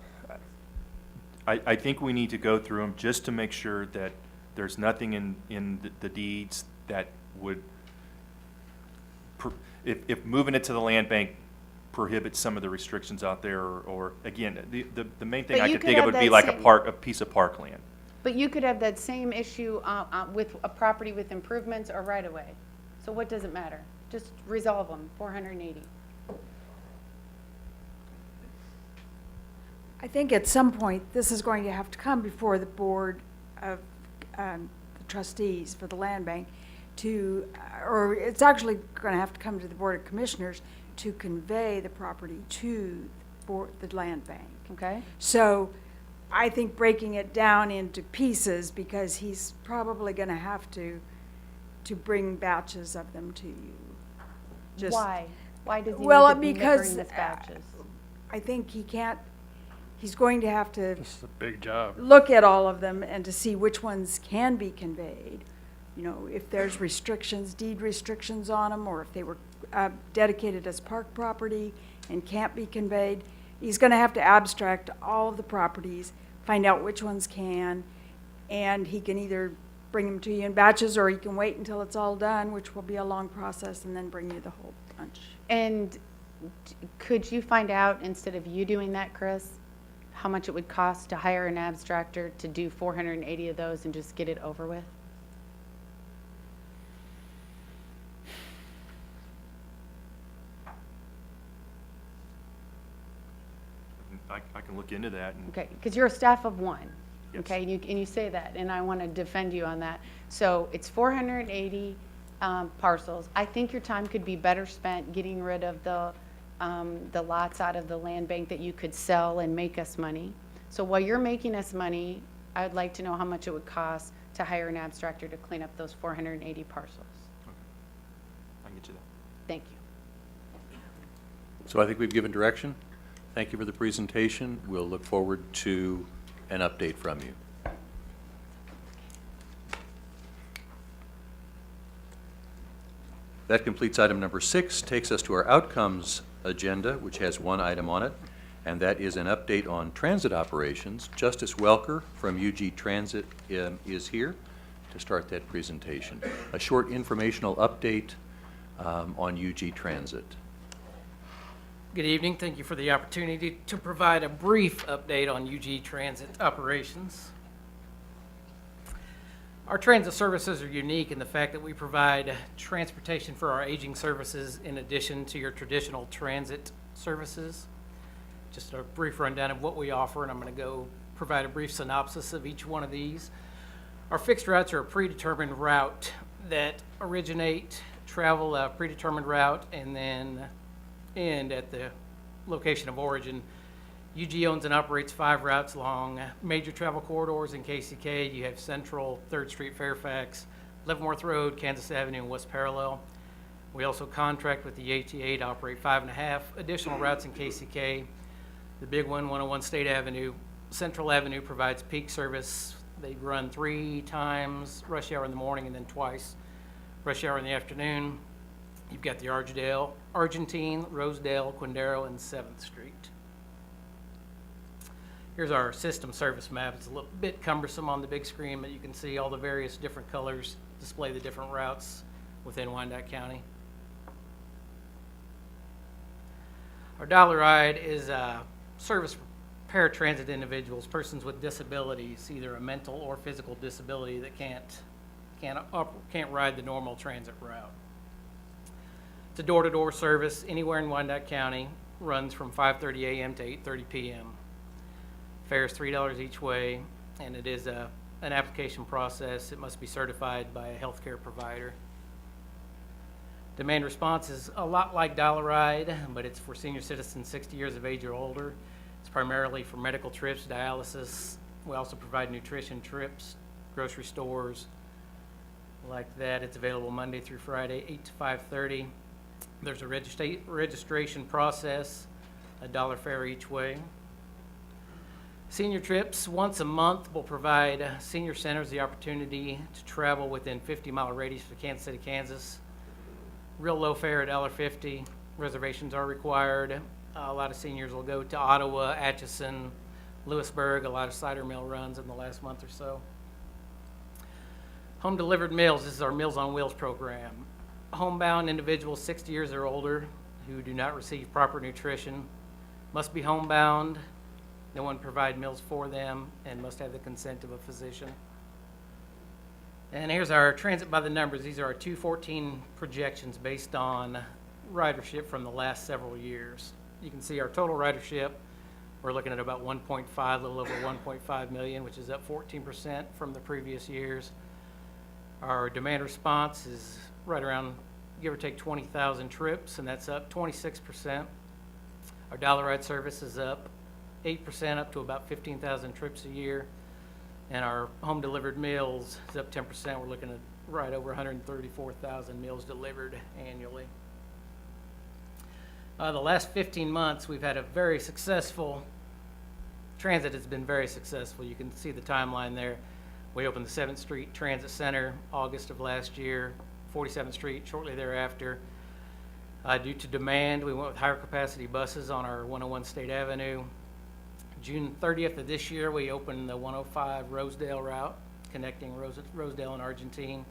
I think we need to go through them just to make sure that there's nothing in the deeds that would, if moving it to the land bank prohibits some of the restrictions out there, or again, the main thing But I you could could think of have would be that like same- a piece of parkland. But you could have that same issue with a property with improvements or right-of-way. So what does it matter? Just resolve them, 480. I think at some point, this is going to have to come before the Board of the Trustees for the Land Bank to, or it's actually going to have to come to the Board of Commissioners to convey the property to the Land Bank. Okay. So I think breaking it down into pieces, because he's probably going to have to bring batches of them to you. Just- Why? Why does he Well, need to bring because this batches? I think he can't, he's going to have to This is a big job. look at all of them and to see which ones can be conveyed. You know, if there's restrictions, deed restrictions on them, or if they were dedicated as park property and can't be conveyed. He's going to have to abstract all of the properties, find out which ones can, and he can either bring them to you in batches, or he can wait until it's all done, which will be a long process, and then bring you the whole bunch. And could you find out, instead of you doing that, Chris, how much it would cost to hire an abstractor to do 480 of those and just get it over with? I can look into that. And Okay, because you're a staff of one. Yes. Okay, and you say that, and I want to defend you on that. So it's 480 parcels. I think your time could be better spent getting rid of the lots out of the land bank that you could sell and make us money. So while you're making us money, I would like to know how much it would cost to hire an abstractor to clean up those 480 parcels. I can get you that. Thank you. So I think we've given direction. Thank you for the presentation. We'll look forward to an update from you. That completes item number 6, takes us to our outcomes agenda, which has one item on it, and that is an update on transit operations. Justice Welker from UG Transit is here to start that presentation. A short informational update on UG Transit. Good evening. Thank you for the opportunity to provide a brief update on UG Transit operations. Our transit services are unique in the fact that we provide transportation for our aging services in addition to your traditional transit services. Just a brief rundown of what we offer, and I'm going to go provide a brief synopsis of each one of these. Our fixed routes are a predetermined route that travel a predetermined route, and then end at the location of origin. UG owns and operates 5 routes along major travel corridors in KCK. You have Central, 3rd Street, Fairfax, Leavenworth Road, Kansas Avenue, and West Parallel. We also contract with the ATA to operate 5.5 additional routes in KCK. The big one, 101 State Avenue. Central Avenue provides peak service. They run 3 times rush hour in the morning and then twice rush hour in the afternoon. You've got the Argentine, Rosedale, Quindaro, and 7th Street. Here's our system service map. It's a little bit cumbersome on the big screen, but you can see all the various different colors display the different routes within Wyandotte County. Our dollar ride is a service paratransit individuals, persons with disabilities, either a mental or physical disability that can't ride the normal transit route. It's a door-to-door service anywhere in Wyandotte County, runs from 5:30 a.m. to 8:30 p.m. Fare is $3 each way, and it is an application process. It must be certified by a healthcare provider. Demand response is a lot like Dollar Ride, but it's for senior citizens 60 years of age or older. It's primarily for medical trips, dialysis. We also provide nutrition trips, grocery stores, like that. It's available Monday through Friday, 8 to 5:30. There's a registration process, $1 fare each way. Senior trips, once a month, will provide senior centers the opportunity to travel within 50-mile radius of Kansas City, Kansas. Real low fare, $1.50. Reservations are required. A lot of seniors will go to Ottawa, Atchison, Lewisburg, a lot of cider mill runs in the last month or so. Home delivered meals, this is our Meals on Wheels program. Homebound individuals 60 years or older who do not receive proper nutrition must be homebound. No one provide meals for them and must have the consent of a physician. And here's our transit by the numbers. These are our 214 projections based on ridership from the last several years. You can see our total ridership. We're looking at about 1.5, a little over 1.5 million, which is up 14% from the previous years. Our demand response is right around, give or take, 20,000 trips, and that's up 26%. Our Dollar Ride service is up 8%, up to about 15,000 trips a year. And our home delivered meals is up 10%. We're looking at right over 134,000 meals delivered annually. The last 15 months, we've had a very successful, transit has been very successful. You can see the timeline there. We opened the 7th Street Transit Center August of last year, 47th Street shortly thereafter. Due to demand, we went with higher capacity buses on our 101 State Avenue. June 30th of this year, we opened the 105 Rosedale route, connecting Rosedale and Argentine.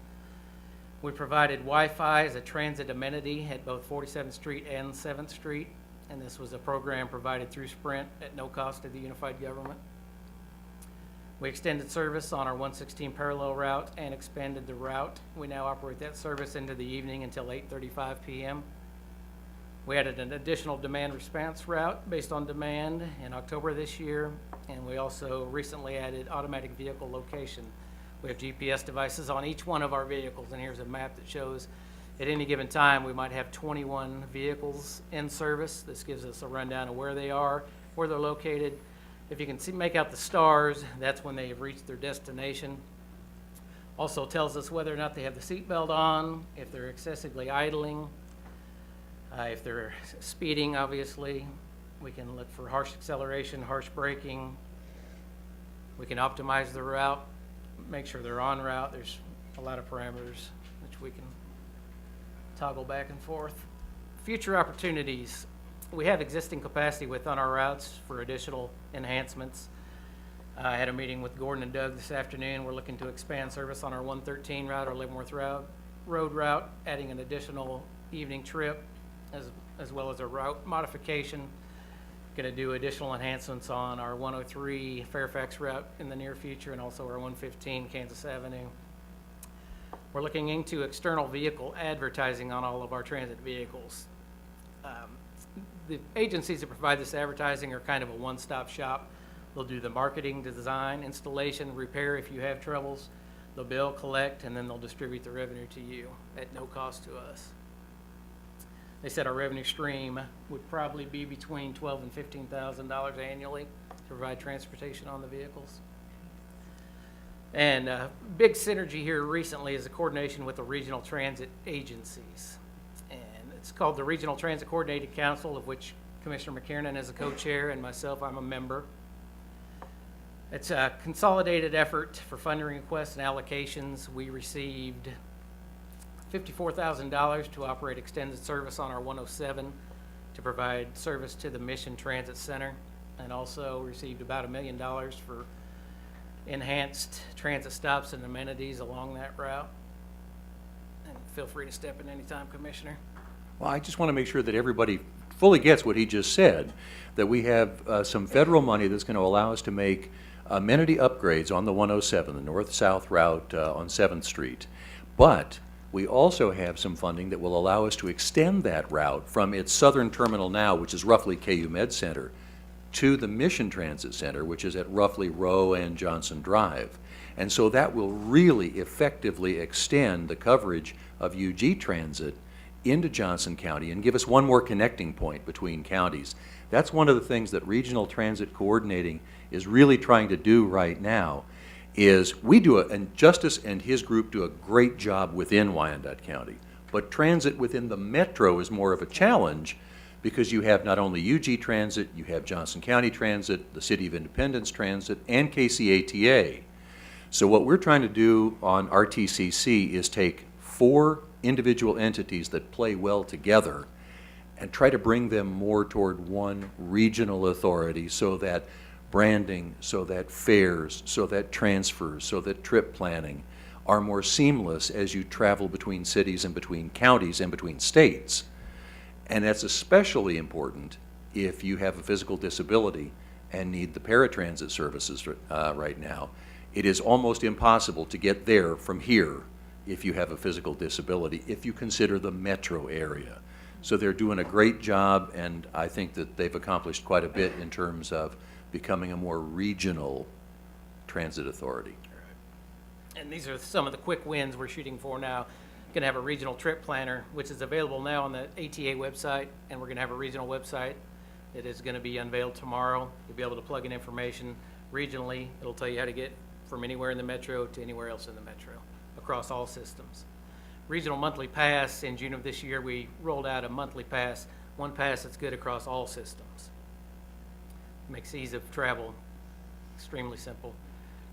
We provided Wi-Fi as a transit amenity at both 47th Street and 7th Street, and this was a program provided through Sprint at no cost to the unified government. We extended service on our 116 parallel route and expanded the route. We now operate that service into the evening until 8:35 p.m. We added an additional demand response route based on demand in October this year, and we also recently added automatic vehicle location. We have GPS devices on each one of our vehicles, and here's a map that shows at any given time we might have 21 vehicles in service. This gives us a rundown of where they are, where they're located. If you can see, make out the stars, that's when they have reached their destination. Also tells us whether or not they have the seatbelt on, if they're excessively idling, if they're speeding, obviously. We can look for harsh acceleration, harsh braking. We can optimize the route, make sure they're on route. There's a lot of parameters which we can toggle back and forth. Future opportunities. We have existing capacity within our routes for additional enhancements. I had a meeting with Gordon and Doug this afternoon. We're looking to expand service on our 113 route, our Leavenworth Road route, adding an additional evening trip, as well as a route modification. Going to do additional enhancements on our 103 Fairfax route in the near future, and also our 115 Kansas Avenue. We're looking into external vehicle advertising on all of our transit vehicles. The agencies that provide this advertising are kind of a one-stop shop. They'll do the marketing, design, installation, repair if you have troubles. They'll bill, collect, and then they'll distribute the revenue to you at no cost to us. They said our revenue stream would probably be between $12,000 and $15,000 annually to provide transportation on the vehicles. And big synergy here recently is the coordination with the regional transit agencies. And it's called the Regional Transit Coordinating Council, of which Commissioner McKiernan is a co-chair and myself, I'm a member. It's a consolidated effort for funding requests and allocations. We received $54,000 to operate extended service on our 107 to provide service to the Mission Transit Center, and also received about $1 million for enhanced transit stops and amenities along that route. And feel free to step in anytime, Commissioner. Well, I just want to make sure that everybody fully gets what he just said, that we have some federal money that's going to allow us to make amenity upgrades on the 107, the north-south route on 7th Street. But we also have some funding that will allow us to extend that route from its southern terminal now, which is roughly KU Med Center, to the Mission Transit Center, which is at roughly Rowe and Johnson Drive. And so that will really effectively extend the coverage of UG Transit into Johnson County and give us one more connecting point between counties. That's one of the things that Regional Transit Coordinating is really trying to do right now, is we do, and Justice and his group do a great job within Wyandotte County, but transit within the metro is more of a challenge because you have not only UG Transit, you have Johnson County Transit, the City of Independence Transit, and KCATA. So what we're trying to do on RTCC is take 4 individual entities that play well together and try to bring them more toward one regional authority, so that branding, so that fares, so that transfers, so that trip planning are more seamless as you travel between cities and between counties and between states. And that's especially important if you have a physical disability and need the paratransit services right now. It is almost impossible to get there from here if you have a physical disability, if you consider the metro area. So they're doing a great job, and I think that they've accomplished quite a bit in terms of becoming a more regional transit authority. And these are some of the quick wins we're shooting for now. Going to have a regional trip planner, which is available now on the ATA website, and we're going to have a regional website that is going to be unveiled tomorrow. You'll be able to plug in information regionally. It'll tell you how to get from anywhere in the metro to anywhere else in the metro across all systems. Regional monthly pass, in June of this year, we rolled out a monthly pass, one pass that's good across all systems. Makes ease of travel extremely simple.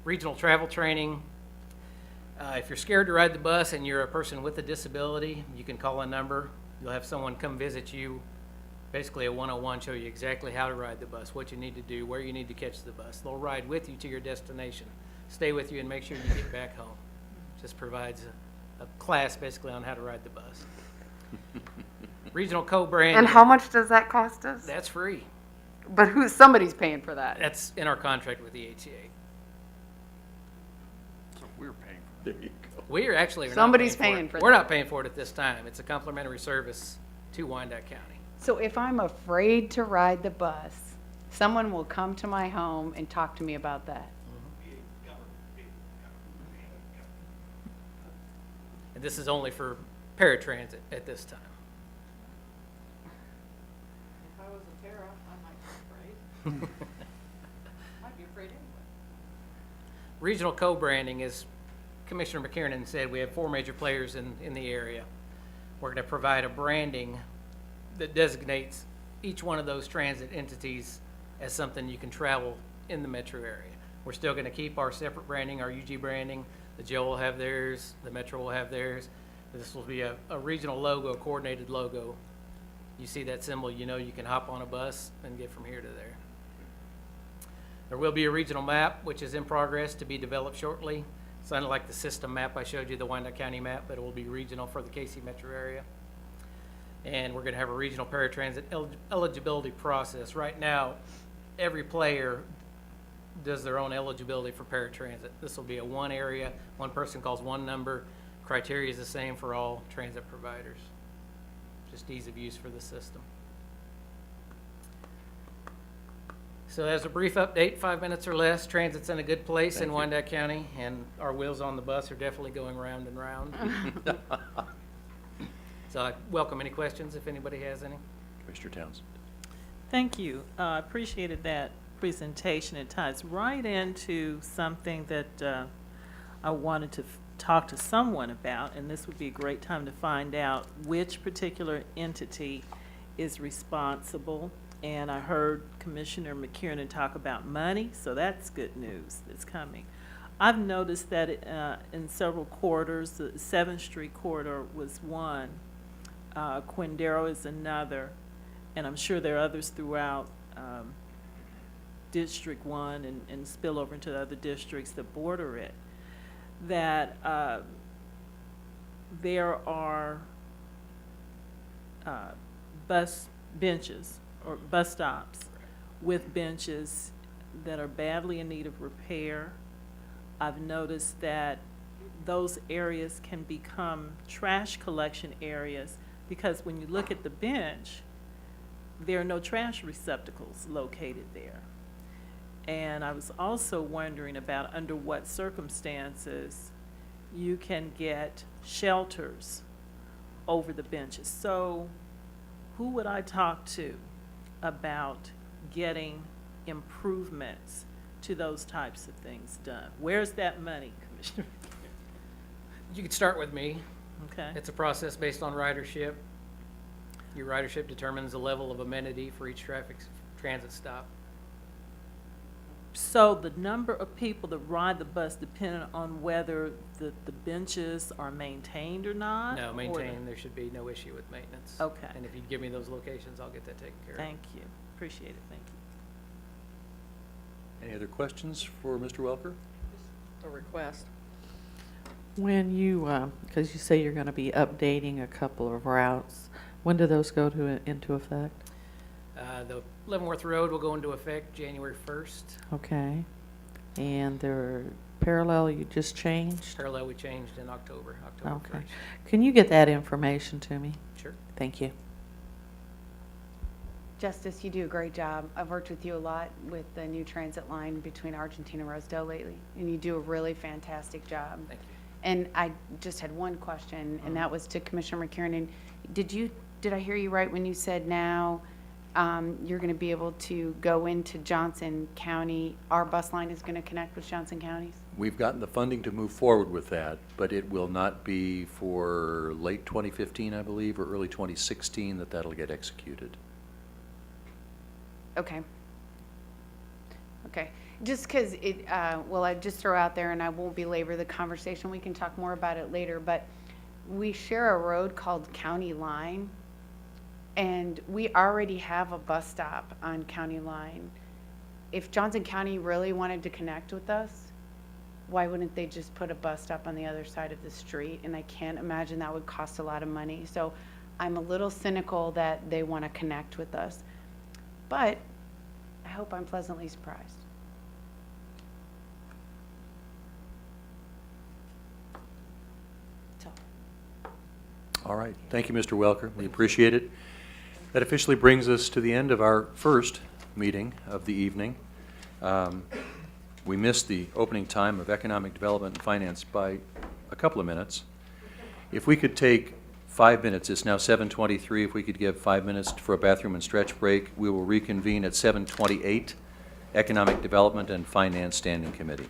Regional travel training. If you're scared to ride the bus and you're a person with a disability, you can call a number. You'll have someone come visit you, basically a 101, show you exactly how to ride the bus, what you need to do, where you need to catch the bus. They'll ride with you to your destination, stay with you, and make sure you get back home. Just provides a class basically on how to ride the bus. Regional co-branding. And how much does that cost us? That's free. But somebody's paying for that. That's in our contract with the ATA. So we're paying for There you go. We are actually not Somebody's paying paying for We're that. not paying for it at this time. It's a complimentary service to Wyandotte County. So if I'm afraid to ride the bus, someone will come to my home and talk to me about that. And this is only for paratransit at this time. If I was a para, I might be afraid. Might be afraid anyway. Regional co-branding, as Commissioner McKiernan said, we have 4 major players in the area. We're going to provide a branding that designates each one of those transit entities as something you can travel in the metro area. We're still going to keep our separate branding, our UG branding. The Joe will have theirs, the metro will have theirs. This will be a regional logo, a coordinated logo. You see that symbol, you know you can hop on a bus and get from here to there. There will be a regional map, which is in progress to be developed shortly. It's not like the system map I showed you, the Wyandotte County map, but it will be regional for the KC metro area. And we're going to have a regional paratransit eligibility process. Right now, every player does their own eligibility for paratransit. This will be a one area, one person calls one number. Criteria is the same for all transit providers. Just ease of use for the system. So as a brief update, 5 minutes or less, transit's in a good place in Wyandotte County, and our wheels on the bus are definitely going round and round. So I welcome any questions if anybody has any. Commissioner Townsend. Thank you. I appreciated that presentation. It ties right into something that I wanted to talk to someone about, and this would be a great time to find out which particular entity is responsible. And I heard Commissioner McKiernan talk about money, so that's good news that's coming. I've noticed that in several corridors, the 7th Street corridor was one, Quindaro is another, and I'm sure there are others throughout District 1 and spill over into the other districts that border it, that there are bus benches or bus stops with benches that are badly in need of repair. I've noticed that those areas can become trash collection areas because when you look at the bench, there are no trash receptacles located there. And I was also wondering about under what circumstances you can get shelters over the benches. So who would I talk to about getting improvements to those types of things done? Where's that money, Commissioner? You could start with me. Okay. It's a process based on ridership. Your ridership determines the level of amenity for each transit stop. So the number of people that ride the bus depending on whether the benches are maintained or not? No, or maintain, there should be no issue with maintenance. Okay. And if you'd give me those locations, I'll get that taken care of. Thank you. Appreciate it. Thank you. Any other questions for Mr. Welker? A request. When you, because you say you're going to be updating a couple of routes, when do those go into effect? The Leavenworth Road will go into effect January 1st. Okay. And the parallel you just changed? Parallel we changed in October Okay. 1st. Can you get that information to me? Sure. Thank you. Justice, you do a great job. I've worked with you a lot with the new transit line between Argentina and Rosedale lately, and you do a really fantastic job. Thank you. And I just had one question, and that was to Commissioner McKiernan. Did I hear you right when you said now you're going to be able to go into Johnson County? Our bus line is going to connect with Johnson County's? We've gotten the funding to move forward with that, but it will not be for late 2015, I believe, or early 2016 that that'll get executed. Okay. Okay. Just because well, I just throw out there, and I won't belabor the conversation. We can talk more about it later, but we share a road called County Line, and we already have a bus stop on County Line. If Johnson County really wanted to connect with us, why wouldn't they just put a bus stop on the other side of the street? And I can't imagine that would cost a lot of money. So I'm a little cynical that they want to connect with us. But I hope I'm pleasantly surprised. So. All right. Thank you, Mr. Welker. We appreciate it. That officially brings us to the end of our first meeting of the evening. We missed the opening time of Economic Development and Finance by a couple of minutes. If we could take 5 minutes, it's now 7:23. If we could give 5 minutes for a bathroom and stretch break, we will reconvene at 7:28, Economic Development and Finance Standing Committee.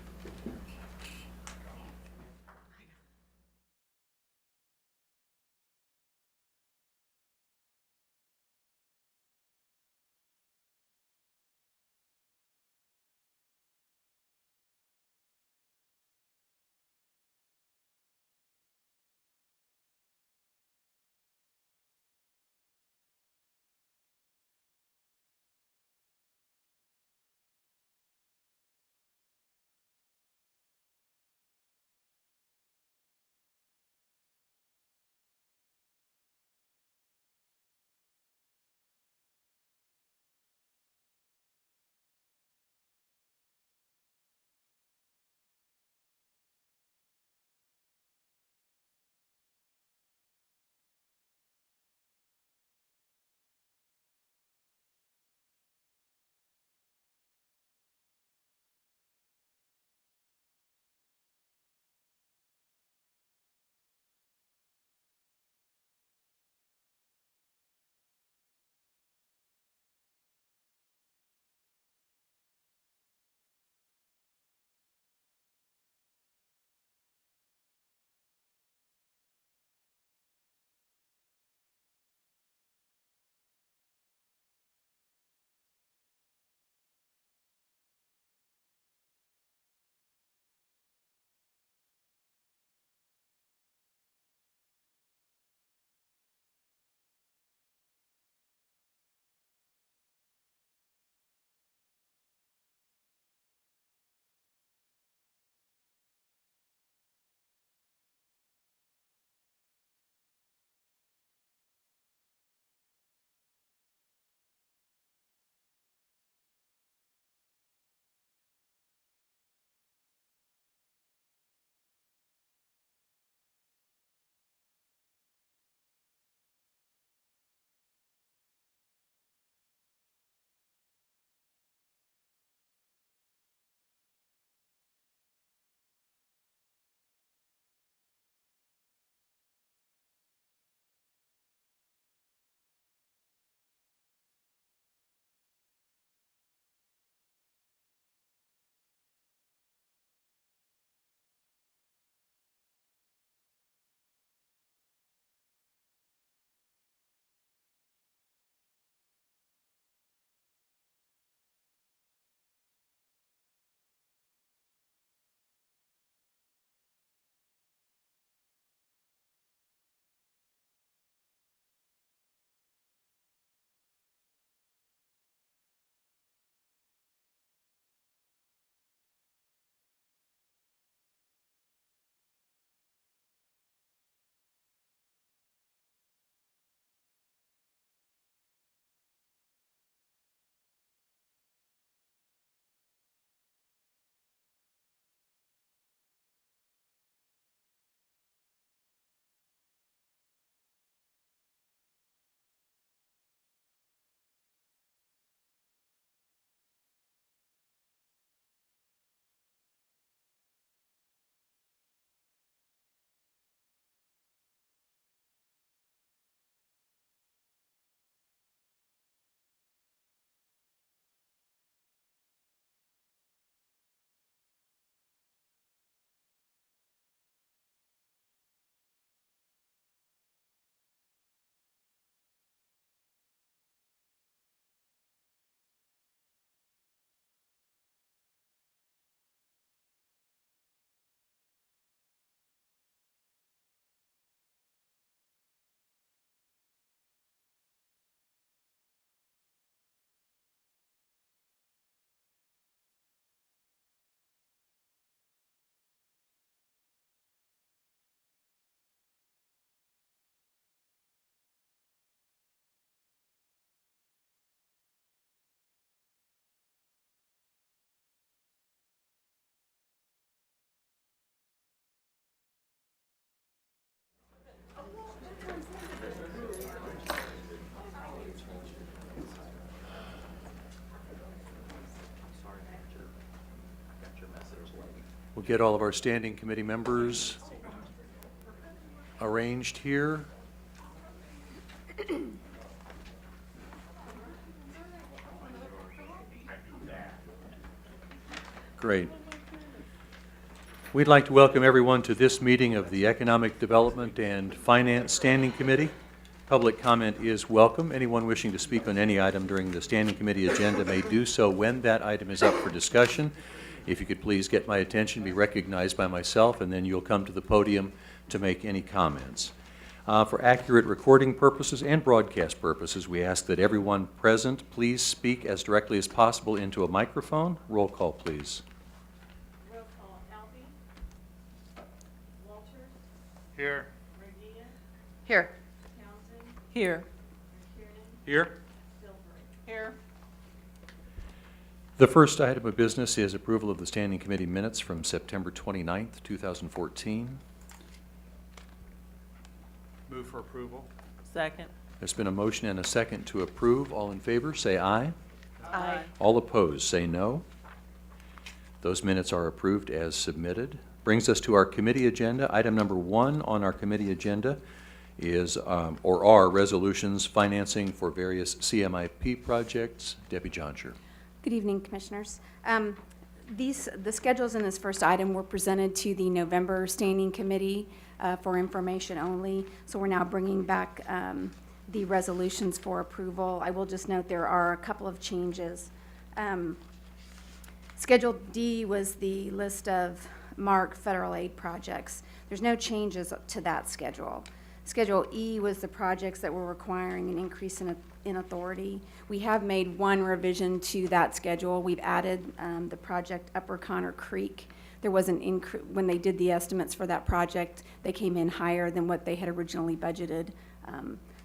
We'll get all of our standing committee members arranged here. Great. We'd like to welcome everyone to this meeting of the Economic Development and Finance Standing Committee. Public comment is welcome. Anyone wishing to speak on any item during the Standing Committee agenda may do so when that item is up for discussion. If you could please get my attention, be recognized by myself, and then you'll come to the podium to make any comments. For accurate recording purposes and broadcast purposes, we ask that everyone present please speak as directly as possible into a microphone. Roll call, please. Roll call, Alby. Walters. Here. Regia. Here. Townsend. Here. McKiernan. Here. Silver. Here. The first item of business is approval of the Standing Committee minutes from September 29th, 2014. Move for approval. Second. There's been a motion and a second to approve. All in favor, say aye. Aye. All opposed, say no. Those minutes are approved as submitted. Brings us to our committee agenda. Item number 1 on our committee agenda is, or are, resolutions financing for various CMIP projects. Debbie Johnsher. Good evening, Commissioners. The schedules in this first item were presented to the November Standing Committee for information only, so we're now bringing back the resolutions for approval. I will just note there are a couple of changes. Schedule D was the list of marked federal aid projects. There's no changes to that schedule. Schedule E was the projects that were requiring an increase in authority. We have made one revision to that schedule. We've added the project Upper Connor Creek. There was an increase, when they did the estimates for that project, they came in higher than what they had originally budgeted.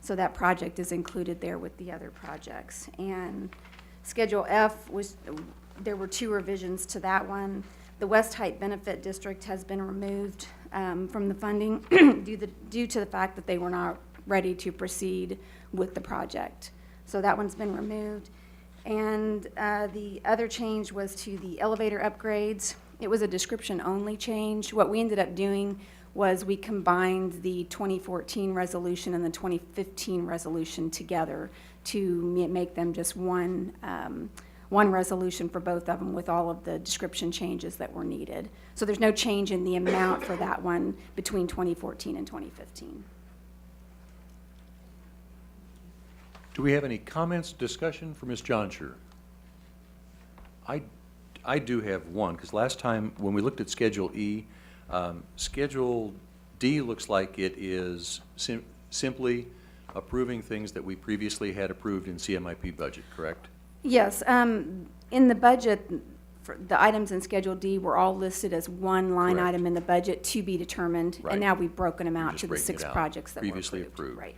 So that project is included there with the other projects. And Schedule F was, there were 2 revisions to that one. The West Height Benefit District has been removed from the funding due to the fact that they were not ready to proceed with the project. So that one's been removed. And the other change was to the elevator upgrades. It was a description-only change. What we ended up doing was we combined the 2014 resolution and the 2015 resolution together to make them just one resolution for both of them with all of the description changes that were needed. So there's no change in the amount for that one between 2014 and 2015. Do we have any comments, discussion for Ms. Johnsher? I do have one, because last time when we looked at Schedule E, Schedule D looks like it is simply approving things that we previously had approved in CMIP budget, correct? Yes, in the budget, the items in Schedule D were all listed as one line Correct. item in the budget to be determined, Right. and now we've broken them out Just to the breaking 6 it out. projects that were Previously approved. approved. Right.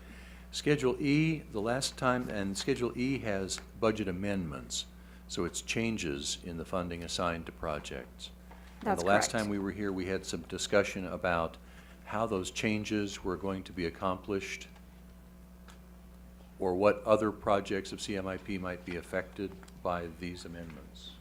Schedule E, the last time, and Schedule E has budget amendments, so it's changes in the funding assigned to projects. And That's the last correct. time we were here, we had some discussion about how those changes were going to be accomplished, or what other projects of CMIP might be affected by these amendments.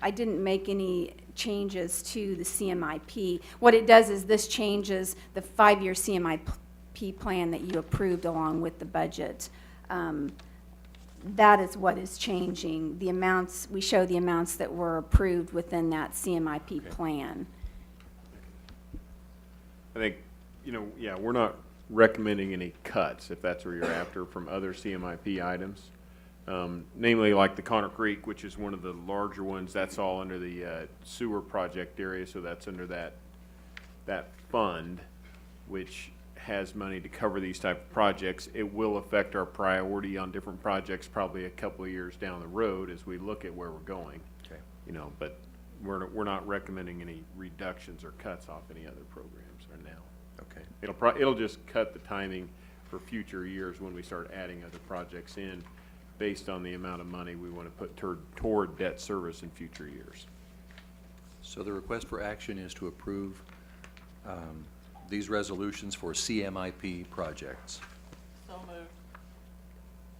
I didn't make any changes to the CMIP. What it does is this changes the 5-year CMIP plan that you approved along with the budget. That is what is changing. The amounts, we show the amounts that were approved within that CMIP plan. I think, yeah, we're not recommending any cuts, if that's where you're after, from other CMIP items. Namely like the Connor Creek, which is one of the larger ones, that's all under the sewer project area, so that's under that fund, which has money to cover these type of projects. It will affect our priority on different projects probably a couple of years down the road as we look at where we're going. Okay. But we're not recommending any reductions or cuts off any other programs right now. Okay. It'll just cut the timing for future years when we start adding other projects in based on the amount of money we want to put toward debt service in future years. So the request for action is to approve these resolutions for CMIP projects. So moved.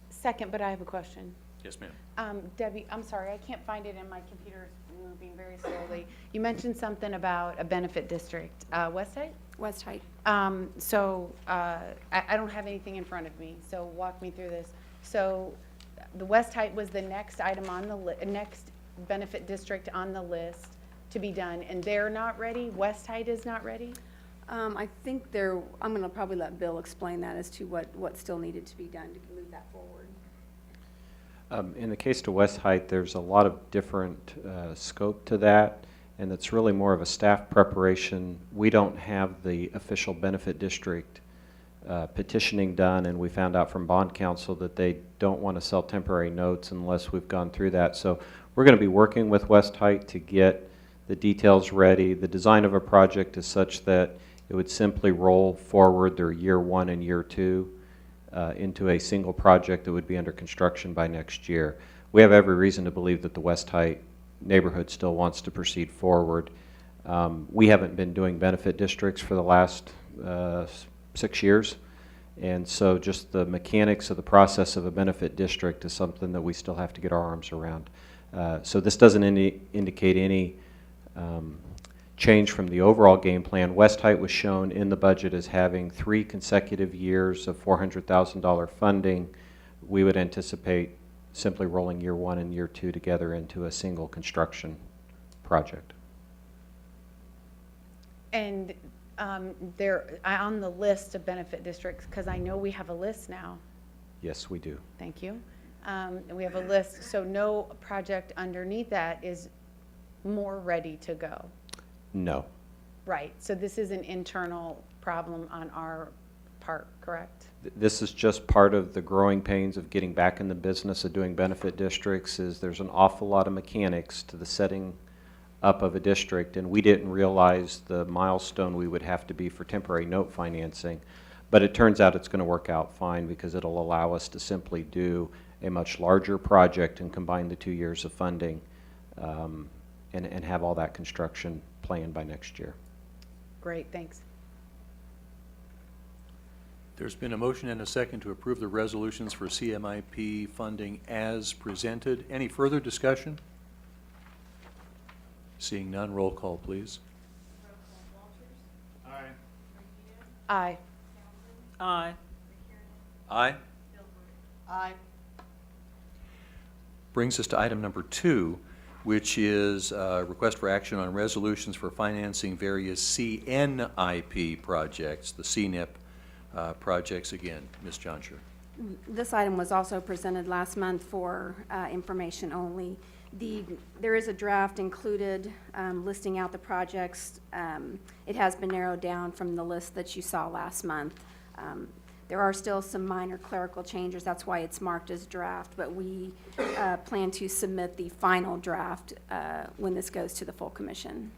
Second, but I have a question. Yes, ma'am. Debbie, I'm sorry, I can't find it, and my computer's moving very slowly. You mentioned something about a benefit district, West Height? West Height. I don't have anything in front of me, so walk me through this. So the West Height was the next item on the next benefit district on the list to be done, and they're not ready? West Height is not ready? I think I'm gonna probably let Bill explain that as to what still needed to be done to move that forward. In the case to West Height, there's a lot of different scope to that, and it's really more of a staff preparation. We don't have the official benefit district petitioning done, and we found out from bond counsel that they don't want to sell temporary notes unless we've gone through that. So we're going to be working with West Height to get the details ready. The design of a project is such that it would simply roll forward their year 1 and year 2 into a single project that would be under construction by next year. We have every reason to believe that the West Height neighborhood still wants to proceed forward. We haven't been doing benefit districts for the last 6 years, and so just the mechanics of the process of a benefit district is something that we still have to get our arms around. So this doesn't indicate any change from the overall game plan. West Height was shown in the budget as having 3 consecutive years of $400,000 funding. We would anticipate simply rolling year 1 and year 2 together into a single construction project. And they're on the list of benefit districts, because I know we have a list now. Yes, we do. Thank you. And we have a list, so no project underneath that is more ready to go. No. Right, so this is an internal problem on our part, correct? This is just part of the growing pains of getting back in the business of doing benefit districts. Is there's an awful lot of mechanics to the setting up of a district, and we didn't realize the milestone we would have to be for temporary note financing. But it turns out it's going to work out fine, because it'll allow us to simply do a much larger project and combine the 2 years of funding and have all that construction planned by next year. Great, thanks. There's been a motion and a second to approve the resolutions for CMIP funding as presented. Any further discussion? Seeing none, roll call, please. Aye. Aye. Aye. Aye. Aye. Brings us to item number 2, which is a request for action on resolutions for financing various CNIP projects, the CNIP projects again. Ms. Johnsher. This item was also presented last month for information only. There is a draft included listing out the projects. It has been narrowed down from the list that you saw last month. There are still some minor clerical changes, that's why it's marked as draft, but we plan to submit the final draft when this goes to the full commission.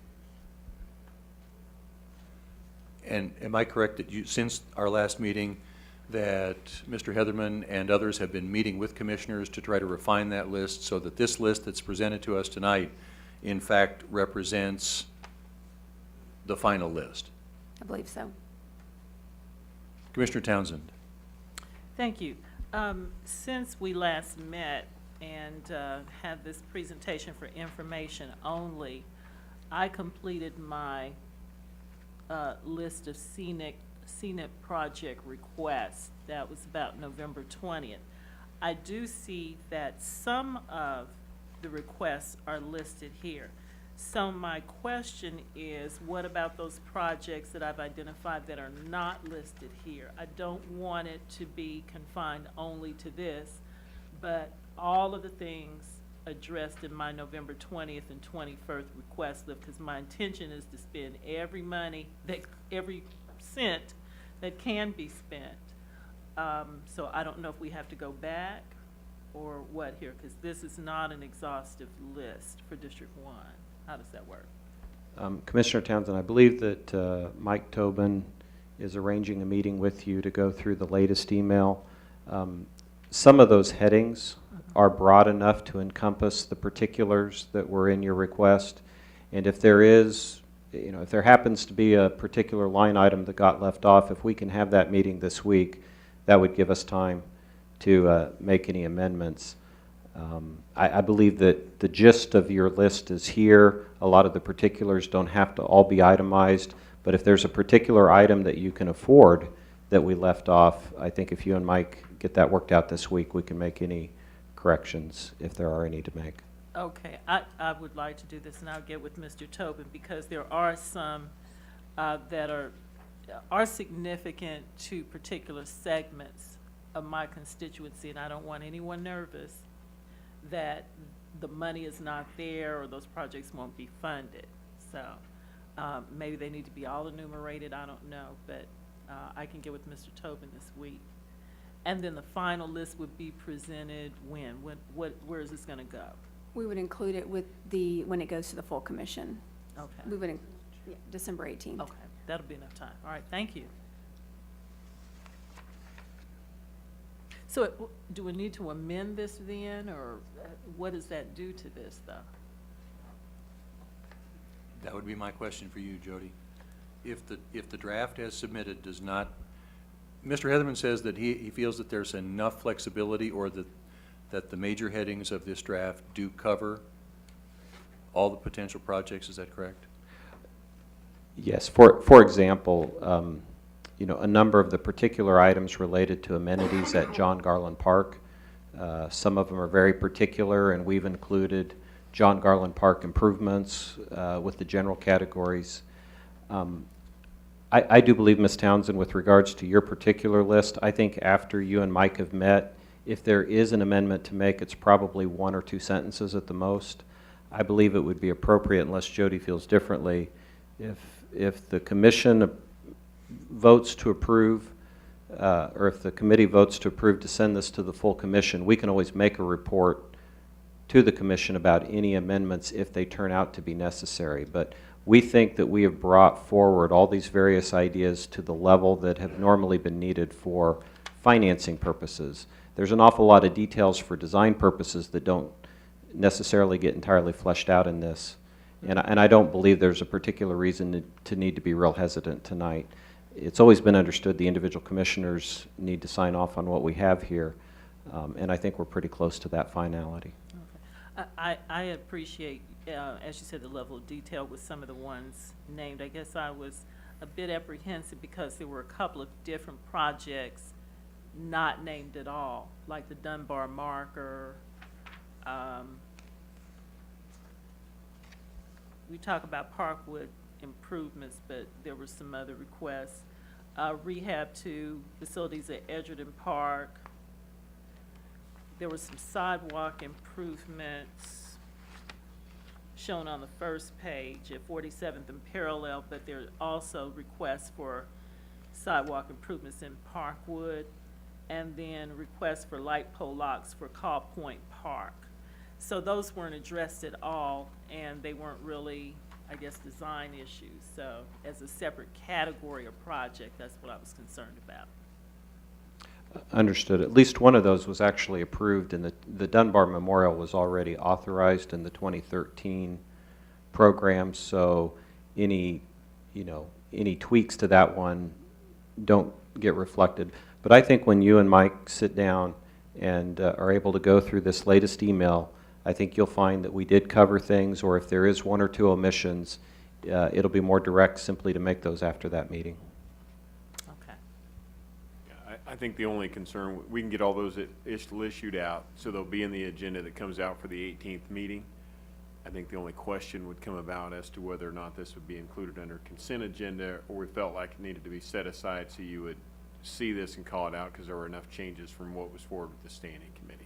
And am I correct that you, since our last meeting, that Mr. Heatherman and others have been meeting with commissioners to try to refine that list so that this list that's presented to us tonight, in fact, represents the final list? I believe so. Commissioner Townsend. Thank you. Since we last met and had this presentation for information only, I completed my list of CNIP project requests. That was about November 20th. I do see that some of the requests are listed here. So my question is, what about those projects that I've identified that are not listed here? I don't want it to be confined only to this, but all of the things addressed in my November 20th and 21st request list, because my intention is to spend every cent that can be spent. So I don't know if we have to go back or what here, because this is not an exhaustive list for District 1. How does that work? Commissioner Townsend, I believe that Mike Tobin is arranging a meeting with you to go through the latest email. Some of those headings are broad enough to encompass the particulars that were in your request. And if there is, if there happens to be a particular line item that got left off, if we can have that meeting this week, that would give us time to make any amendments. I believe that the gist of your list is here. A lot of the particulars don't have to all be itemized, but if there's a particular item that you can afford that we left off, I think if you and Mike get that worked out this week, we can make any corrections if there are any to make. Okay, I would like to do this, and I'll get with Mr. Tobin, because there are some that are significant to particular segments of my constituency, and I don't want anyone nervous that the money is not there or those projects won't be funded. So maybe they need to be all enumerated, I don't know, but I can get with Mr. Tobin this week. And then the final list would be presented when? Where is this gonna go? We would include it with when it goes to the full commission. Okay. We would, December 18th. Okay, that'll be enough time. All right, thank you. So do we need to amend this then, or what does that do to this, though? That would be my question for you, Jody. If the draft as submitted does not, Mr. Heatherman says that he feels that there's enough flexibility, or that the major headings of this draft do cover all the potential projects, is that correct? Yes, for example, you know, a number of the particular items related to amenities at John Garland Park, some of them are very particular, and we've included John Garland Park improvements with the general categories. I do believe, Ms. Townsend, with regards to your particular list, I think after you and Mike have met, if there is an amendment to make, it's probably 1 or 2 sentences at the most. I believe it would be appropriate, unless Jody feels differently, if the commission votes to approve, or if the committee votes to approve to send this to the full commission, we can always make a report to the commission about any amendments if they turn out to be necessary. But we think that we have brought forward all these various ideas to the level that have normally been needed for financing purposes. There's an awful lot of details for design purposes that don't necessarily get entirely fleshed out in this. And I don't believe there's a particular reason to need to be real hesitant tonight. It's always been understood the individual commissioners need to sign off on what we have here, and I think we're pretty close to that finality. Okay. I appreciate, as you said, the level of detail with some of the ones named. I guess I was a bit apprehensive because there were a couple of different projects not named at all, like the Dunbar marker. We talk about Parkwood improvements, but there were some other requests. Rehab to facilities at Edgerton Park. There were some sidewalk improvements shown on the first page at 47th and Parallel, but there are also requests for sidewalk improvements in Parkwood, and then requests for light pole locks for Call Point Park. So those weren't addressed at all, and they weren't really, I guess, design issues. So as a separate category or project, that's what I was concerned about. Understood. At least one of those was actually approved, and the Dunbar Memorial was already authorized in the 2013 program, so any tweaks to that one don't get reflected. But I think when you and Mike sit down and are able to go through this latest email, I think you'll find that we did cover things, or if there is 1 or 2 omissions, it'll be more direct simply to make those after that meeting. Okay. Yeah, I think the only concern, we can get all those issued out, so they'll be in the agenda that comes out for the 18th meeting. I think the only question would come about as to whether or not this would be included under consent agenda, or we felt like it needed to be set aside so you would see this and call it out because there were enough changes from what was forwarded with the standing committee.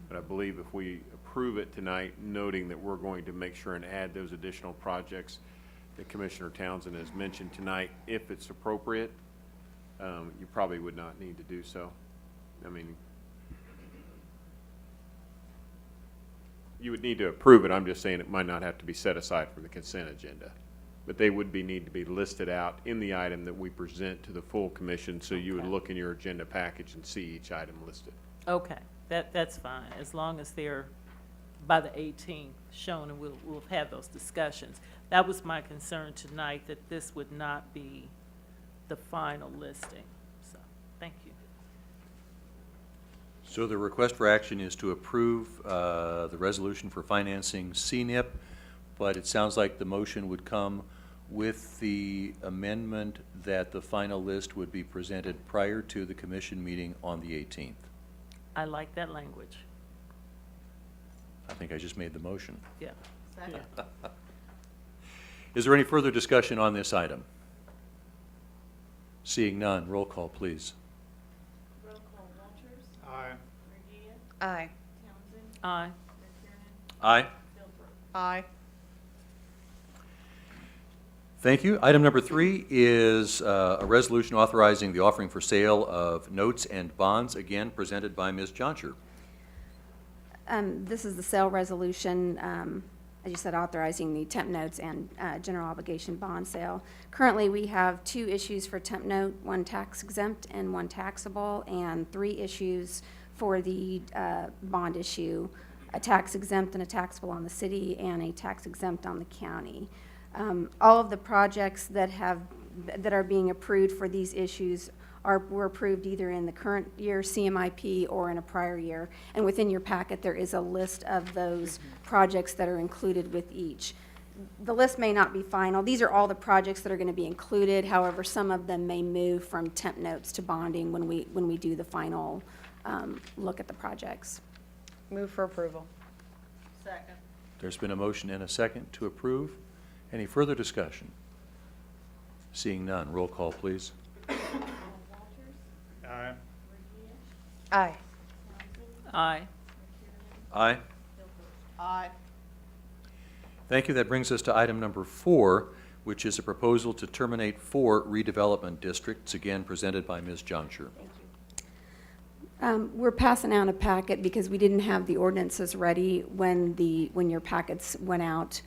But I believe if we approve it tonight, noting that we're going to make sure and add those additional projects that Commissioner Townsend has mentioned tonight, if it's appropriate, you probably would not need to do so. I mean, you would need to approve it. I'm just saying it might not have to be set aside for the consent agenda. But they would need to be listed out in the item that we present to the full commission, so you would look in your agenda package and see each item listed. Okay, that's fine, as long as they're by the 18th shown, and we'll have those discussions. That was my concern tonight, that this would not be the final listing. So, thank you. So the request for action is to approve the resolution for financing CNIP, but it sounds like the motion would come with the amendment that the final list would be presented prior to the commission meeting on the 18th. I like that language. I think I just made the motion. Yeah. Is there any further discussion on this item? Seeing none, roll call, please. Roll call, Walters. Aye. Murguía. Aye. Townsend. Aye. McTiernan. Aye. Philbrook. Aye. Thank you. Item number 3 is a resolution authorizing the offering for sale of notes and bonds, again presented by Ms. Johnsher. This is the sale resolution, as you said, authorizing the temp notes and general obligation bond sale. Currently, we have 2 issues for temp note, 1 tax exempt and 1 taxable, and 3 issues for the bond issue, a tax exempt and a taxable on the city and a tax exempt on the county. All of the projects that are being approved for these issues were approved either in the current year CMIP or in a prior year. And within your packet, there is a list of those projects that are included with each. The list may not be final. These are all the projects that are going to be included. However, some of them may move from temp notes to bonding when we do the final look at the projects. Move for approval. Second. There's been a motion and a second to approve. Any further discussion? Seeing none, roll call, please. Walters. Aye. Murguía. Aye. Townsend. Aye. McTiernan. Aye. Philbrook. Aye. Thank you. That brings us to item number 4, which is a proposal to terminate 4 redevelopment districts, again presented by Ms. Johnsher. We're passing out a packet because we didn't have the ordinances ready when your packets went out.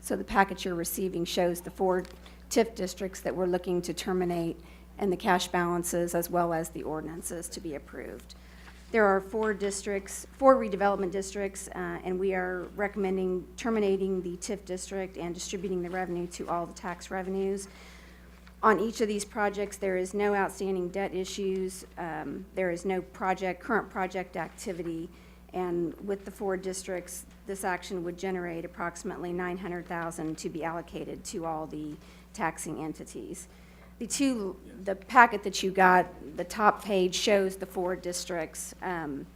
So the packet you're receiving shows the 4 TIF districts that we're looking to terminate and the cash balances as well as the ordinances to be approved. There are 4 redevelopment districts, and we are recommending terminating the TIF district and distributing the revenue to all the tax revenues. On each of these projects, there is no outstanding debt issues. There is no current project activity. And with the 4 districts, this action would generate approximately $900,000 to be allocated to all the taxing entities. The packet that you got, the top page shows the 4 districts and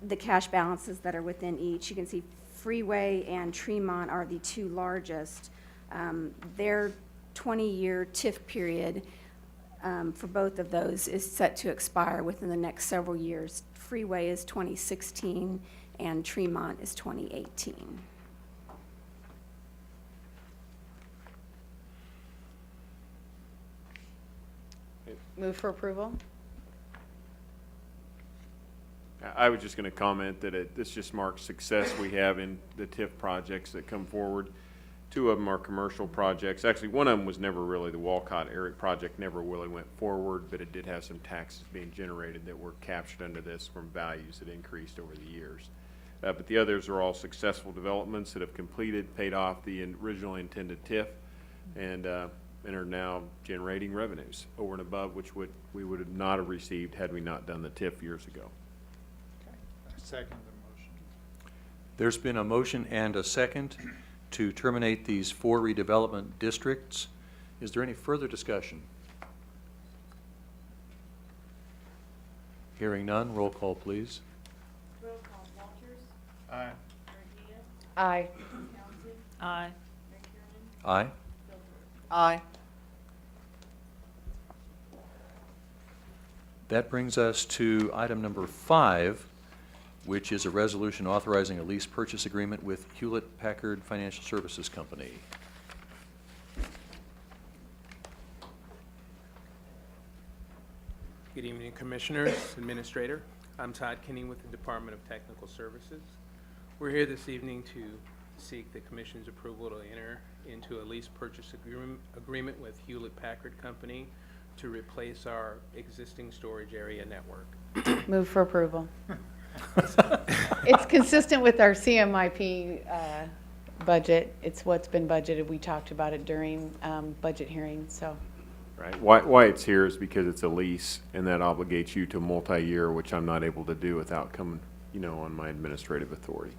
the cash balances that are within each. You can see Freeway and Tremont are the 2 largest. Their 20-year TIF period for both of those is set to expire within the next several years. Freeway is 2016 and Tremont is 2018. Move for approval. I was just going to comment that this just marks success we have in the TIF projects that come forward. 2 of them are commercial projects. Actually, one of them was never really, the Walcott Eric project never really went forward, but it did have some taxes being generated that were captured under this from values that increased over the years. But the others are all successful developments that have completed, paid off the originally intended TIF, and are now generating revenues over and above which we would not have received had we not done the TIF years ago. I second the motion. There's been a motion and a second to terminate these 4 redevelopment districts. Is there any further discussion? Hearing none, roll call, please. Roll call, Walters. Aye. Murguía. Aye. Townsend. Aye. McTiernan. Aye. Philbrook. Aye. That brings us to item number 5, which is a resolution authorizing a lease purchase agreement with Hewlett-Packard Financial Services Company. Good evening, Commissioners, Administrator. I'm Todd Kinney with the Department of Technical Services. We're here this evening to seek the Commission's approval to enter into a lease purchase agreement with Hewlett-Packard Company to replace our existing storage area network. Move for approval. It's consistent with our CMIP budget. It's what's been budgeted. We talked about it during budget hearings, so Right. Why it's here is because it's a lease, and that obligates you to multi-year, which I'm not able to do without coming, on my administrative authority.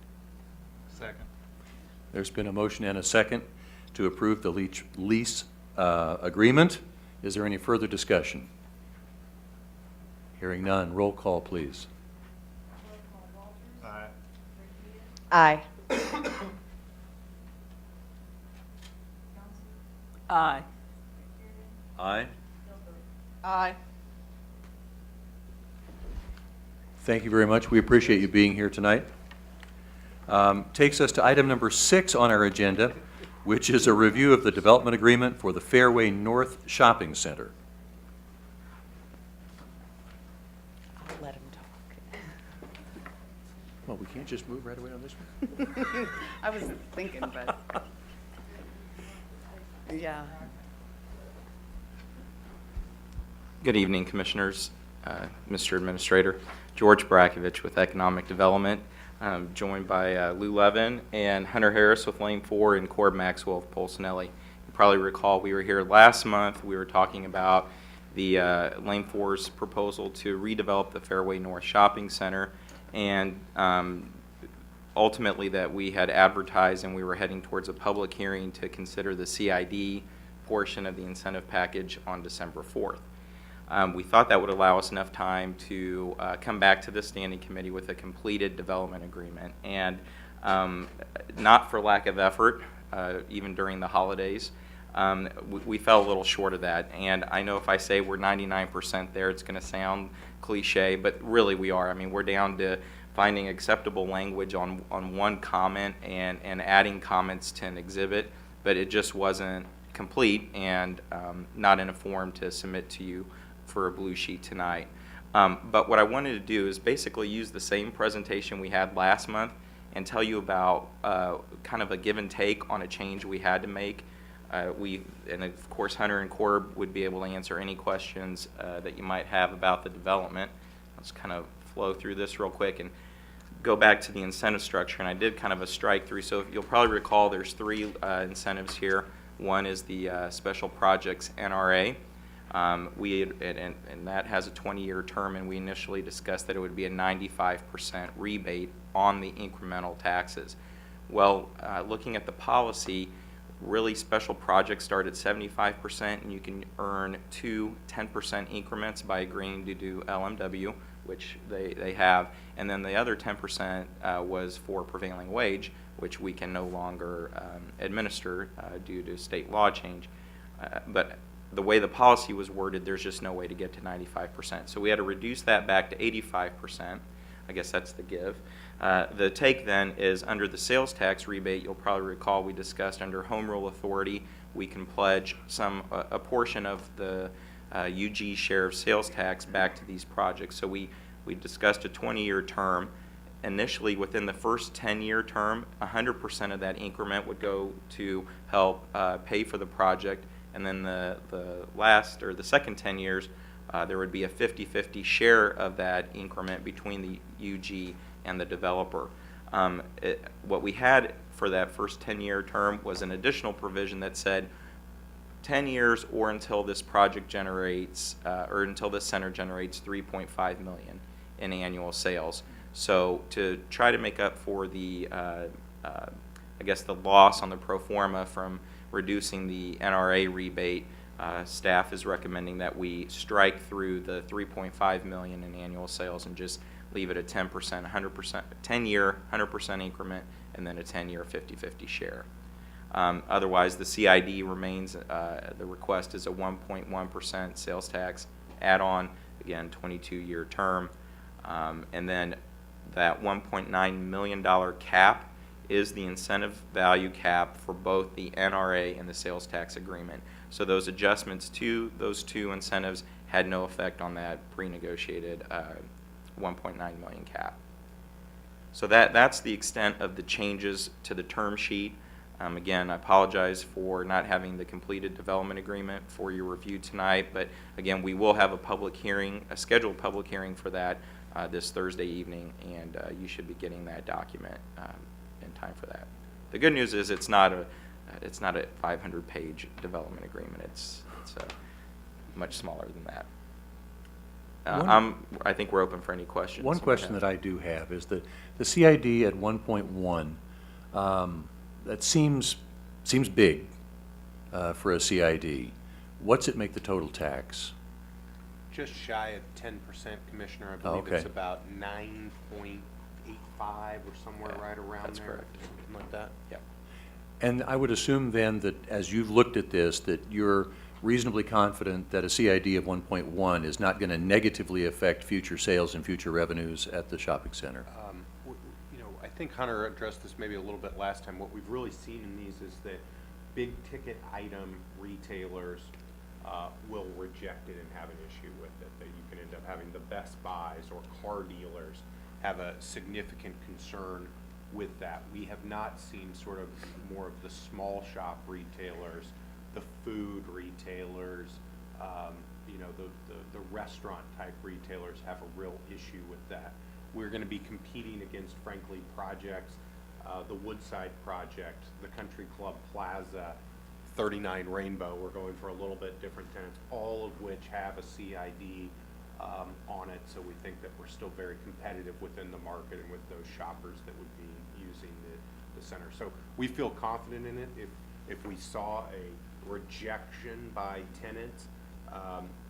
Second. There's been a motion and a second to approve the lease agreement. Is there any further discussion? Hearing none, roll call, please. Aye. Aye. Aye. Aye. Aye. Thank you very much. We appreciate you being here tonight. Takes us to item number 6 on our agenda, which is a review of the development agreement for the Fairway North Shopping Center. I'll let him talk. Well, we can't just move right away on this one. I was thinking, but. Yeah. Good evening, Commissioners, Mr. Administrator. George Brakovich with Economic Development, joined by Lou Levin and Hunter Harris with Lane 4 and Corb Maxwell of Polsinelli. You probably recall we were here last month. We were talking about the Lane 4's proposal to redevelop the Fairway North Shopping Center, and ultimately that we had advertised and we were heading towards a public hearing to consider the CID portion of the incentive package on December 4th. We thought that would allow us enough time to come back to the standing committee with a completed development agreement. And not for lack of effort, even during the holidays, we fell a little short of that. And I know if I say we're 99% there, it's going to sound cliche, but really we are. I mean, we're down to finding acceptable language on one comment and adding comments to an exhibit, but it just wasn't complete and not in a form to submit to you for a blue sheet tonight. But what I wanted to do is basically use the same presentation we had last month and tell you about kind of a give and take on a change we had to make. And of course Hunter and Corb would be able to answer any questions that you might have about the development. Let's kind of flow through this real quick and go back to the incentive structure. And I did kind of a strike through, so you'll probably recall there's 3 incentives here. One is the Special Projects NRA. And that has a 20-year term, and we initially discussed that it would be a 95% rebate on the incremental taxes. Well, looking at the policy, really special projects start at 75%, and you can earn 2 10% increments by agreeing to do LMW, which they have, and then the other 10% was for prevailing wage, which we can no longer administer due to state law change. But the way the policy was worded, there's just no way to get to 95%. So we had to reduce that back to 85%. I guess that's the give. The take then is under the sales tax rebate. You'll probably recall we discussed under Home Rule Authority, we can pledge a portion of the UG share of sales tax back to these projects. So we discussed a 20-year term. Initially, within the first 10-year term, 100% of that increment would go to help pay for the project. And then the last, or the second 10 years, there would be a 50-50 share of that increment between the UG and the developer. What we had for that first 10-year term was an additional provision that said 10 years or until this project generates, or until this center generates $3.5 million in annual sales. So to try to make up for the, I guess, the loss on the pro forma from reducing the NRA rebate, staff is recommending that we strike through the $3.5 million in annual sales and just leave it at 10%, 100%, 10-year, 100% increment, and then a 10-year 50-50 share. Otherwise, the CID remains, the request is a 1.1% sales tax add-on, again, 22-year term. And then that $1.9 million cap is the incentive value cap for both the NRA and the sales tax agreement. So those adjustments to those 2 incentives had no effect on that pre-negotiated $1.9 million cap. So that's the extent of the changes to the term sheet. Again, I apologize for not having the completed development agreement for your review tonight, but again, we will have a public hearing, a scheduled public hearing for that this Thursday evening, and you should be getting that document in time for that. The good news is it's not a 500-page development agreement. It's much smaller than that. I think we're open for any questions. One question that I do have is that the CID at 1.1, that seems big for a CID. What's it make the total tax? Just shy of 10%, Commissioner. I believe it's Okay. about 9.85 or somewhere right around that's there. correct. Something like that. Yeah. And I would assume then that as you've looked at this, that you're reasonably confident that a CID of 1.1 is not going to negatively affect future sales and future revenues at the shopping center. You know, I think Hunter addressed this maybe a little bit last time. What we've really seen in these is that big ticket item retailers will reject it and have an issue with it. That you can end up having the Best Buys or car dealers have a significant concern with that. We have not seen sort of more of the small shop retailers, the food retailers, you know, the restaurant type retailers have a real issue with that. We're going to be competing against, frankly, projects, the Woodside project, the Country Club Plaza, 39 Rainbow. We're going for a little bit different tenants, all of which have a CID on it. So we think that we're still very competitive within the market and with those shoppers that would be using the center. So we feel confident in it. If we saw a rejection by tenants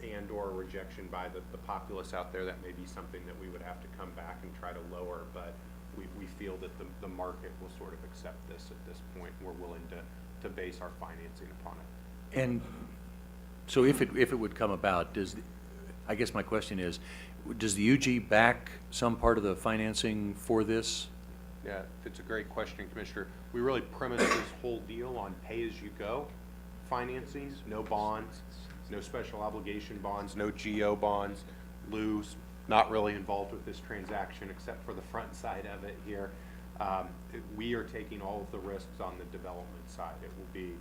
and or a rejection by the populace out there, that may be something that we would have to come back and try to lower. But we feel that the market will sort of accept this at this point. We're willing to base our financing upon it. And so if it would come about, I guess my question is, does the UG back some part of the financing for this? Yeah, it's a great question, Commissioner. We really premise this whole deal on pay-as-you-go financing, no bonds, no special obligation bonds, no GO bonds. Lou's not really involved with this transaction except for the front side of it here. We are taking all of the risks on the development side. It will be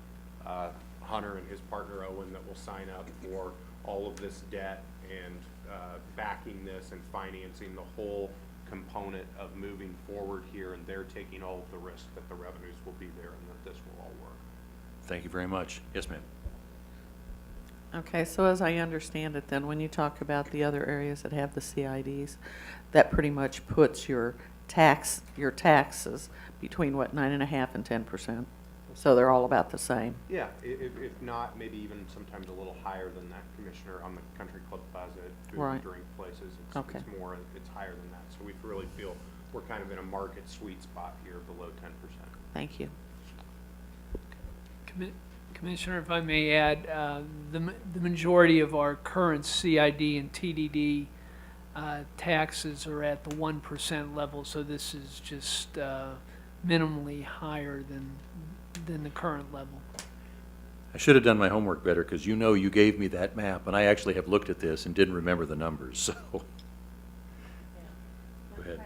Hunter and his partner Owen that will sign up for all of this debt and backing this and financing the whole component of moving forward here, and they're taking all of the risks that the revenues will be there and that this will all work. Thank you very much. Yes, ma'am. Okay, so as I understand it then, when you talk about the other areas that have the CIDs, that pretty much puts your taxes between what, 9.5% and 10%? So they're all about the same? Yeah, if not, maybe even sometimes a little higher than that, Commissioner, on the Country Club Plaza, food and drink places. It's Okay. It's higher than that. So we really feel we're kind of in a market sweet spot here below 10%. Thank you. Commissioner, if I may add, the majority of our current CID and TDD taxes are at the 1% level, so this is just minimally higher than the current level. I should have done my homework better, because you know you gave me that map, and I actually have looked at this and didn't remember the numbers, so. Go ahead.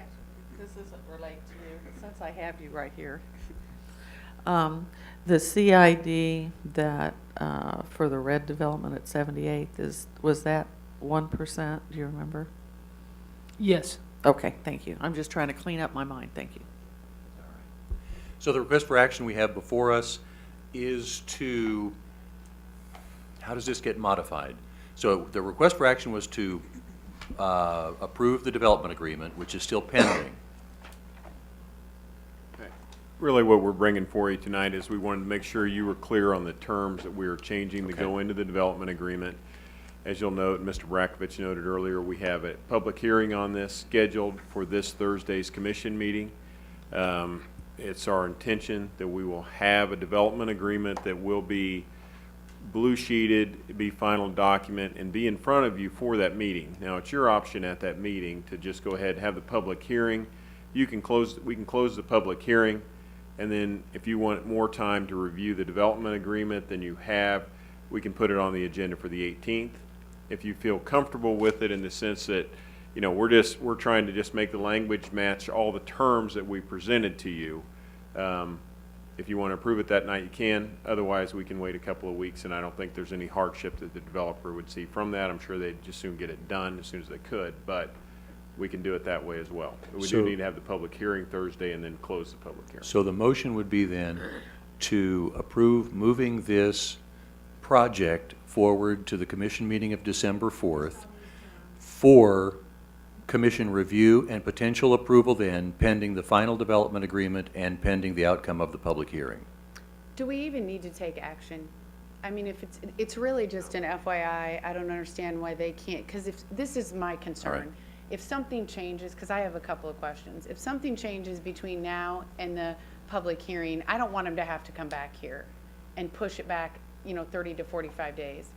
This doesn't relate to you, but since I have you right here. The CID that, for the red development at 78th, was that 1%? Do you remember? Yes. Okay, thank you. I'm just trying to clean up my mind. Thank you. So the request for action we have before us is to, how does this get modified? So the request for action was to approve the development agreement, which is still pending. Really what we're bringing for you tonight is we wanted to make sure you were clear on the terms that we are changing to go into the development agreement. As you'll note, Mr. Brakovich noted earlier, we have a public hearing on this scheduled for this Thursday's commission meeting. It's our intention that we will have a development agreement that will be blue sheeted, be final document, and be in front of you for that meeting. Now, it's your option at that meeting to just go ahead and have the public hearing. We can close the public hearing, and then if you want more time to review the development agreement than you have, we can put it on the agenda for the 18th. If you feel comfortable with it in the sense that, you know, we're trying to just make the language match all the terms that we presented to you. If you want to approve it that night, you can. Otherwise, we can wait a couple of weeks, and I don't think there's any hardship that the developer would see from that. I'm sure they'd just soon get it done as soon as they could, but we can do it that way as well. We do need to have the public hearing Thursday and then close the public hearing. So the motion would be then to approve moving this project forward to the commission meeting of December 4th for commission review and potential approval then, pending the final development agreement and pending the outcome of the public hearing. Do we even need to take action? I mean, if it's really just an FYI, I don't understand why they can't, because if, this is my concern. All right. If something changes, because I have a couple of questions, if something changes between now and the public hearing, I don't want them to have to come back here and push it back, 30 to 45 days.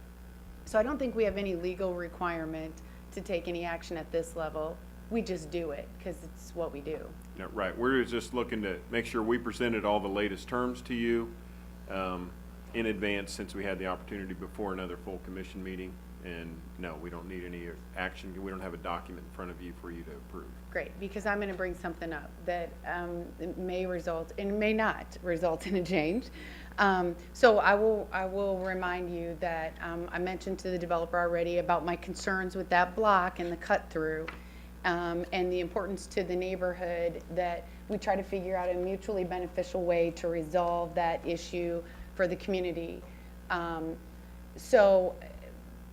So I don't think we have any legal requirement to take any action at this level. We just do it because it's what we do. No, right, we're just looking to make sure we presented all the latest terms to you in advance, since we had the opportunity before another full commission meeting. And no, we don't need any action. We don't have a document in front of you for you to approve. Great, because I'm going to bring something up that may result, and may not result in a change. So I will remind you that I mentioned to the developer already about my concerns with that block and the cut through, and the importance to the neighborhood that we try to figure out a mutually beneficial way to resolve that issue for the community. So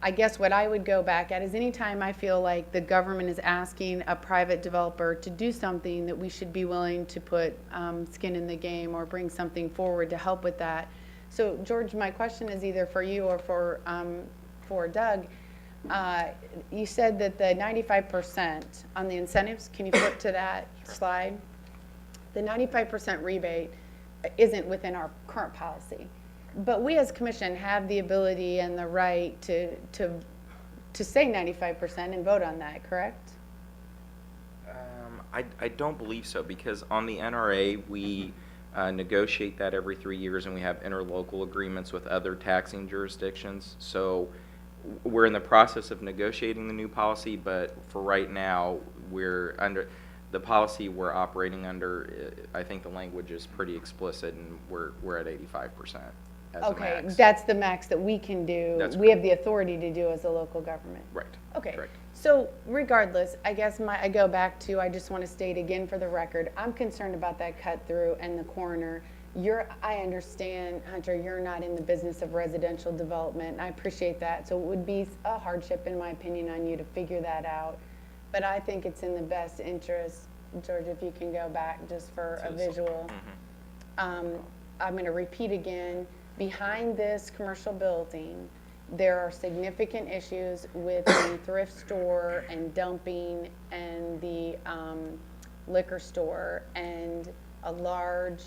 I guess what I would go back at is anytime I feel like the government is asking a private developer to do something, that we should be willing to put skin in the game or bring something forward to help with that. So George, my question is either for you or for Doug. You said that the 95% on the incentives, can you flip to that slide? The 95% rebate isn't within our current policy. But we as commission have the ability and the right to say 95% and vote on that, correct? I don't believe so, because on the NRA, we negotiate that every 3 years, and we have interlocal agreements with other taxing jurisdictions. So we're in the process of negotiating the new policy, but for right now, we're under the policy we're operating under. I think the language is pretty explicit, and we're at 85%. Okay, that's the max that we can do. That's we have the authority to do as a local government. Right. Okay. Correct. So regardless, I guess I go back to, I just want to state again for the record, I'm concerned about that cut through and the corner. I understand, Hunter, you're not in the business of residential development, and I appreciate that. So it would be a hardship, in my opinion, on you to figure that out. But I think it's in the best interest, George, if you can go back just for a visual. I'm going to repeat again. Behind this commercial building, there are significant issues with the thrift store and dumping and the liquor store and a large,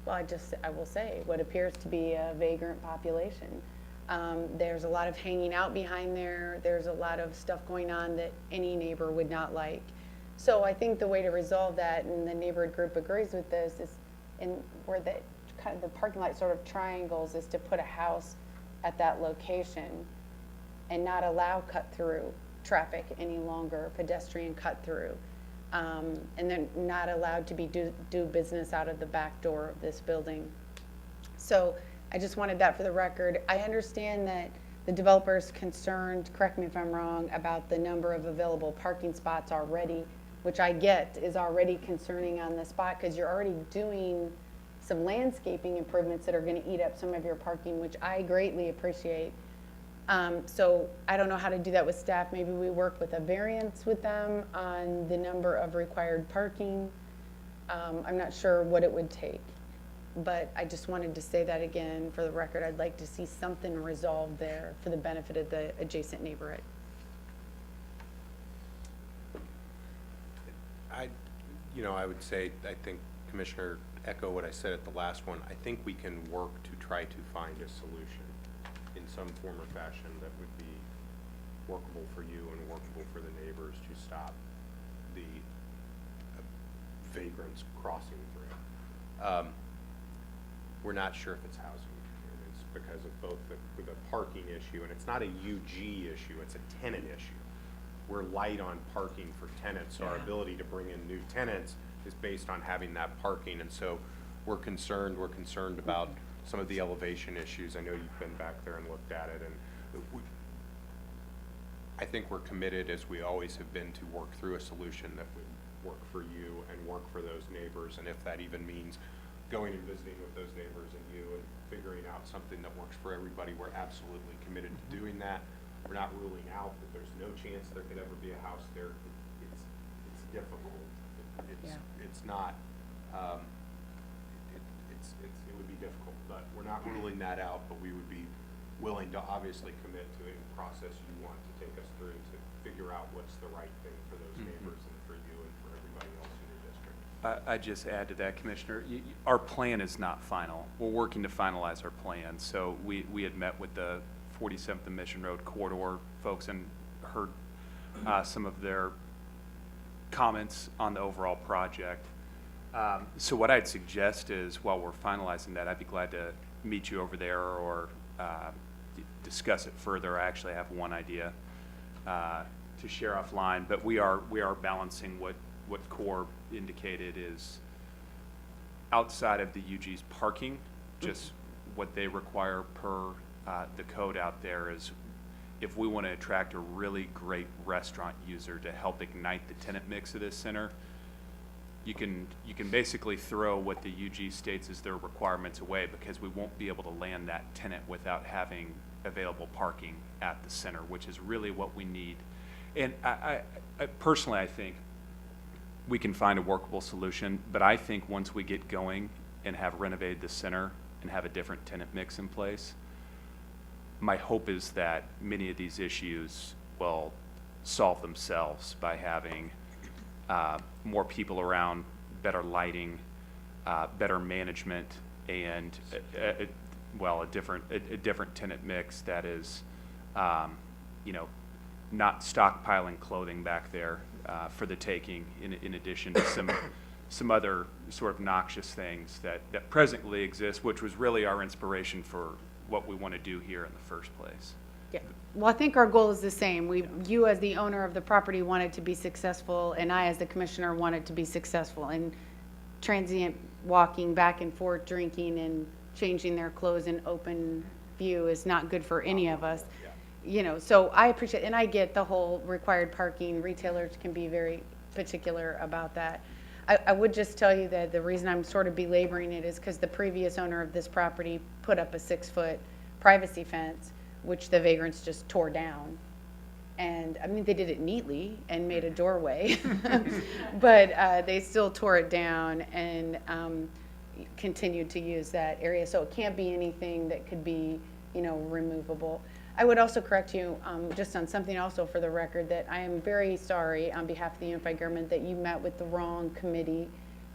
well, I will say, what appears to be a vagrant population. There's a lot of hanging out behind there. There's a lot of stuff going on that any neighbor would not like. So I think the way to resolve that, and the neighborhood group agrees with this, is where the parking lot sort of triangles, is to put a house at that location and not allow cut through traffic any longer, pedestrian cut through. And they're not allowed to do business out of the back door of this building. So I just wanted that for the record. I understand that the developer is concerned, correct me if I'm wrong, about the number of available parking spots already, which I get is already concerning on the spot, because you're already doing some landscaping improvements that are going to eat up some of your parking, which I greatly appreciate. So I don't know how to do that with staff. Maybe we work with a variance with them on the number of required parking. I'm not sure what it would take, but I just wanted to say that again for the record. I'd like to see something resolved there for the benefit of the adjacent neighborhood. I would say, I think Commissioner, echo what I said at the last one. I think we can work to try to find a solution in some form or fashion that would be workable for you and workable for the neighbors to stop the vagrants crossing through. We're not sure if it's housing, and it's because of both the parking issue, and it's not a UG issue, it's a tenant issue. We're light on parking for tenants, so our ability to bring in new tenants is based on having that parking, and so we're concerned about some of the elevation issues. I know you've been back there and looked at it, and I think we're committed, as we always have been, to work through a solution that would work for you and work for those neighbors, and if that even means going and visiting with those neighbors and you and figuring out something that works for everybody. We're absolutely committed to doing that. We're not ruling out that there's no chance there could ever be a house there. It's difficult. It's not, it would be difficult, but we're not ruling that out, but we would be willing to obviously commit to a process you want to take us through to figure out what's the right thing for those neighbors and for you and for everybody else in your district. I just add to that, Commissioner, our plan is not final. We're working to finalize our plan. So we had met with the 47th and Mission Road corridor folks and heard some of their comments on the overall project. So what I'd suggest is while we're finalizing that, I'd be glad to meet you over there or discuss it further. I actually have one idea to share offline, but we are balancing what Core indicated is outside of the UG's parking, just what they require per the code out there is if we want to attract a really great restaurant user to help ignite the tenant mix of this center, you can basically throw what the UG states as their requirements away because we won't be able to land that tenant without having available parking at the center, which is really what we need. And I personally, I think we can find a workable solution, but I think once we get going and have renovated the center and have a different tenant mix in place, my hope is that many of these issues will solve themselves by having more people around, better lighting, better management, and a different tenant mix that is, not stockpiling clothing back there for the taking. In addition to some other sort of noxious things that presently exist, which was really our inspiration for what we want to do here in the first place. Yeah. Well, I think our goal is the same. You as the owner of the property wanted to be successful, and I as the commissioner wanted to be successful. And transient walking back and forth, drinking and changing their clothes in open view is not good for any of us. So I appreciate, and I get the whole required parking. Retailers can be very particular about that. I would just tell you that the reason I'm sort of belaboring it is because the previous owner of this property put up a 6-foot privacy fence, which the vagrants just tore down. And I mean, they did it neatly and made a doorway, but they still tore it down and continued to use that area. So it can't be anything that could be, removable. I would also correct you just on something also for the record that I am very sorry on behalf of the Unified Government that you met with the wrong committee,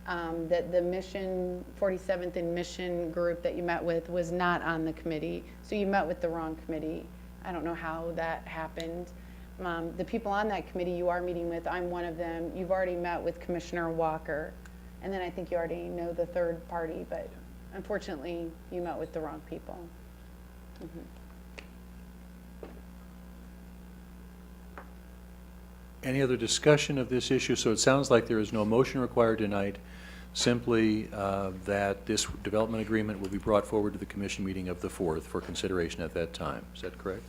that the Mission 47th and Mission group that you met with was not on the committee. So you met with the wrong committee. I don't know how that happened. The people on that committee you are meeting with, I'm one of them. You've already met with Commissioner Walker. And then I think you already know the third party, but unfortunately you met with the wrong people. Mm-hmm. Any other discussion of this issue? So it sounds like there is no motion required tonight, simply that this development agreement will be brought forward to the commission meeting of the 4th for consideration at that time. Is that correct?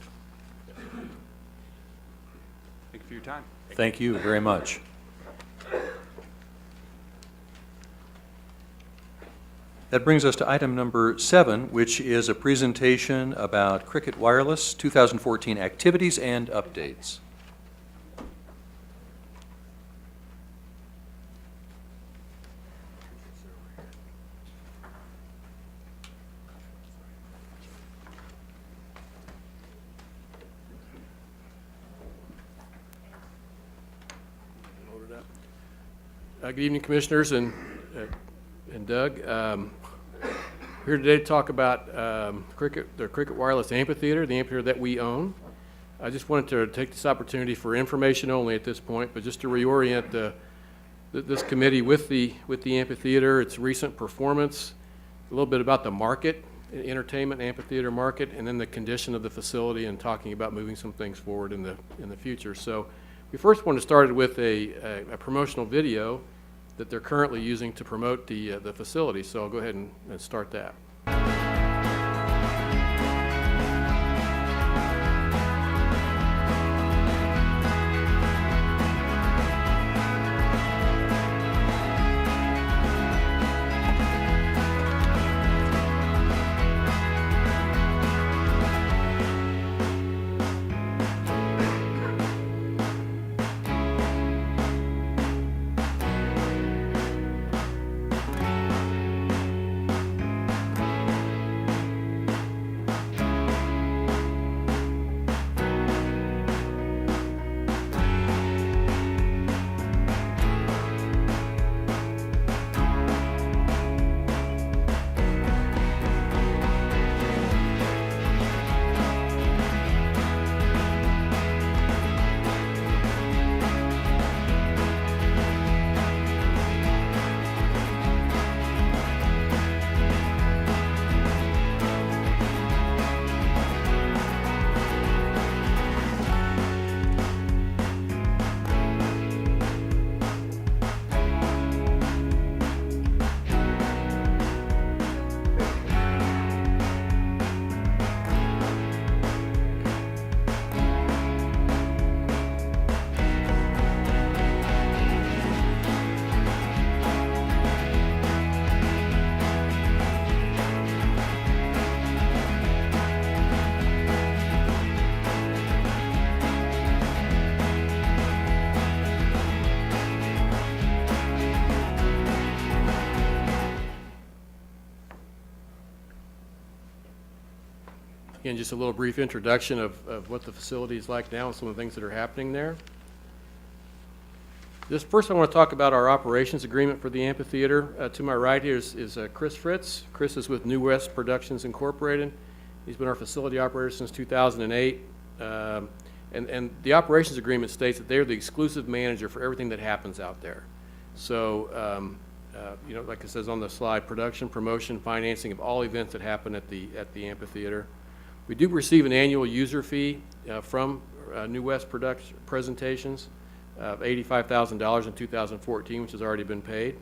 Thank you for your time. Thank you very much. That brings us to item number 7, which is a presentation about Cricket Wireless 2014 activities and updates. Good evening, Commissioners and Doug. Here today to talk about the Cricket Wireless Amphitheater, the amphitheater that we own. I just wanted to take this opportunity for information only at this point, but just to reorient this committee with the amphitheater, its recent performance, a little bit about the market, entertainment amphitheater market, and then the condition of the facility and talking about moving some things forward in the future. So we first want to start with a promotional video that they're currently using to promote the facility. So I'll go ahead and start that. Again, just a little brief introduction of what the facility is like now and some of the things that are happening there. First, I want to talk about our operations agreement for the amphitheater. To my right here is Chris Fritz. Chris is with New West Productions Incorporated. He's been our facility operator since 2008. And the operations agreement states that they're the exclusive manager for everything that happens out there. So, you know, like it says on the slide, production, promotion, financing of all events that happen at the amphitheater. We do receive an annual user fee from New West Presentations of $85,000 in 2014, which has already been paid.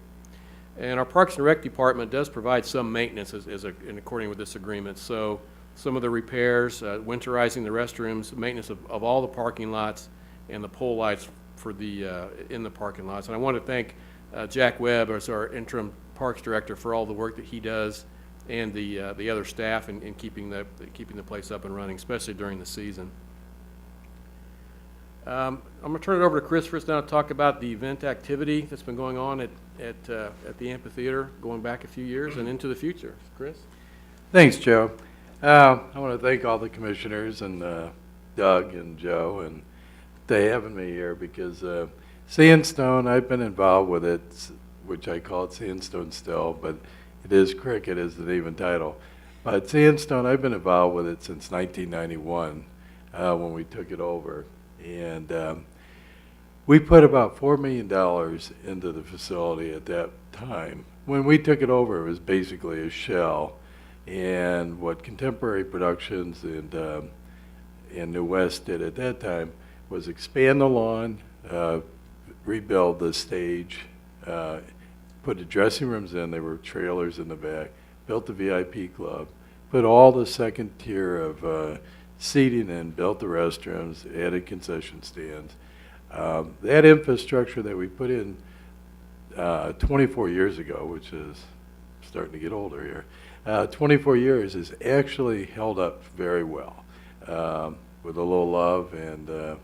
And our Parks and Rec department does provide some maintenance in according with this agreement. So some of the repairs, winterizing the restrooms, maintenance of all the parking lots, and the pole lights for in the parking lots. And I want to thank Jack Webb as our interim Parks Director for all the work that he does, and the other staff in keeping the place up and running, especially during the season. I'm going to turn it over to Chris first now to talk about the event activity that's been going on at the amphitheater going back a few years and into the future. Chris? Thanks, Joe. I want to thank all the commissioners and Doug and Joe and they having me here because Sandstone, I've been involved with it, which I call it Sandstone still, but it is cricket is the name and title. But Sandstone, I've been involved with it since 1991 when we took it over. And we put about $4 million into the facility at that time. When we took it over, it was basically a shell. And what Contemporary Productions and New West did at that time was expand the lawn, rebuild the stage, put the dressing rooms in, there were trailers in the back, built the VIP club, put all the second tier of seating in, built the restrooms, added concession stands. That infrastructure that we put in 24 years ago, which is starting to get older here, 24 years has actually held up very well. With a little love and a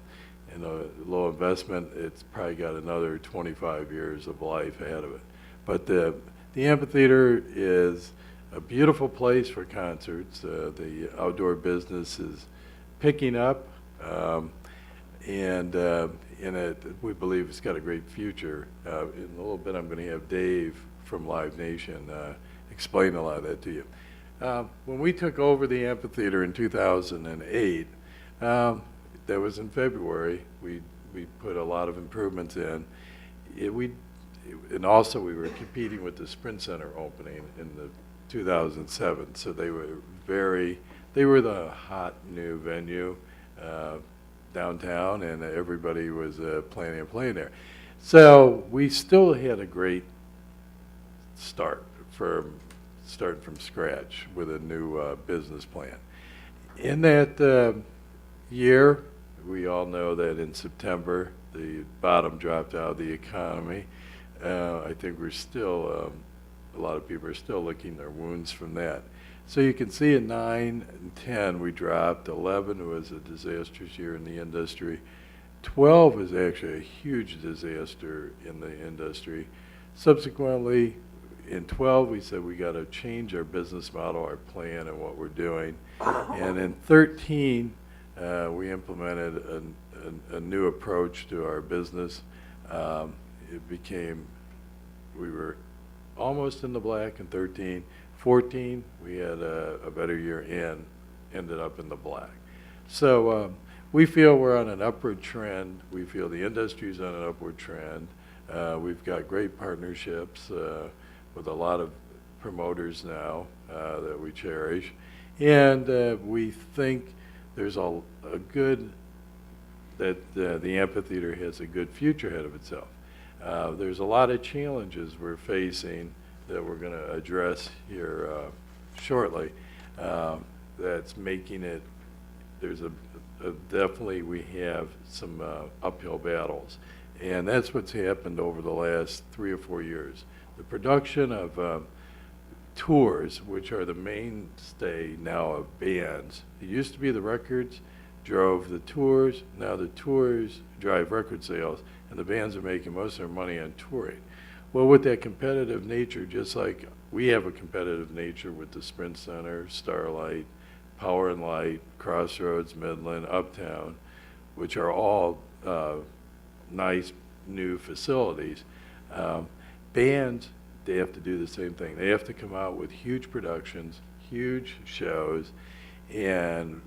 low investment, it's probably got another 25 years of life ahead of it. But the amphitheater is a beautiful place for concerts. The outdoor business is picking up, and we believe it's got a great future. In a little bit, I'm going to have Dave from Live Nation explain a lot of that to you. When we took over the amphitheater in 2008, that was in February, we put a lot of improvements in. And also we were competing with the Sprint Center opening in 2007, so they were the hot new venue downtown, and everybody was planning on playing there. So we still had a great start starting from scratch with a new business plan. In that year, we all know that in September, the bottom dropped out of the economy. I think we're still, a lot of people are still licking their wounds from that. So you can see in 9 and 10, we dropped. 11 was a disastrous year in the industry. 12 was actually a huge disaster in the industry. Subsequently, in 12, we said we got to change our business model, our plan, and what we're doing. And in 13, we implemented a new approach to our business. We were almost in the black in 13. 14, we had a better year and ended up in the black. So we feel we're on an upward trend. We feel the industry's on an upward trend. We've got great partnerships with a lot of promoters now that we cherish. And we think there's the amphitheater has a good future ahead of itself. There's a lot of challenges we're facing that we're going to address here shortly. That's making it, definitely we have some uphill battles. And that's what's happened over the last 3 or 4 years. The production of tours, which are the mainstay now of bands. It used to be the records drove the tours. Now the tours drive record sales, and the bands are making most of their money on touring. Well, with that competitive nature, just like we have a competitive nature with the Sprint Center, Starlight, Power and Light, Crossroads, Midland, Uptown, which are all nice new facilities. Bands, they have to do the same thing. They have to come out with huge productions, huge shows, and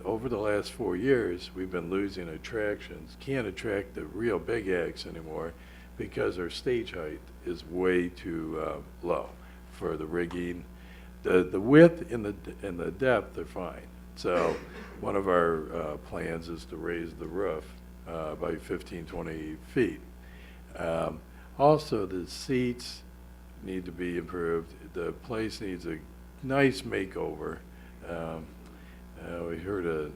over the last 4 years, we've been losing attractions. Can't attract the real big acts anymore because our stage height is way too low for the rigging. The width and the depth are fine. So one of our plans is to raise the roof by 15, 20 feet. Also, the seats need to be improved. The place needs a nice makeover. We heard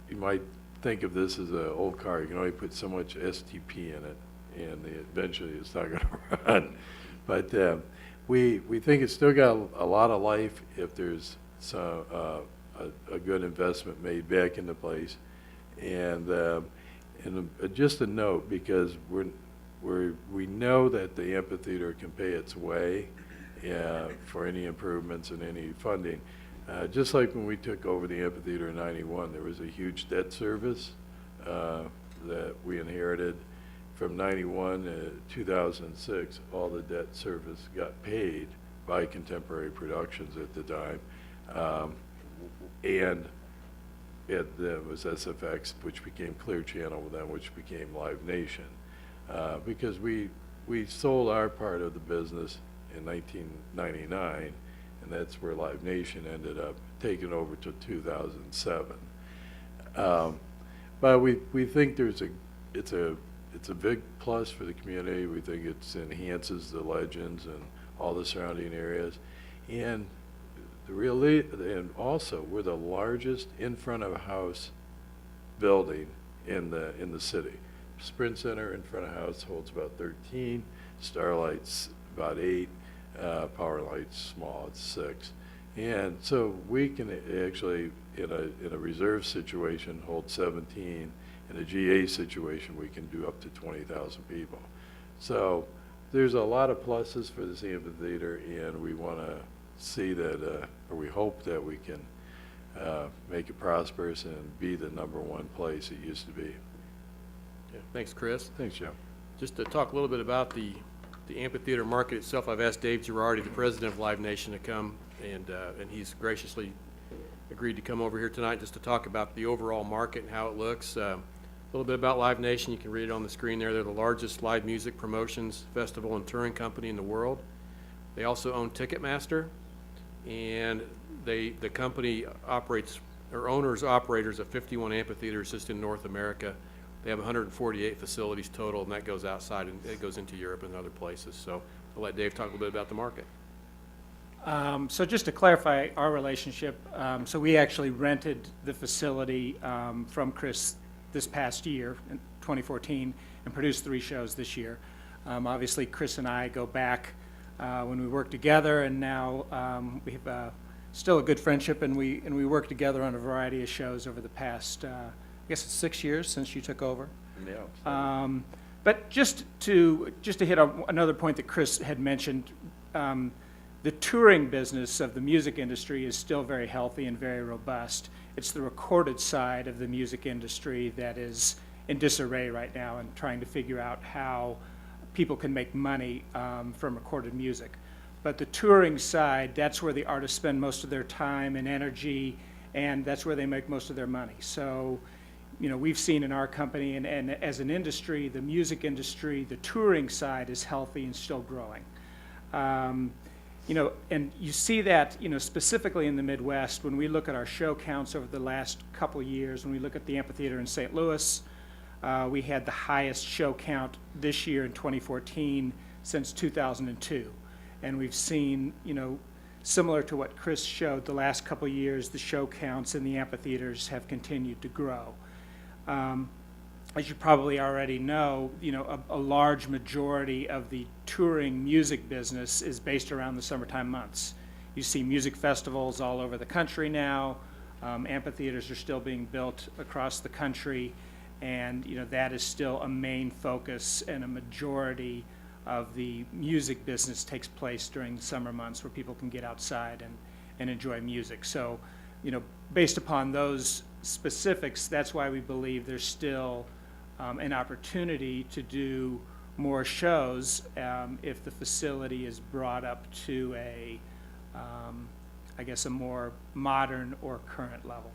you might think of this as an old car. You can only put so much STP in it, and eventually it's not going to run. But we think it's still got a lot of life if there's some, a good investment made back into place. And just a note, because we know that the amphitheater can pay its way for any improvements and any funding. Just like when we took over the amphitheater in '91, there was a huge debt service that we inherited. From '91 to 2006, all the debt service got paid by Contemporary Productions at the time. And it was SFX, which became Clear Channel then, which became Live Nation. Because we sold our part of the business in 1999, and that's where Live Nation ended up taking over to 2007. But we think it's a big plus for the community. We think it enhances the Legends and all the surrounding areas, and and also we're the largest in front of house building in the city. Sprint Center in front of house holds about 13, Starlight's about 8, Power Light's small, it's 6. And so we can actually, in a reserve situation, hold 17. In a GA situation, we can do up to 20,000 people. So there's a lot of pluses for this amphitheater, and we want to see that, or we hope that we can make it prosperous and be the #1 place it used to be. Yeah, thanks, Chris. Thanks, Joe. Just to talk a little bit about the amphitheater market itself, I've asked Dave Girardi, the president of Live Nation, to come, and he's graciously agreed to come over here tonight just to talk about the overall market and how it looks. A little bit about Live Nation, you can read it on the screen there. They're the largest live music promotions, festival, and touring company in the world. They also own Ticketmaster, and the company operates, or owners, operators of 51 amphitheaters just in North America. They have 148 facilities total, and that goes outside, and it goes into Europe and other places. So I'll let Dave talk a little bit about the market. So just to clarify our relationship, so we actually rented the facility from Chris this past year, in 2014, and produced 3 shows this year. Obviously, Chris and I go back when we worked together, and now we have still a good friendship, and we work together on a variety of shows over the past, I guess it's 6 years since you took over. Yeah. But just to hit on another point that Chris had mentioned, the touring business of the music industry is still very healthy and very robust. It's the recorded side of the music industry that is in disarray right now and trying to figure out how people can make money from recorded music. But the touring side, that's where the artists spend most of their time and energy, and that's where they make most of their money. So, you know, we've seen in our company and as an industry, the music industry, the touring side is healthy and still growing. You know, and you see that, you know, specifically in the Midwest, when we look at our show counts over the last couple of years, when we look at the amphitheater in St. Louis, we had the highest show count this year in 2014 since 2002. And we've seen, you know, similar to what Chris showed the last couple of years, the show counts in the amphitheaters have continued to grow. As you probably already know, you know, a large majority of the touring music business is based around the summertime months. You see music festivals all over the country now. Amphitheaters are still being built across the country, and you know that is still a main focus, and a majority of the music business takes place during the summer months where people can get outside and enjoy music. So, you know, based upon those specifics, that's why we believe there's still an opportunity to do more shows if the facility is brought up to a, I guess, a more modern or current level.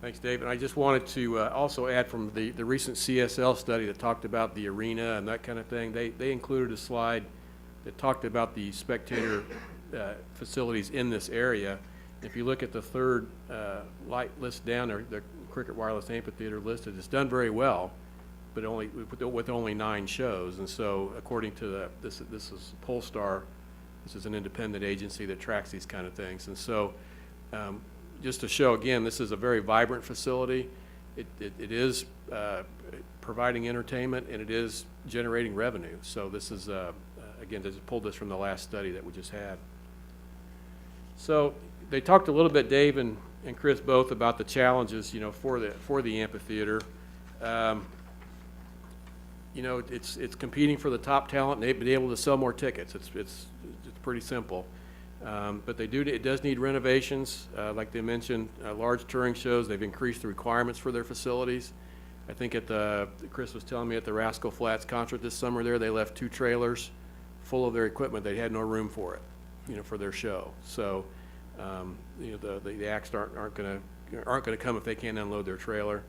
Thanks, Dave. And I just wanted to also add from the recent CSL study that talked about the arena and that kind of thing. They included a slide that talked about the spectator facilities in this area. If you look at the third light list down there, the Cricket Wireless Amphitheater listed, it's done very well, but only with only 9 shows. And so, according to this is Polestar. This is an independent agency that tracks these kind of things. And so, just to show again, this is a very vibrant facility. It is providing entertainment, and it is generating revenue. So this is again, just pulled this from the last study that we just had. So they talked a little bit, Dave and Chris both, about the challenges, you know, for the amphitheater. You know, it's competing for the top talent and be able to sell more tickets. It's pretty simple. But it does need renovations. Like they mentioned, large touring shows. They've increased the requirements for their facilities. I think Chris was telling me at the Rascal Flats concert this summer there, they left 2 trailers full of their equipment. They had no room for it, you know, for their show. So, you know, the acts aren't going to come if they can't unload their trailer.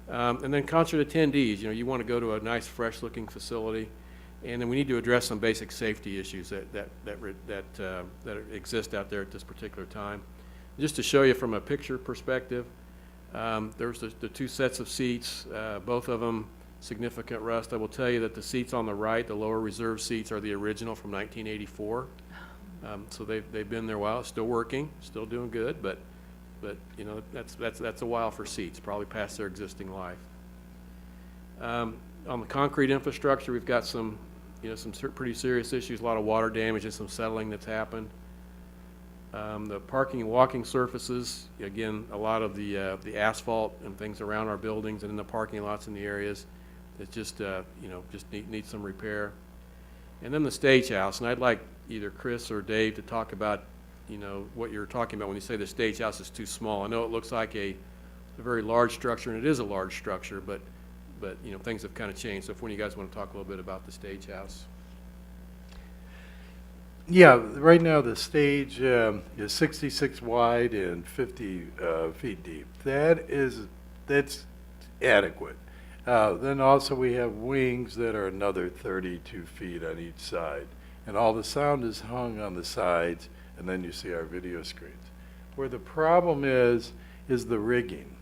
And then concert attendees, you know, you want to go to a nice, fresh-looking facility. And then we need to address some basic safety issues that exist out there at this particular time. Just to show you from a picture perspective, there's the 2 sets of seats, both of them significant rust. I will tell you that the seats on the right, the lower reserve seats, are the original from 1984. So they've been there a while, still working, still doing good, but you know, that's a while for seats, probably past their existing life. On the concrete infrastructure, we've got some pretty serious issues, a lot of water damage and some settling that's happened. The parking and walking surfaces, again, a lot of the asphalt and things around our buildings and in the parking lots in the areas, it's just, you know, just needs some repair. And then the stage house, and I'd like either Chris or Dave to talk about, you know, what you're talking about when you say the stage house is too small. I know it looks like a very large structure, and it is a large structure, but you know, things have kind of changed. So if one of you guys want to talk a little bit about the stage house. Yeah, right now the stage is 66 wide and 50 feet deep. That's adequate. Then also we have wings that are another 32 feet on each side. And all the sound is hung on the sides, and then you see our video screens. Where the problem is the rigging.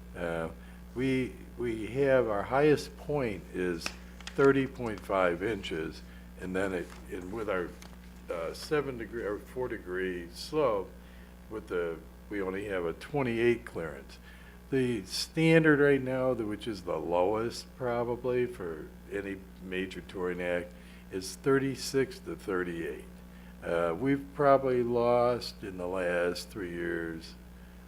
We have our highest point is 30.5 inches, and then with our 7-degree or 4-degree slope, we only have a 28 clearance. The standard right now, which is the lowest probably for any major touring act, is 36 to 38. We've probably lost in the last 3 years,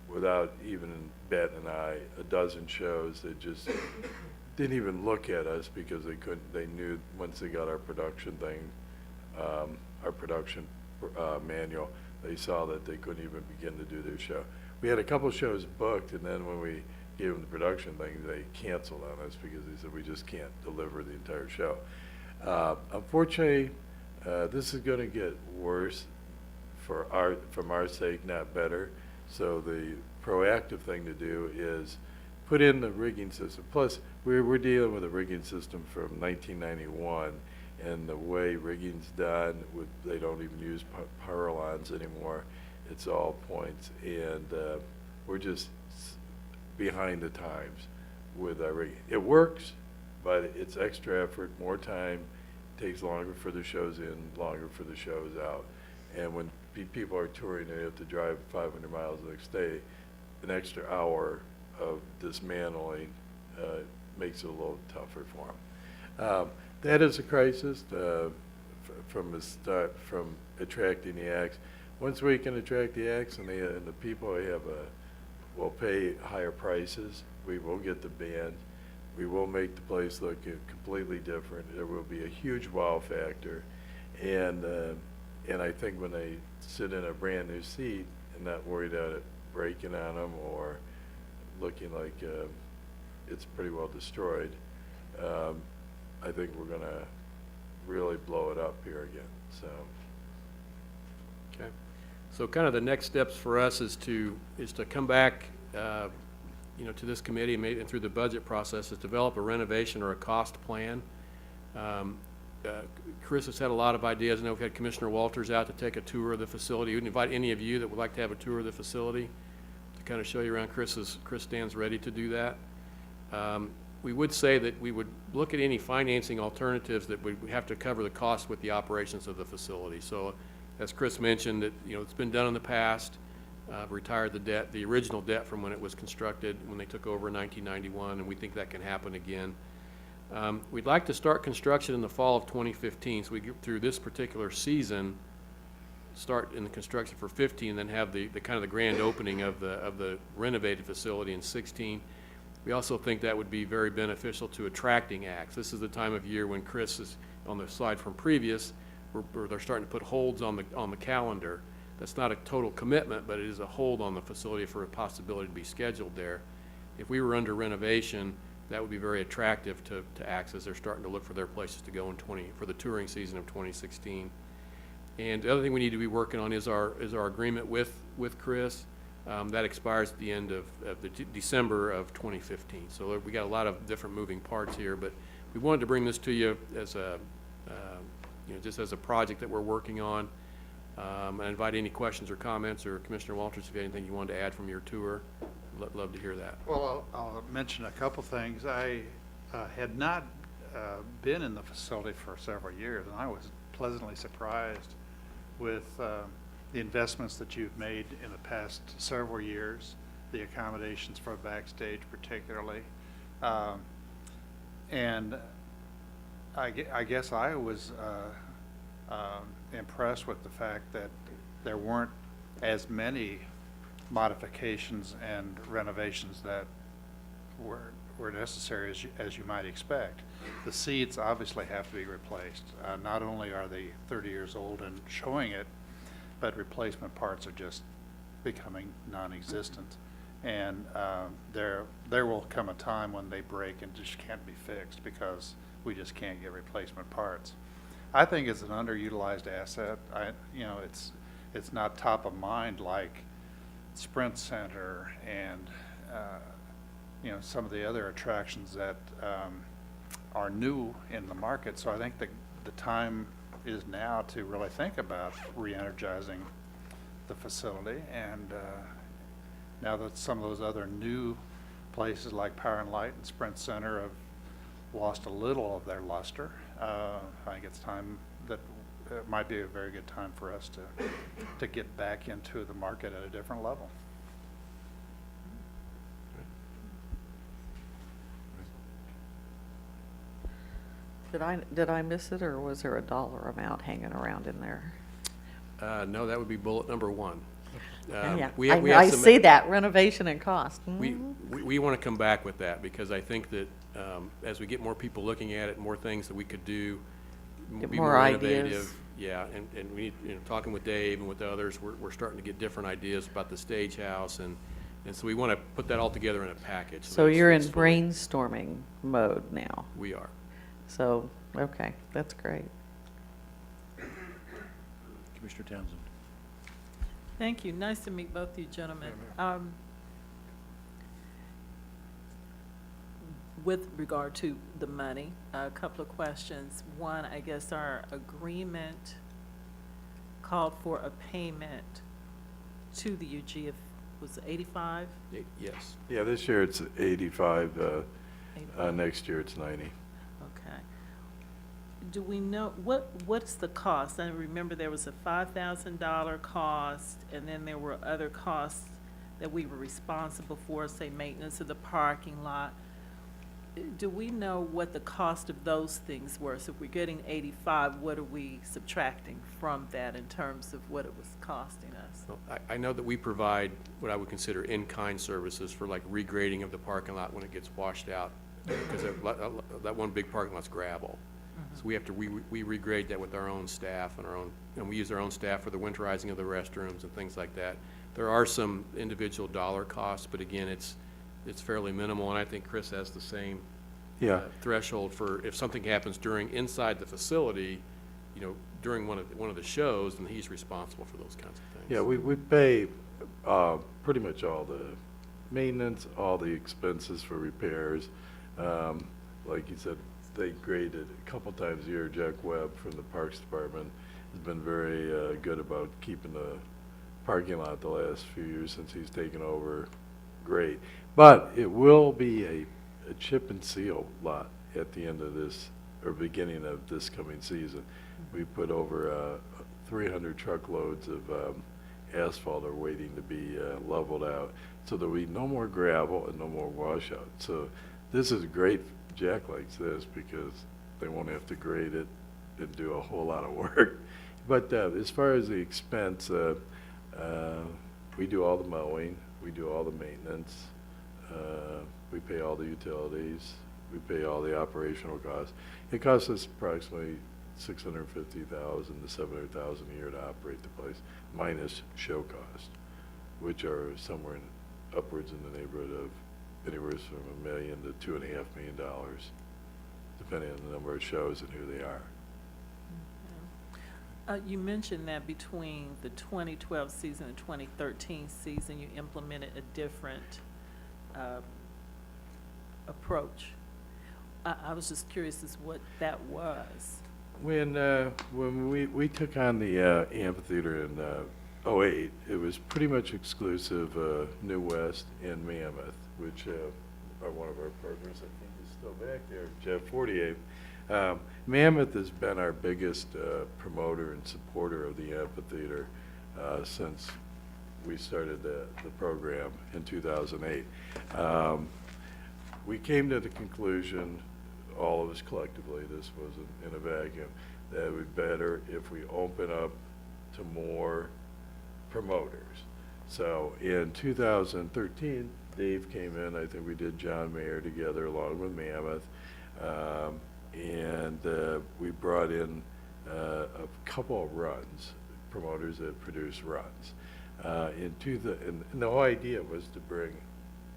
without even batting an eye, a dozen shows that just didn't even look at us because they knew once they got our production thing, our production manual, they saw that they couldn't even begin to do their show. We had a couple shows booked, and then when we gave them the production thing, they canceled on us because they said we just can't deliver the entire show. Unfortunately, this is going to get worse from our sake, not better. So the proactive thing to do is put in the rigging system. Plus, we're dealing with a rigging system from 1991, and the way rigging's done, they don't even use purlins anymore. It's all points, and we're just behind the times with our rigging. It works, but it's extra effort, more time, takes longer for the shows in, longer for the shows out. And when people are touring, they have to drive 500 miles the next day. An extra hour of dismantling makes it a little tougher for them. That is a crisis from attracting the acts. Once we can attract the acts and the people will pay higher prices, we will get the band. We will make the place look completely different. There will be a huge wow factor, and And I think when they sit in a brand-new seat and not worried about it breaking on them or looking like it's pretty well destroyed, I think we're going to really blow it up here again. So, Okay. So kind of the next steps for us is to come back, you know, to this committee and through the budget process is develop a renovation or a cost plan. Chris has had a lot of ideas. I know we've had Commissioner Walters out to take a tour of the facility. We'd invite any of you that would like to have a tour of the facility to kind of show you around. Chris stands ready to do that. We would say that we would look at any financing alternatives that would have to cover the cost with the operations of the facility. So as Chris mentioned, that, you know, it's been done in the past. Retired the debt, the original debt from when it was constructed, when they took over in 1991, and we think that can happen again. We'd like to start construction in the fall of 2015, so we get through this particular season, start in the construction for 15, then have the kind of the grand opening of the renovated facility in 16. We also think that would be very beneficial to attracting acts. This is the time of year when Chris is on the slide from previous, where they're starting to put holds on the calendar. That's not a total commitment, but it is a hold on the facility for a possibility to be scheduled there. If we were under renovation, that would be very attractive to acts as they're starting to look for their places to go for the touring season of 2016. And the other thing we need to be working on is our agreement with Chris. That expires at the end of December of 2015. So we got a lot of different moving parts here, but we wanted to bring this to you as a, you know, just as a project that we're working on. I invite any questions or comments, or Commissioner Walters, if you have anything you wanted to add from your tour, love to hear that. Well, I'll mention a couple things. I had not been in the facility for several years, and I was pleasantly surprised with the investments that you've made in the past several years, the accommodations for backstage particularly. And I guess I was impressed with the fact that there weren't as many modifications and renovations that were necessary as you might expect. The seats obviously have to be replaced. Not only are they 30 years old and showing it, but replacement parts are just becoming non-existent. And there will come a time when they break and just can't be fixed because we just can't get replacement parts. I think it's an underutilized asset. You know, it's not top of mind like Sprint Center and you know, some of the other attractions that are new in the market. So I think the time is now to really think about re-energizing the facility. And now that some of those other new places like Power and Light and Sprint Center have lost a little of their luster, I think it's time that it might be a very good time for us to get back into the market at a different level. Did I miss it, or was there a dollar amount hanging around in there? No, that would be bullet number one. Yeah, We have I some- see that, renovation and cost. We want to come back with that because I think that as we get more people looking at it, more things that we could do, Get be more more ideas. innovative. Yeah, and we, you know, talking with Dave and with the others, we're starting to get different ideas about the stage house, and so we want to put that all together in a package. So that's- you're in that's fully- brainstorming mode now? We are. So, okay, that's great. Commissioner Townsend. Thank you. Nice to meet both of you gentlemen. With regard to the money, a couple of questions. One, I guess our agreement called for a payment to the UG of, was it 85? Yes. yeah, this year it's 85. Next year it's 90. Okay. Do we know, what's the cost? I remember there was a $5,000 cost, and then there were other costs that we were responsible for, say maintenance of the parking lot. Do we know what the cost of those things were? So if we're getting 85, what are we subtracting from that in terms of what it was costing us? Well, I know that we provide what I would consider in-kind services for like regrading of the parking lot when it gets washed out, because that one big parking lot's gravel. So we have to, we regrade that with our own staff and and we use our own staff for the winterizing of the restrooms and things like that. There are some individual dollar costs, but again, it's fairly minimal, and I think Chris has the same threshold for if something happens inside the facility, you know, during one of the shows, then he's responsible for those kinds of things. Yeah, we pay pretty much all the maintenance, all the expenses for repairs. Like you said, they graded a couple times a year. Jack Webb from the Parks Department has been very good about keeping the parking lot the last few years since he's taken over. Great. But it will be a chip and seal lot at the end of this, or beginning of this coming season. We put over 300 truckloads of asphalt are waiting to be leveled out. So there'll be no more gravel and no more washout. So this is great. Jack likes this because they won't have to grade it and do a whole lot of work. But as far as the expense, we do all the mowing, we do all the maintenance, we pay all the utilities, we pay all the operational costs. It costs us approximately $650,000 to $700,000 a year to operate the place, minus show costs, which are somewhere upwards in the neighborhood of anywhere from $1 million to $2.5 million, depending on the number of shows and who they are. You mentioned that between the 2012 season and 2013 season, you implemented a different approach. I was just curious as what that was. When we took on the amphitheater in 2008, it was pretty much exclusive New West and Mammoth, which are one of our partners. I think he's still back there, Jeff Fortier. Mammoth has been our biggest promoter and supporter of the amphitheater since we started the program in 2008. We came to the conclusion, all of us collectively, this wasn't in a vacuum, that it would be better if we open up to more promoters. So in 2013, Dave came in. I think we did John Mayer together along with Mammoth. And we brought in a couple of runs, promoters that produce runs. And the whole idea was to bring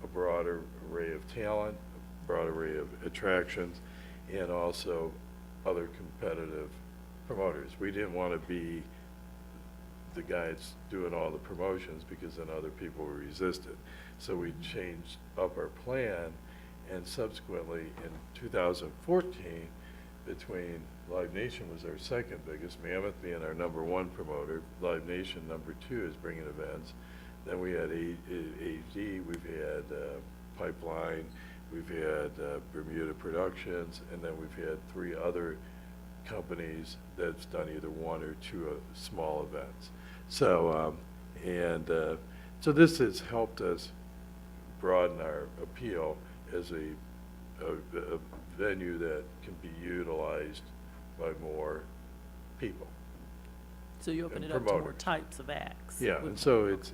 a broader array of talent, a broad array of attractions, and also other competitive promoters. We didn't want to be the guys doing all the promotions because then other people were resistant. So we changed up our plan, and subsequently in 2014, between Live Nation was our second biggest, Mammoth being our #1 promoter, Live Nation #2 is bringing events. Then we had AD, we've had Pipeline, we've had Bermuda Productions, and then we've had 3 other companies that's done either 1 or 2 small events. So, so this has helped us broaden our appeal as a venue that can be utilized by more people. So you open and it up to more promoters. types of acts. Yeah, and so it's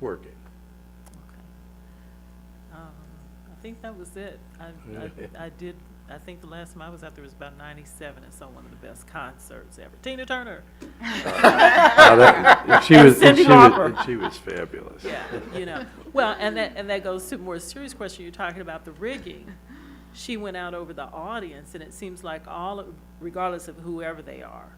working. Okay. I think that was it. I think the last time I was out there was about 97 and saw one of the best concerts ever. Tina Turner. She was fabulous. Yeah, you know. Well, and that goes to a more serious question. You're talking about the rigging. She went out over the audience, and it seems like regardless of whoever they are,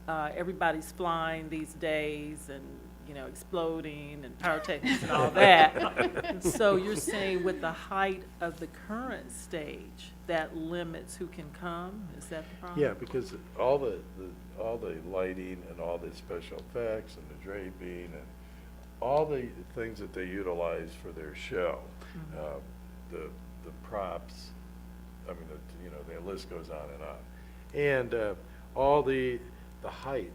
everybody's flying these days and, you know, exploding and pyrotechnics and all that. And so you're saying with the height of the current stage, that limits who can come? Is that the problem? Yeah, because all the lighting and all the special effects and the draping and all the things that they utilize for their show, the props, I mean, the list goes on and on. And all the height,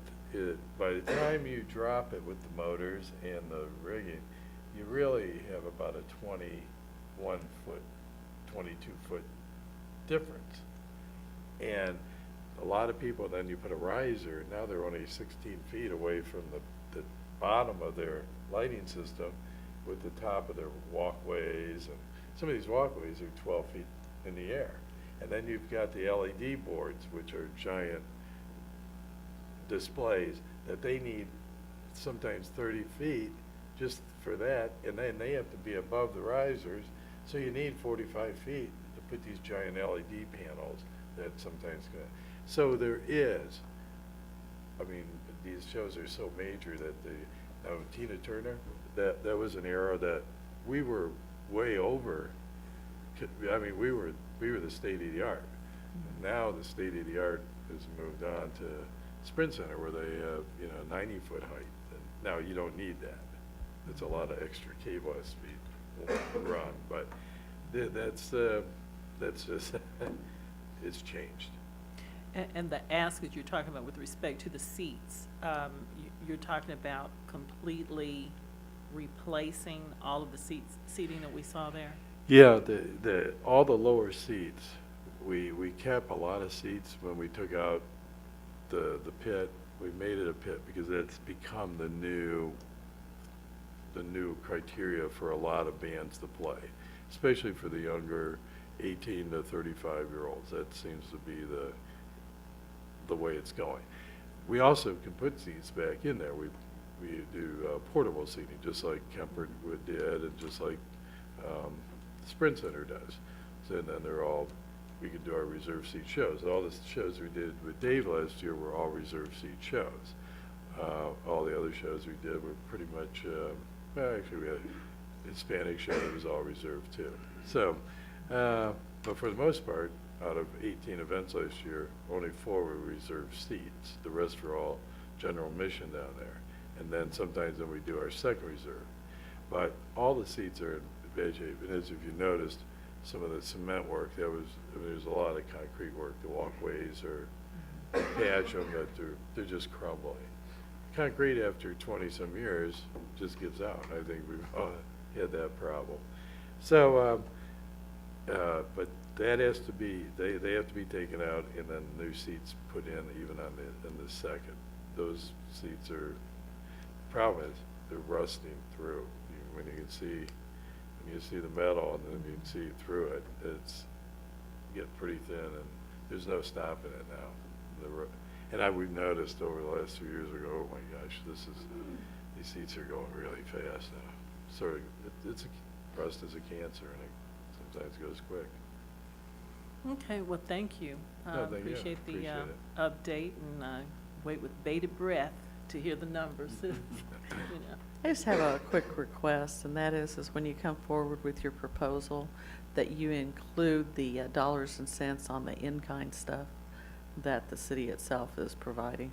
by the time you drop it with the motors and the rigging, you really have about a 21 foot, 22 foot difference. And a lot of people, then you put a riser, now they're only 16 feet away from the bottom of their lighting system with the top of their walkways. And some of these walkways are 12 feet in the air. And then you've got the LED boards, which are giant displays that they need sometimes 30 feet just for that, and then they have to be above the risers, so you need 45 feet to put these giant LED panels that sometimes go. So there is, I mean, these shows are so major that Tina Turner, that was an era that we were way over. I mean, we were the state of the art. Now the state of the art has moved on to Sprint Center where they have, 90-foot height. And now you don't need that. That's a lot of extra cable speed run, but that's just, it's changed. And the ask that you're talking about with respect to the seats, you're talking about completely replacing all of the seating that we saw there? Yeah, all the lower seats, we kept a lot of seats when we took out the pit. We made it a pit because it's become the new criteria for a lot of bands to play, especially for the younger 18 to 35-year-olds. That seems to be the way it's going. We also can put seats back in there. We do portable seating, just like Kemperwood did, and just like Sprint Center does. So then we can do our reserve seat shows. All the shows we did with Dave last year were all reserve seat shows. All the other shows we did were pretty much, actually we had a Hispanic show that was all reserved too. So, but for the most part, out of 18 events last year, only 4 were reserved seats. The rest were all general admission down there. And then sometimes we do our second reserve. But all the seats are in bad shape. And as if you noticed, some of the cement work, there's a lot of concrete work. The walkways are patch them, that they're just crumbling. Concrete after 20-some years just gives out. I think we've all had that problem. So, but that has to be, they have to be taken out and then new seats put in even in the second. Those seats are, the problem is they're rusting through. When you see the metal and then you can see through it, it's get pretty thin and there's no stopping it now. And we've noticed over the last 2 years ago, oh my gosh, these seats are going really fast now. So rust is a cancer and it sometimes goes quick. Okay, well, thank you. No, thank you. Appreciate the Appreciate it. update and wait with bated breath to hear the numbers. I just have a quick request, and that is when you come forward with your proposal, that you include the dollars and cents on the in-kind stuff that the city itself is providing.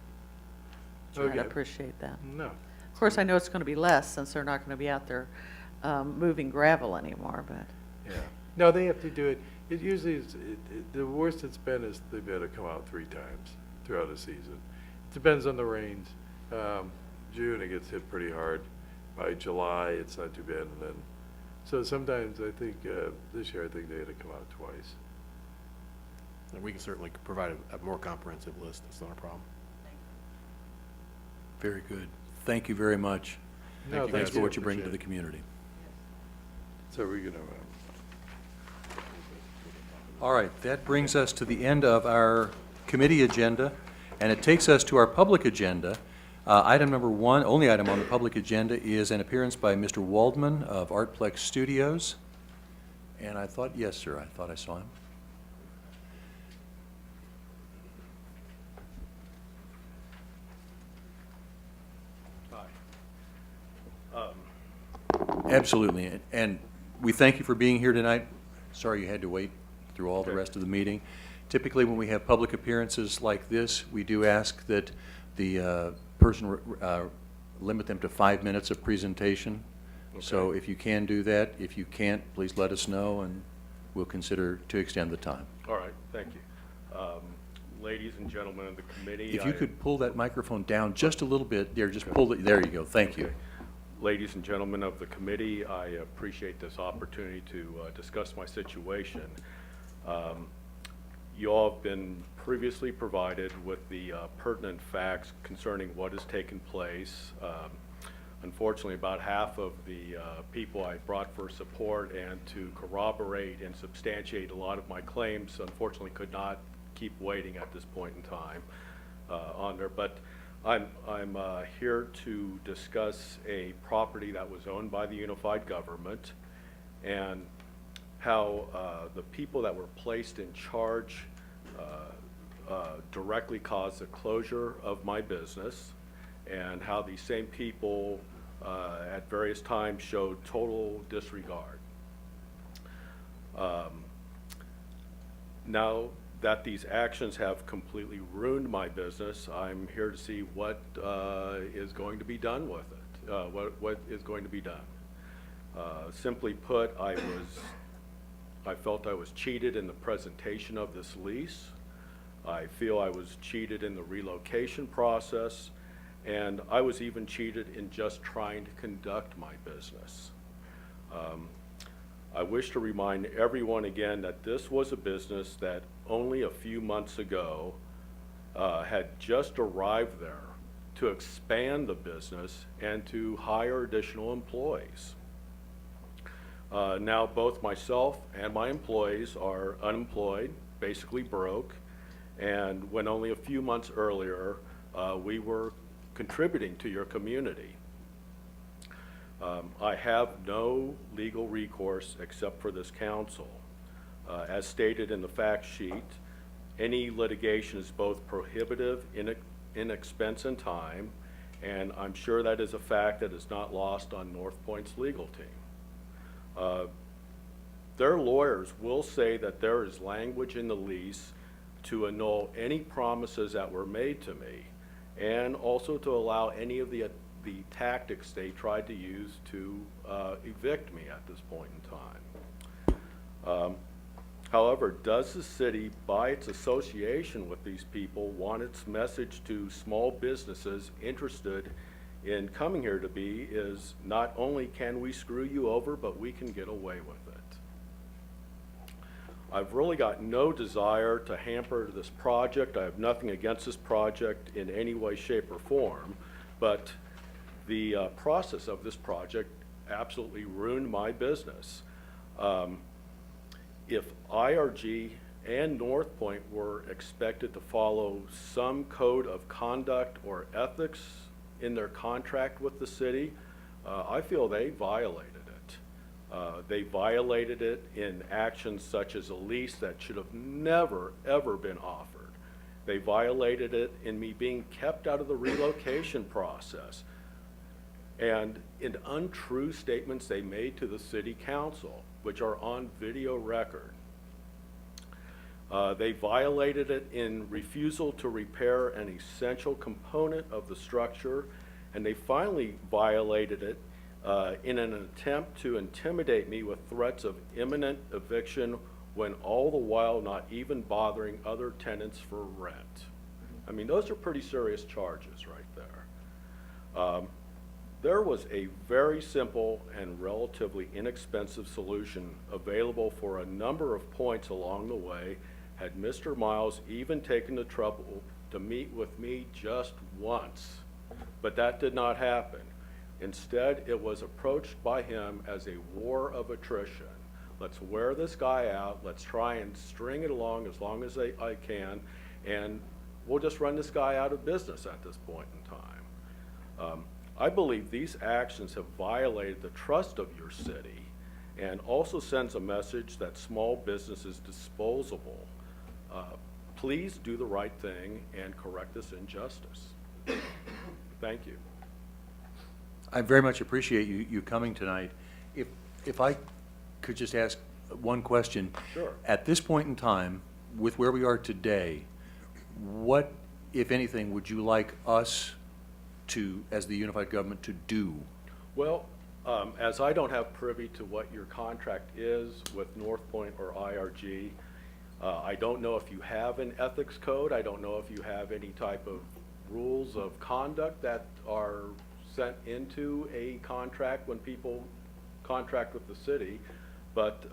Okay. I'd appreciate that. No. Of course, I know it's going to be less since they're not going to be out there moving gravel anymore, but. Yeah. No, they have to do it. It usually is, the worst it's been is they've had to come out 3 times throughout a season. It depends on the rains. June, it gets hit pretty hard. By July, it's not too bad. And then, so sometimes I think, this year, I think they had to come out twice. And we can certainly provide a more comprehensive list. That's not a problem. Very good. Thank you very much. No, Thanks thank for you. what you bring to Appreciate the it. community. So we're going to, All right, that brings us to the end of our committee agenda, and it takes us to our public agenda. Item number 1, only item on the public agenda, is an appearance by Mr. Waldman of Artplex Studios. And I thought, yes, sir, I thought I saw him. Absolutely, and we thank you for being here tonight. Sorry you had to wait through all the rest of the meeting. Typically, when we have public appearances like this, we do ask that the person limit them to 5 minutes of presentation. Okay. So if you can do that, if you can't, please let us know, and we'll consider to extend the time. All right, thank you. Ladies and gentlemen of the committee. If you could pull that microphone down just a little bit, there, just pull it, there you go, thank you. Ladies and gentlemen of the committee, I appreciate this opportunity to discuss my situation. You all have been previously provided with the pertinent facts concerning what has taken place Unfortunately, about half of the people I brought for support and to corroborate and substantiate a lot of my claims, unfortunately, could not keep waiting at this point in time on there. But I'm here to discuss a property that was owned by the unified government and how the people that were placed in charge directly caused the closure of my business, and how these same people at various times showed total disregard. Now that these actions have completely ruined my business, I'm here to see what is going to be done with it, what is going to be done. Simply put, I felt I was cheated in the presentation of this lease. I feel I was cheated in the relocation process, and I was even cheated in just trying to conduct my business. I wish to remind everyone again that this was a business that only a few months ago had just arrived there to expand the business and to hire additional employees. Now both myself and my employees are unemployed, basically broke, and when only a few months earlier we were contributing to your community. I have no legal recourse except for this council. As stated in the fact sheet, any litigation is both prohibitive in expense and time, and I'm sure that is a fact that is not lost on North Point's legal team. Their lawyers will say that there is language in the lease to annul any promises that were made to me, and also to allow any of the tactics they tried to use to evict me at this point in time. However, does the city, by its association with these people, want its message to small businesses interested in coming here to be is not only can we screw you over, but we can get away with it? I've really got no desire to hamper this project. I have nothing against this project in any way, shape, or form, but the process of this project absolutely ruined my business. If IRG and North Point were expected to follow some code of conduct or ethics in their contract with the city, I feel they violated it. They violated it in actions such as a lease that should have never, ever been offered. They violated it in me being kept out of the relocation process, and in untrue statements they made to the city council, which are on video record. They violated it in refusal to repair an essential component of the structure, and they finally violated it in an attempt to intimidate me with threats of imminent eviction, when all the while not even bothering other tenants for rent. I mean, those are pretty serious charges right there. There was a very simple and relatively inexpensive solution available for a number of points along the way, had Mr. Miles even taken the trouble to meet with me just once. But that did not happen. Instead, it was approached by him as a war of attrition. Let's wear this guy out, let's try and string it along as I can, and we'll just run this guy out of business at this point in time. I believe these actions have violated the trust of your city and also sends a message that small business is disposable. Please do the right thing and correct this injustice. Thank you. I very much appreciate you coming tonight. If I could just ask one question. Sure. At this point in time, with where we are today, what, if anything, would you like us to, as the unified government, to do? Well, as I don't have privy to what your contract is with North Point or IRG, I don't know if you have an ethics code. I don't know if you have any type of rules of conduct that are sent into a contract when people contract with the city. But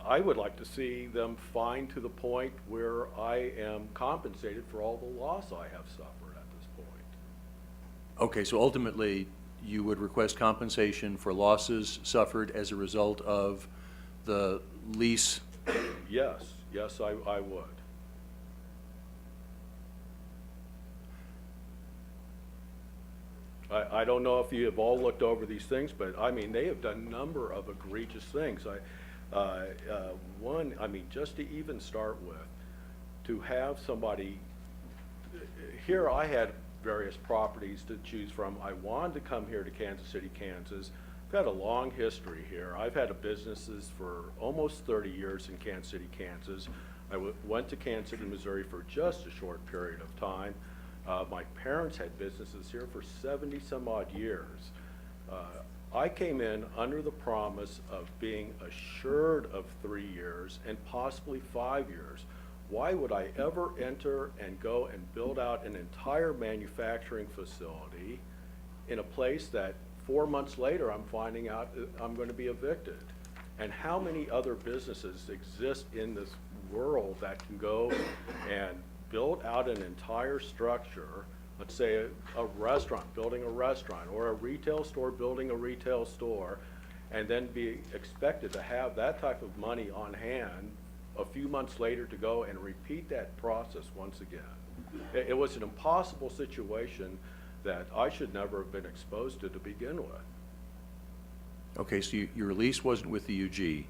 I would like to see them fined to the point where I am compensated for all the loss I have suffered at this point. Okay, so ultimately, you would request compensation for losses suffered as a result of the lease? Yes, yes, I would. I don't know if you have all looked over these things, but I mean, they have done a number of egregious things. One, I mean, just to even start with, to have somebody, here I had various properties to choose from. I wanted to come here to Kansas City, Kansas. I've had a long history here. I've had businesses for almost 30 years in Kansas City, Kansas. I went to Kansas City, Missouri for just a short period of time. My parents had businesses here for 70 some odd years. I came in under the promise of being assured of 3 years and possibly 5 years. Why would I ever enter and go and build out an entire manufacturing facility in a place that 4 months later I'm finding out I'm going to be evicted? And how many other businesses exist in this world that can go and build out an entire structure, let's say a restaurant building a restaurant, or a retail store building a retail store, and then be expected to have that type of money on hand a few months later to go and repeat that process once again? It was an impossible situation that I should never have been exposed to begin with. Okay, so your lease wasn't with the UG,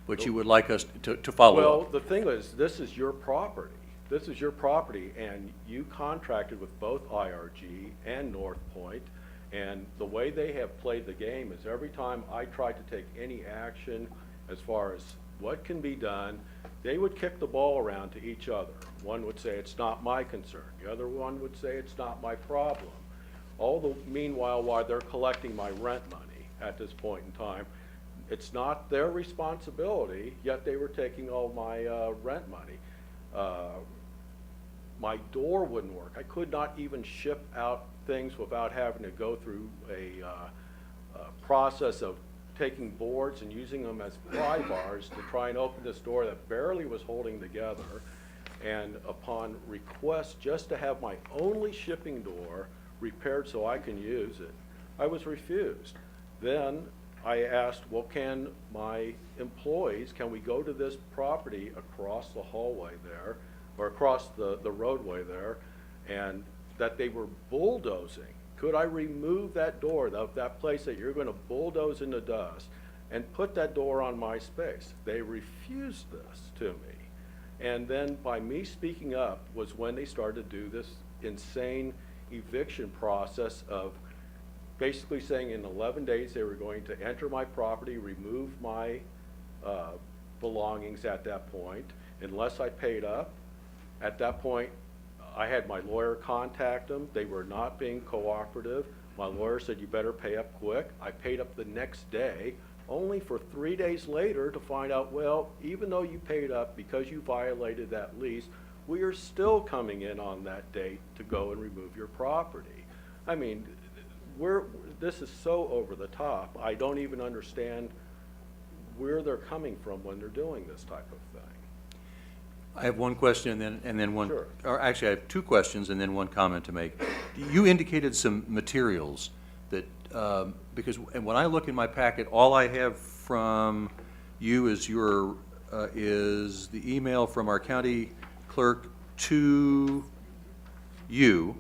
but you would like us to follow Well, up. the thing is, this is your property. This is your property, and you contracted with both IRG and North Point, and the way they have played the game is every time I tried to take any action as far as what can be done, they would kick the ball around to each other. One would say, it's not my concern. The other one would say, it's not my problem. Meanwhile, while they're collecting my rent money at this point in time, it's not their responsibility, yet they were taking all my rent money. My door wouldn't work. I could not even ship out things without having to go through a process of taking boards and using them as pry bars to try and open this door that barely was holding together. And upon request just to have my only shipping door repaired so I can use it, I was refused. Then I asked, well, can my employees, can we go to this property across the hallway there, or across the roadway there, and that they were bulldozing? Could I remove that door, that place that you're going to bulldoze into dust, and put that door on my space? They refused this to me. And then by me speaking up was when they started to do this insane eviction process of basically saying in 11 days they were going to enter my property, remove my belongings at that point, unless I paid up. At that point, I had my lawyer contact them. They were not being cooperative. My lawyer said, you better pay up quick. I paid up the next day, only for 3 days later to find out, well, even though you paid up because you violated that lease, we are still coming in on that date to go and remove your property. I mean, this is so over the top. I don't even understand where they're coming from when they're doing this type of thing. I have one question and then one, Sure. or actually I have two questions and then one comment to make. You indicated some materials that, because and when I look in my packet, all I have from you is is the email from our county clerk to you,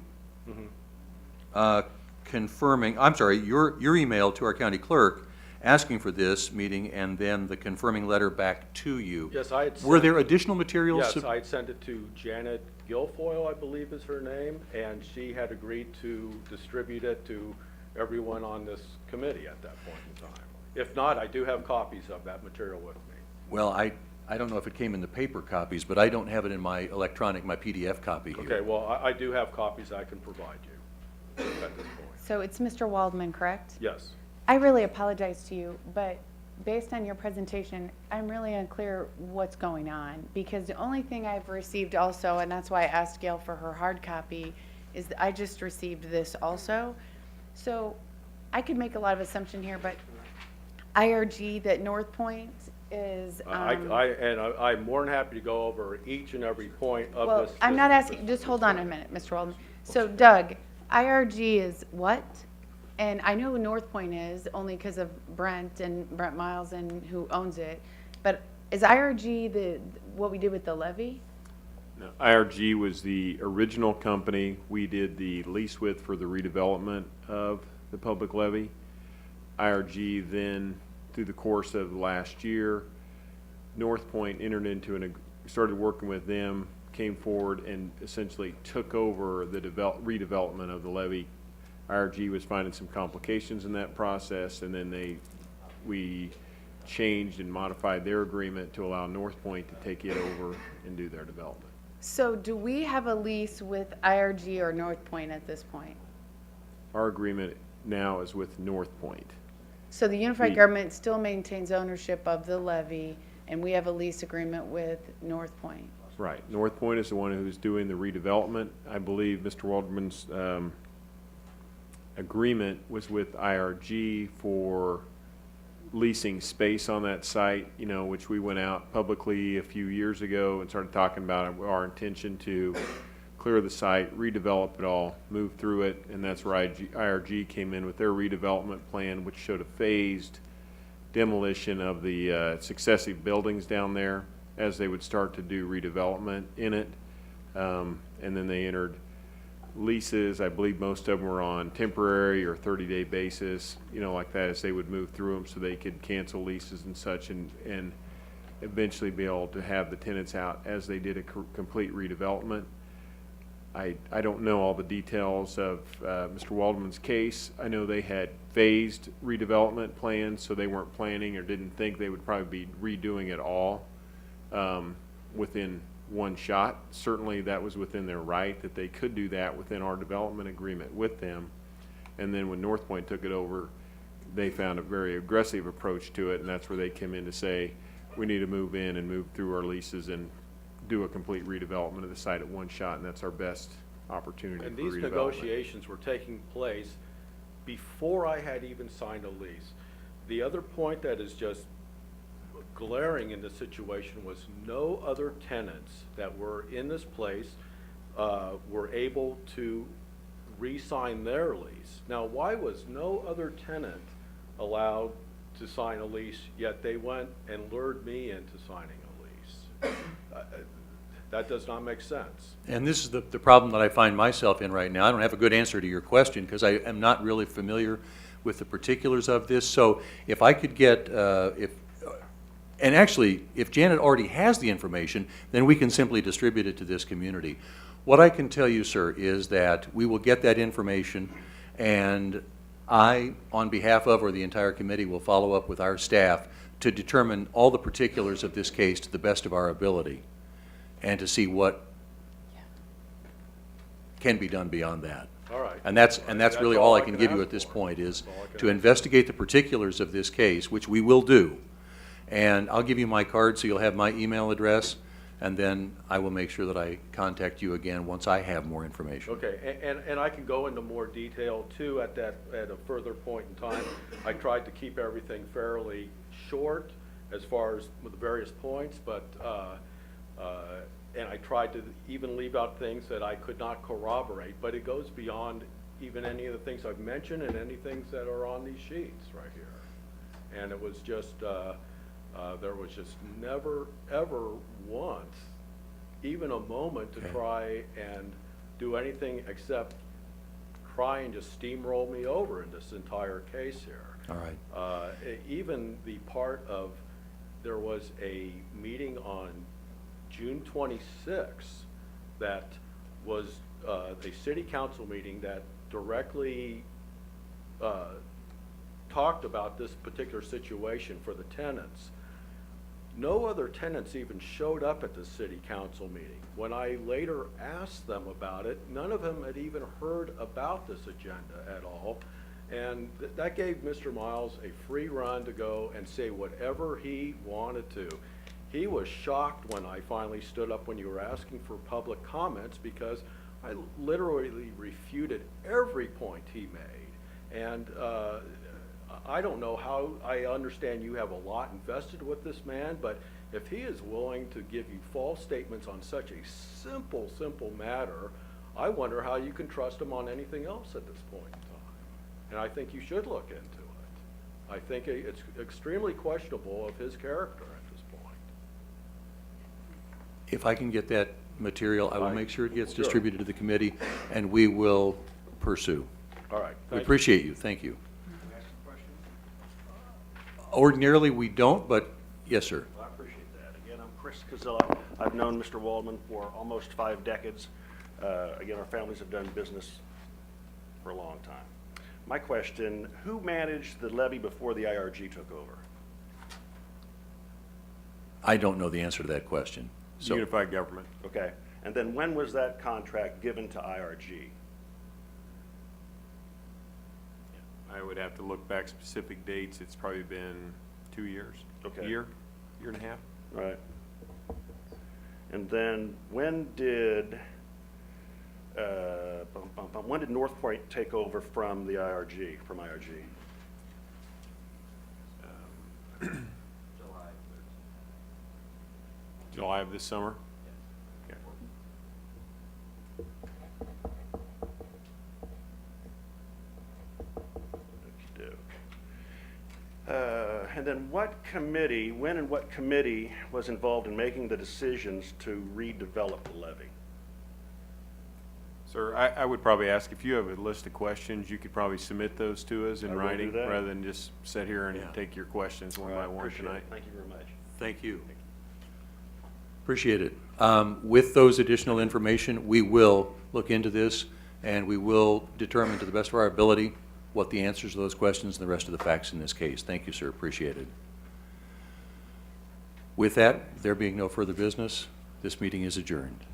confirming, I'm sorry, your email to our county clerk asking for this meeting, and then the confirming letter back to you. Yes, I had Were there additional materials? Yes, I had sent it to Janet Guilfoyle, I believe is her name, and she had agreed to distribute it to everyone on this committee at that point in time. If not, I do have copies of that material with me. Well, I don't know if it came in the paper copies, but I don't have it in my electronic, my PDF copy here. Okay, well, I do have copies I can provide you at this point. So it's Mr. Waldman, correct? Yes. I really apologize to you, but based on your presentation, I'm really unclear what's going on, because the only thing I've received also, and that's why I asked Gail for her hard copy, is that I just received this also. So I could make a lot of assumption here, but IRG, that North Point is, I'm more than happy to go over each and every point of well, this. I'm not asking, just hold on a minute, Mr. Waldman. So Doug, IRG is what? And I know North Point is, only because of Brent Miles and who owns it. But is IRG what we did with the levee? No, IRG was the original company. We did the lease with for the redevelopment of the public levee. IRG then, through the course of last year, North Point entered into started working with them, came forward and essentially took over the redevelopment of the levee. IRG was finding some complications in that process, and then we changed and modified their agreement to allow North Point to take it over and do their development. So do we have a lease with IRG or North Point at this point? Our agreement now is with North Point. So the unified government still maintains ownership of the levee, and we have a lease agreement with North Point. Right. North Point is the one who's doing the redevelopment. I believe Mr. Waldman's agreement was with IRG for leasing space on that site, you know, which we went out publicly a few years ago and started talking about our intention to clear the site, redevelop it all, move through it, and that's where IRG came in with their redevelopment plan, which showed a phased demolition of the successive buildings down there as they would start to do redevelopment in it. And then they entered leases. I believe most of them were on temporary or 30-day basis, you know, like that, as they would move through them so they could cancel leases and such and eventually be able to have the tenants out as they did a complete redevelopment. I don't know all the details of Mr. Waldman's case. I know they had phased redevelopment plans, so they weren't planning or didn't think they would probably be redoing it all within one shot. Certainly that was within their right that they could do that within our development agreement with them. And then when North Point took it over, they found a very aggressive approach to it, and that's where they came in to say, we need to move in and move through our leases and do a complete redevelopment of the site at one shot, and that's our best opportunity And for these redevelopment. negotiations were taking place before I had even signed a lease. The other point that is just glaring in this situation was no other tenants that were in this place were able to re-sign their lease. Now, why was no other tenant allowed to sign a lease, yet they went and lured me into signing a lease? That does not make sense. And this is the problem that I find myself in right now. I don't have a good answer to your question because I am not really familiar with the particulars of this. So if I could get, and actually, if Janet already has the information, then we can simply distribute it to this community. What I can tell you, sir, is that we will get that information, and I, on behalf of, or the entire committee, will follow up with our staff to determine all the particulars of this case to the best of our ability, and to see what can be done beyond that. All right. And that's really all I can give you ask at this for. point, is That's all I can to ask investigate the particulars of this case, which we will do. And I'll give you my card so you'll have my email address, and then I will make sure that I contact you again once I have more information. Okay, and I can go into more detail too at a further point in time. I tried to keep everything fairly short as far as with the various points, but and I tried to even leave out things that I could not corroborate, but it goes beyond even any of the things I've mentioned and any things that are on these sheets right here. And it was just, there was just never, ever once, even a moment to try and do anything except try and just steamroll me over in this entire case here. All right. Even the part of, there was a meeting on June 26th that was a city council meeting that directly talked about this particular situation for the tenants. No other tenants even showed up at the city council meeting. When I later asked them about it, none of them had even heard about this agenda at all. And that gave Mr. Miles a free run to go and say whatever he wanted to. He was shocked when I finally stood up when you were asking for public comments, because I literally refuted every point he made. And I don't know how, I understand you have a lot invested with this man, but if he is willing to give you false statements on such a simple matter, I wonder how you can trust him on anything else at this point in time. and I think you should look into it. I think it's extremely questionable of his character at this point. If I can get that material, I will Right. make sure it gets Sure. distributed to the committee, and we will pursue. All right. We thank you. appreciate you, thank you. Ordinarily, we don't, but yes, sir. I appreciate that. Again, I'm Chris Cazilla. I've known Mr. Waldman for almost 5 decades. Again, our families have done business for a long time. My question, who managed the levy before the IRG took over? I don't know the answer to that question. So Unified government. Okay. And then when was that contract given to IRG? I would have to look back specific dates. It's probably been 2 years. Okay. Year and a half. Right. And then when did North Point take over from the IRG, from IRG? July of this summer. Okay. And then when and what committee was involved in making the decisions to redevelop the levy? Sir, I would probably ask if you have a list of questions, you could probably submit those to us I in will do writing that. rather than just sit here and Yeah. take your questions one by one Appreciate it. tonight. Thank you very much. thank you. Appreciate it. With those additional information, we will look into this, and we will determine to the best of our ability what the answers to those questions and the rest of the facts in this case. Thank you, sir. Appreciate it. With that, there being no further business, this meeting is adjourned.